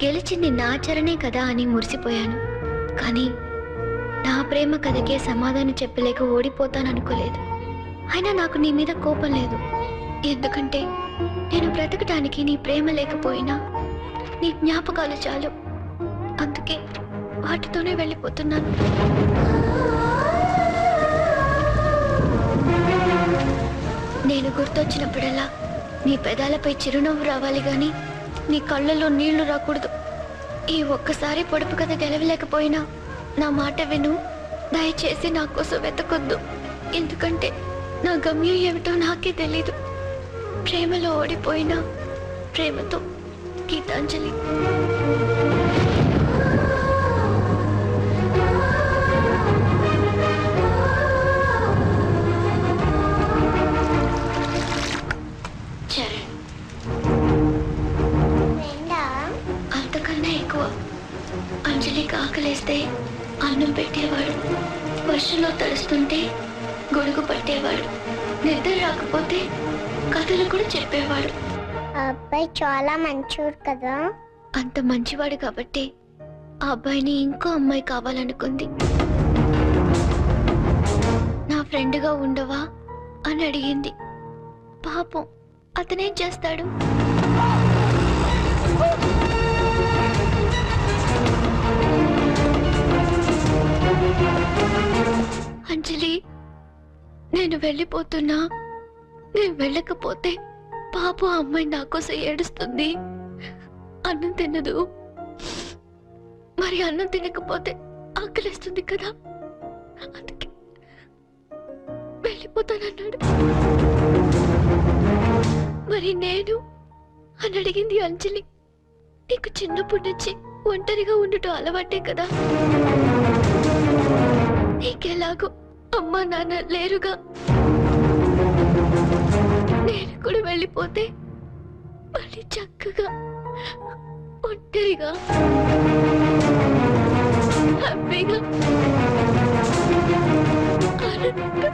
గెలిచింది నా చరణే కదా అని మురిసిపోయాను. కానీ నా ప్రేమ కథకే సమాధానం చెప్పలేక ఓడిపోతాననుకోలేదు. అయినా నాకు నీ మీద కోపం లేదు, ఎందుకంటే నేను బ్రతకటానికి నీ ప్రేమ లేకపోయినా నీ జ్ఞాపకాలు చాలు. అందుకే వాటితోనే వెళ్ళిపోతున్నాను. నేను గుర్తొచ్చినప్పుడల్లా నీ పెదాలపై చిరునవ్వు రావాలి గాని నీ కళ్ళల్లో నీళ్లు రాకూడదు. ఈ ఒక్కసారి పొడుపు కథ గెలవలేకపోయినా నా మాట విను. దయచేసి నా కోసం వెతకొద్దు, ఎందుకంటే నా గమ్యం ఏమిటో నాకే తెలీదు. ప్రేమలో ఓడిపోయినా ప్రేమతో, గీతాంజలి. అంతకన్నా ఎక్కువ. అంజలికి ఆకలేస్తే అన్నం పెట్టేవాడు, వర్షంలో తడుస్తుంటే గొడుగు పట్టేవాడు, నిద్ర రాకపోతే కథలు కూడా చెప్పేవాడు. అబ్బాయి చాలా మంచోడు కదా. అంత మంచివాడు కాబట్టి ఆ అబ్బాయిని ఇంకో అమ్మాయి కావాలనుకుంది. నా ఫ్రెండ్గా ఉండవా అని అడిగింది. పాపం అతనేం చేస్తాడు? అంజలి, నేను వెళ్ళిపోతున్నా. నేను వెళ్ళకపోతే పాపం అమ్మాయి నా కోసం ఏడుస్తుంది. అన్నం తినదు, మరి అన్నం తినకపోతే ఆకలిస్తుంది కదా, అందుకే వెళ్ళిపోతానన్నాడు. మరి నేను అని అడిగింది అంజలి. నీకు చిన్నప్పటి నుంచి ఒంటరిగా ఉండటం అలవాటే కదా, నీకెలాగో అమ్మా నాన్న లేరుగా. నేను కూడా వెళ్ళిపోతే మళ్ళీ చక్కగా ఒంటరిగా హ్యాపీగా ఆనందంగా